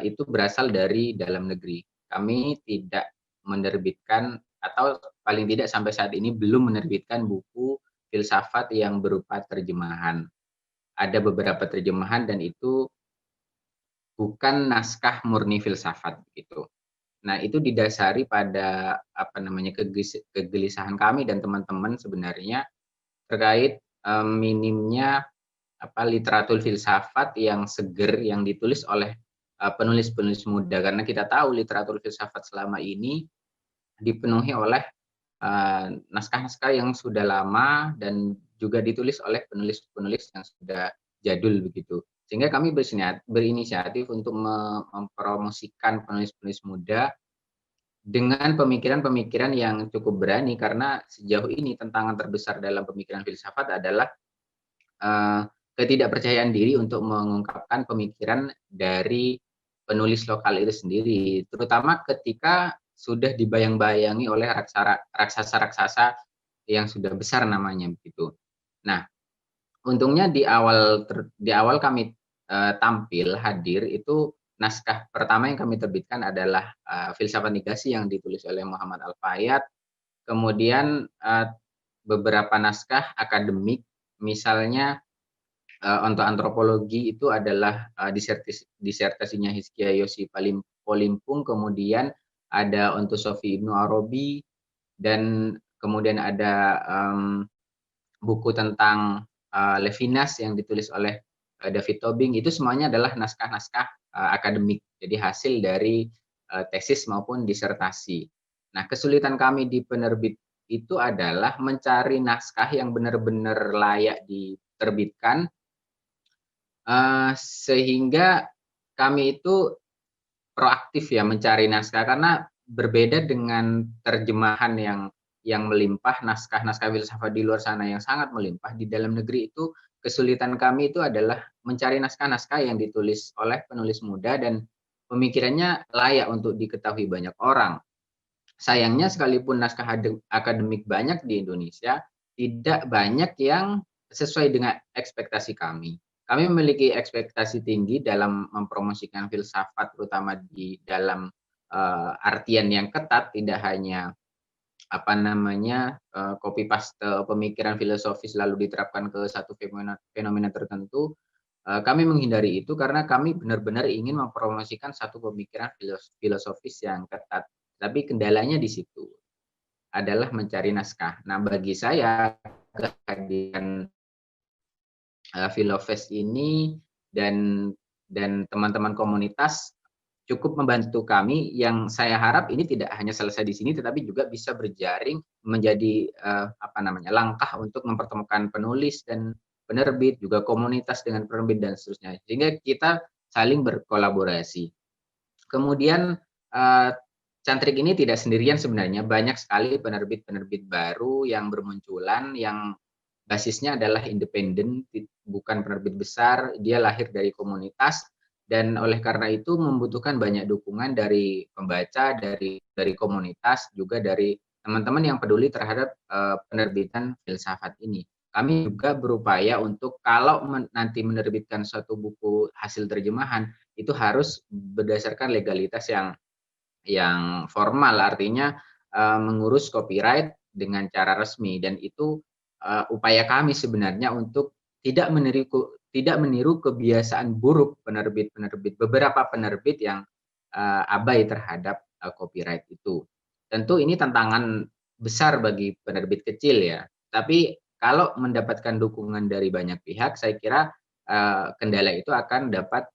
itu berasal dari dalam negeri. Kami tidak menerbitkan atau paling tidak sampai saat ini belum menerbitkan buku filsafat yang berupa terjemahan. Ada beberapa terjemahan dan itu bukan naskah murni filsafat gitu. Nah, itu didasari pada kegelisahan kami dan teman-teman sebenarnya terkait minimnya literatur filsafat yang seger yang ditulis oleh penulis-penulis muda, karena kita tahu literatur filsafat selama ini dipenuhi oleh naskah-naskah yang sudah lama dan juga ditulis oleh penulis-penulis yang sudah jadul begitu. Sehingga kami berinisiatif untuk mempromosikan penulis-penulis muda dengan pemikiran-pemikiran yang cukup berani, karena sejauh ini tantangan terbesar dalam pemikiran filsafat adalah ketidakpercayaan diri untuk mengungkapkan pemikiran dari penulis lokal itu sendiri, terutama ketika sudah dibayang-bayangi oleh raksasa-raksasa yang sudah besar namanya begitu. Nah, untungnya di awal kami tampil hadir itu naskah pertama yang kami terbitkan adalah Filsafat Negasi yang ditulis oleh Muhammad Al-Fayyad. Kemudian beberapa naskah akademik, misalnya untuk antropologi itu adalah disertasinya Hizkia Yosi Polimpung, kemudian ada untuk Sofi Ibnu Arabi, dan kemudian ada buku tentang Levinas yang ditulis oleh David Tobing. Itu semuanya adalah naskah-naskah akademik, jadi hasil dari tesis maupun disertasi. Nah, kesulitan kami di penerbit itu adalah mencari naskah yang benar-benar layak diterbitkan, sehingga kami itu proaktif ya mencari naskah, karena berbeda dengan terjemahan yang melimpah, naskah-naskah filsafat di luar sana yang sangat melimpah, di dalam negeri itu kesulitan kami itu adalah mencari naskah-naskah yang ditulis oleh penulis muda dan pemikirannya layak untuk diketahui banyak orang. Sayangnya sekalipun naskah akademik banyak di Indonesia, tidak banyak yang sesuai dengan ekspektasi kami. Kami memiliki ekspektasi tinggi dalam mempromosikan filsafat, terutama di dalam artian yang ketat, tidak hanya copy paste pemikiran filosofis lalu diterapkan ke satu fenomena tertentu. Kami menghindari itu karena kami benar-benar ingin mempromosikan satu pemikiran filosofis yang ketat. Tapi kendalanya di situ adalah mencari naskah. Nah, bagi saya kehadiran Filofest ini dan teman-teman komunitas cukup membantu kami, yang saya harap ini tidak hanya selesai di sini tetapi juga bisa berjaring menjadi langkah untuk mempertemukan penulis dan penerbit, juga komunitas dengan penerbit dan seterusnya, sehingga kita saling berkolaborasi. Kemudian Cantrik ini tidak sendirian sebenarnya, banyak sekali penerbit-penerbit baru yang bermunculan, yang basisnya adalah independen, bukan penerbit besar, dia lahir dari komunitas, dan oleh karena itu membutuhkan banyak dukungan dari pembaca, dari komunitas, juga dari teman-teman yang peduli terhadap penerbitan filsafat ini. Kami juga berupaya untuk kalau nanti menerbitkan suatu buku hasil terjemahan itu harus berdasarkan legalitas yang formal, artinya mengurus copyright dengan cara resmi, dan itu upaya kami sebenarnya untuk tidak meniru kebiasaan buruk beberapa penerbit yang abai terhadap copyright itu. Tentu ini tantangan besar bagi penerbit kecil ya, tapi kalau mendapatkan dukungan dari banyak pihak, saya kira kendala itu akan dapat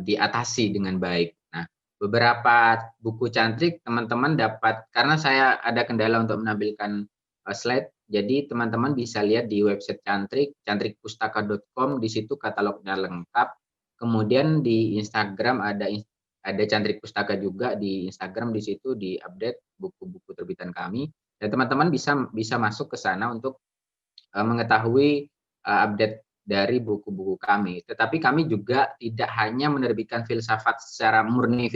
diatasi dengan baik. Nah, beberapa buku Cantrik teman-teman dapat, karena saya ada kendala untuk menampilkan slide, jadi teman-teman bisa lihat di website Cantrik, cantrikpustaka.com, di situ katalognya lengkap. Kemudian di Instagram ada Cantrik Pustaka juga di Instagram, di situ diupdate buku-buku terbitan kami, dan teman-teman bisa masuk ke sana untuk mengetahui update dari buku-buku kami. Tetapi kami juga tidak hanya menerbitkan filsafat secara murni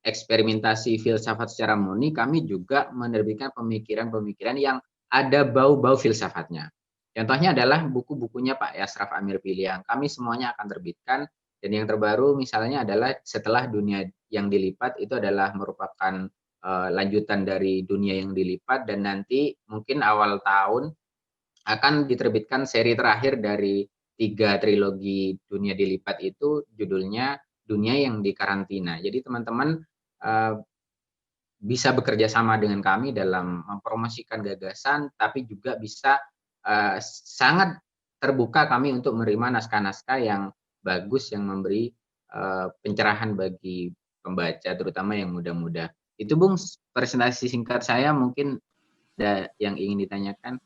eksperimentasi filsafat secara murni, kami juga menerbitkan pemikiran-pemikiran yang ada bau-bau filsafatnya. Contohnya adalah buku-bukunya Pak Ashraf Amir Piliang. Kami semuanya akan terbitkan, dan yang terbaru misalnya adalah Setelah Dunia yang Dilipat, itu adalah merupakan lanjutan dari Dunia yang Dilipat, dan nanti mungkin awal tahun akan diterbitkan seri terakhir dari 3 trilogi Dunia Dilipat, itu judulnya Dunia yang Dikarantina. Jadi teman-teman bisa bekerja sama dengan kami dalam mempromosikan gagasan, tapi juga bisa sangat terbuka kami untuk menerima naskah-naskah yang bagus, yang memberi pencerahan bagi pembaca, terutama yang muda-muda. Itu Bung, presentasi singkat saya, mungkin ada yang ingin ditanyakan.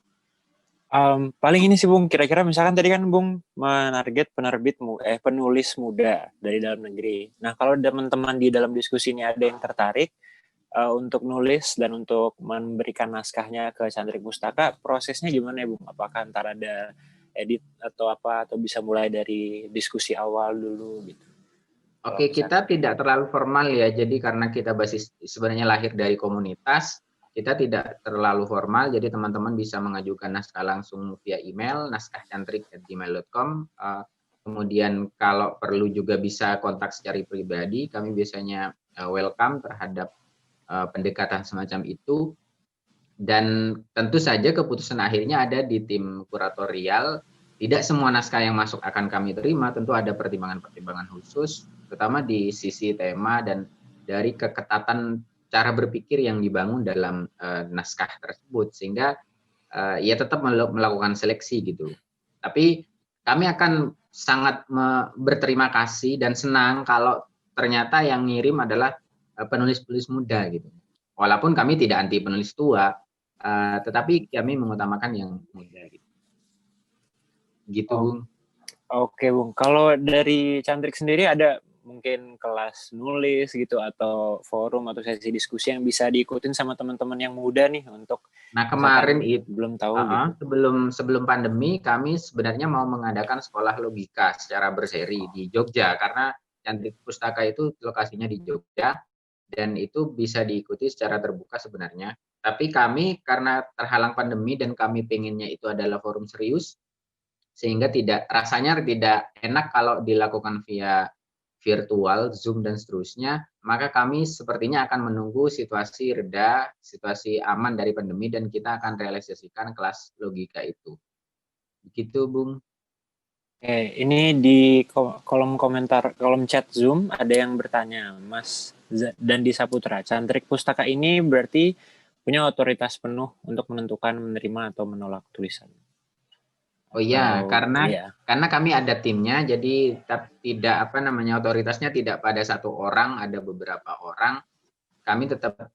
Paling ini sih Bung, kira-kira misalkan tadi kan Bung menarget penulis muda dari dalam negeri. Nah, kalau teman-teman di dalam diskusi ini ada yang tertarik untuk nulis dan untuk memberikan naskahnya ke Cantrik Pustaka, prosesnya gimana ya Bung? Apakah antara ada edit atau apa, atau bisa mulai dari diskusi awal dulu gitu? Oke, kita tidak terlalu formal ya, jadi karena kita sebenarnya lahir dari komunitas, kita tidak terlalu formal, jadi teman-teman bisa mengajukan naskah langsung via email, naskahcantrik@gmail.com. Kemudian kalau perlu juga bisa kontak secara pribadi, kami biasanya welcome terhadap pendekatan semacam itu. Dan tentu saja keputusan akhirnya ada di tim kuratorial. Tidak semua naskah yang masuk akan kami terima, tentu ada pertimbangan-pertimbangan khusus, terutama di sisi tema dan dari keketatan cara berpikir yang dibangun dalam naskah tersebut, sehingga ya tetap melakukan seleksi gitu. Tapi kami akan sangat berterima kasih dan senang kalau ternyata yang ngirim adalah penulis-penulis muda gitu. Walaupun kami tidak anti penulis tua, tetapi kami mengutamakan yang muda gitu. Gitu Bung. Oke Bung, kalau dari Cantrik sendiri ada mungkin kelas nulis gitu atau forum atau sesi diskusi yang bisa diikutin sama teman-teman yang muda nih untuk kemarin itu belum tahu gitu. Sebelum pandemi kami sebenarnya mau mengadakan sekolah logika secara berseri di Jogja, karena Cantrik Pustaka itu lokasinya di Jogja dan itu bisa diikuti secara terbuka sebenarnya. Tapi kami karena terhalang pandemi dan kami pengennya itu adalah forum serius, sehingga rasanya tidak enak kalau dilakukan via virtual, Zoom dan seterusnya, maka kami sepertinya akan menunggu situasi reda, situasi aman dari pandemi, dan kita akan realisasikan kelas logika itu. Begitu, Bung. Ini di kolom komentar, kolom chat Zoom ada yang bertanya, Mas Dandi Saputra, Cantrik Pustaka ini berarti punya otoritas penuh untuk menentukan menerima atau menolak tulisan. Oh iya, karena kami ada timnya, jadi tidak otoritasnya tidak pada satu orang, ada beberapa orang. Kami tetap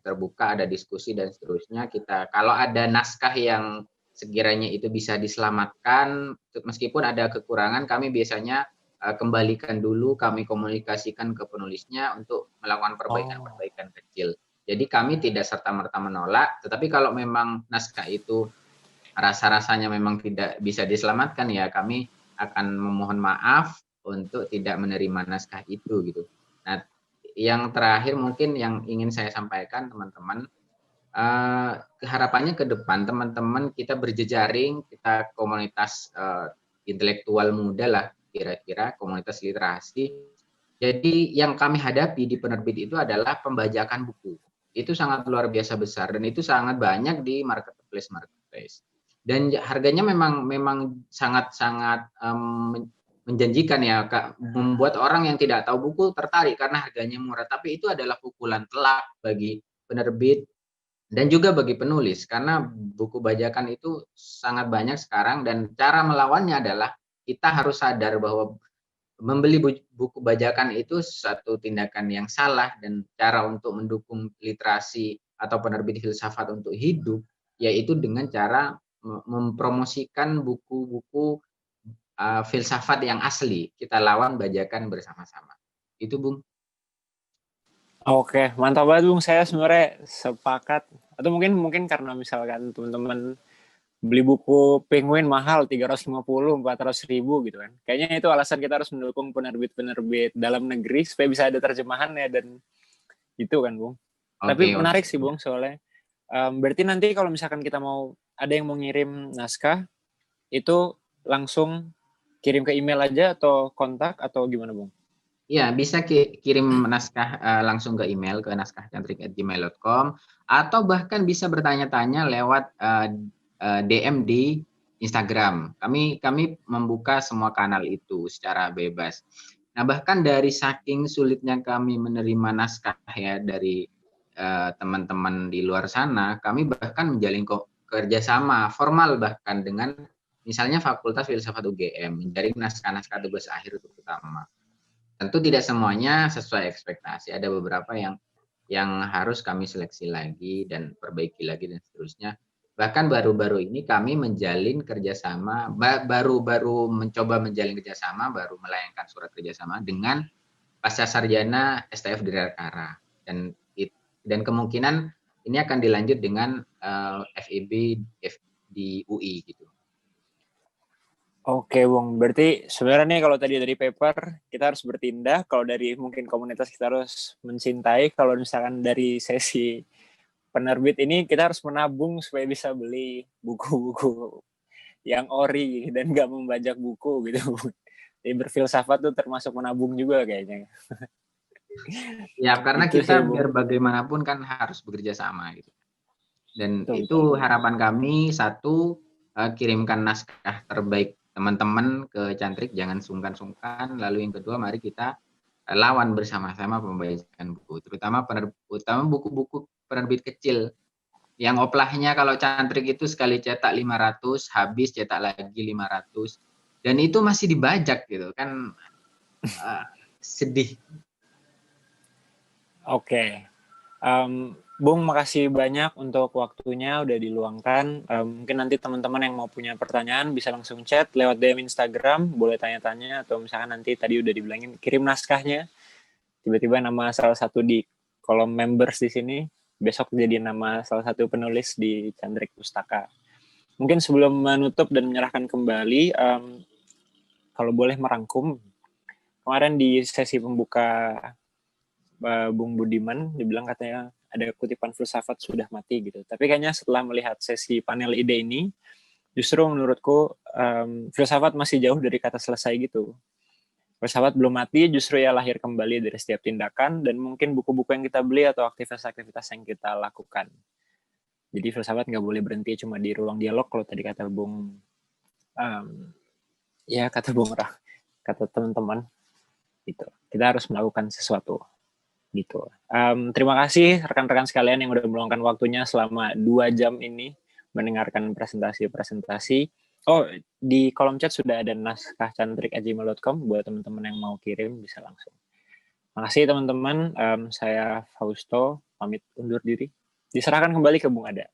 terbuka, ada diskusi dan seterusnya. Kalau ada naskah yang sekiranya itu bisa diselamatkan, meskipun ada kekurangan, kami biasanya kembalikan dulu, kami komunikasikan ke penulisnya untuk melakukan perbaikan-perbaikan kecil. Jadi kami tidak serta-merta menolak, tetapi kalau memang naskah itu rasa-rasanya memang tidak bisa diselamatkan, ya kami akan memohon maaf untuk tidak menerima naskah itu gitu. Nah, yang terakhir mungkin yang ingin saya sampaikan teman-teman, harapannya ke depan teman-teman kita berjejaring, kita komunitas intelektual muda lah kira-kira, komunitas literasi. Jadi yang kami hadapi di penerbit itu adalah pembajakan buku. Itu sangat luar biasa besar dan itu sangat banyak di marketplace. Dan harganya memang sangat-sangat menjanjikan ya, Kak, membuat orang yang tidak tahu buku tertarik karena harganya murah. Tapi itu adalah pukulan telak bagi penerbit dan juga bagi penulis, karena buku bajakan itu sangat banyak sekarang dan cara melawannya adalah kita harus sadar bahwa membeli buku bajakan itu satu tindakan yang salah, dan cara untuk mendukung literasi atau penerbit filsafat untuk hidup yaitu dengan cara mempromosikan buku-buku filsafat yang asli. Kita lawan bajakan bersama-sama. Itu, Bung. Oke, mantap banget Bung. Saya sebenarnya sepakat. Atau mungkin karena misalkan teman-teman beli buku Penguin mahal 350-400 ribu gitu kan. Kayaknya itu alasan kita harus mendukung penerbit-penerbit dalam negeri supaya bisa ada terjemahannya dan itu kan Bung. Tapi menarik sih Bung soalnya. Berarti nanti kalau misalkan kita mau ada yang mau ngirim naskah itu langsung kirim ke email aja atau kontak atau gimana Bung? Ya, bisa kirim naskah langsung ke email ke naskahcantrik@gmail.com atau bahkan bisa bertanya-tanya lewat DM di Instagram. Kami membuka semua kanal itu secara bebas. Nah, bahkan dari saking sulitnya kami menerima naskah ya dari teman-teman di luar sana, kami bahkan menjalin kerjasama formal bahkan dengan misalnya Fakultas Filsafat UGM, menjalin naskah-naskah tugas akhir terutama. Tentu tidak semuanya sesuai ekspektasi. Ada beberapa yang harus kami seleksi lagi dan perbaiki lagi dan seterusnya. Bahkan baru-baru ini kami menjalin kerjasama, baru mencoba menjalin kerjasama, baru melayangkan surat kerjasama dengan Pasca Sarjana STF Dirgantara. Dan kemungkinan ini akan dilanjut dengan FIB di UI gitu. Oke Bung, berarti sebenarnya nih kalau tadi dari paper kita harus bertindak, kalau dari mungkin komunitas kita harus mencintai, kalau misalkan dari sesi penerbit ini kita harus menabung supaya bisa beli buku-buku yang ori dan nggak membajak buku gitu. Jadi berfilsafat tuh termasuk menabung juga kayaknya. Ya karena Itu kita sih, Bung. biar bagaimanapun kan harus bekerja sama gitu. Dan Betul, itu betul. harapan kami, satu, kirimkan naskah terbaik teman-teman ke Cantrik, jangan sungkan-sungkan. Lalu yang kedua, mari kita lawan bersama-sama pembajakan buku, terutama buku-buku penerbit kecil yang oplahnya kalau Cantrik itu sekali cetak 500, habis cetak lagi 500, dan itu masih dibajak gitu kan. Sedih. Oke. Bung, makasih banyak untuk waktunya udah diluangkan. Mungkin nanti teman-teman yang mau punya pertanyaan bisa langsung chat lewat DM Instagram, boleh tanya-tanya, atau misalkan nanti tadi udah dibilangin kirim naskahnya, tiba-tiba nama salah satu di kolom members di sini, besok jadi nama salah satu penulis di Cantrik Pustaka. Mungkin sebelum menutup dan menyerahkan kembali, kalau boleh merangkum, kemarin di sesi pembuka Bung Budiman dibilang katanya ada kutipan filsafat sudah mati gitu. Tapi kayaknya setelah melihat sesi panel ide ini, justru menurutku filsafat masih jauh dari kata selesai gitu. Filsafat belum mati, justru ya lahir kembali dari setiap tindakan dan mungkin buku-buku yang kita beli atau aktivitas-aktivitas yang kita lakukan. Jadi filsafat nggak boleh berhenti cuma di ruang dialog kalau tadi kata Bung, ya kata Bung Rah, kata teman-teman, gitu. Kita harus melakukan sesuatu. Gitu. Terima kasih rekan-rekan sekalian yang udah meluangkan waktunya selama 2 jam ini mendengarkan presentasi-presentasi. Oh, di kolom chat sudah ada naskahcantrik@gmail.com buat teman-teman yang mau kirim bisa langsung. Makasih teman-teman. Saya Fausto pamit undur diri. Diserahkan kembali ke Bung Ada.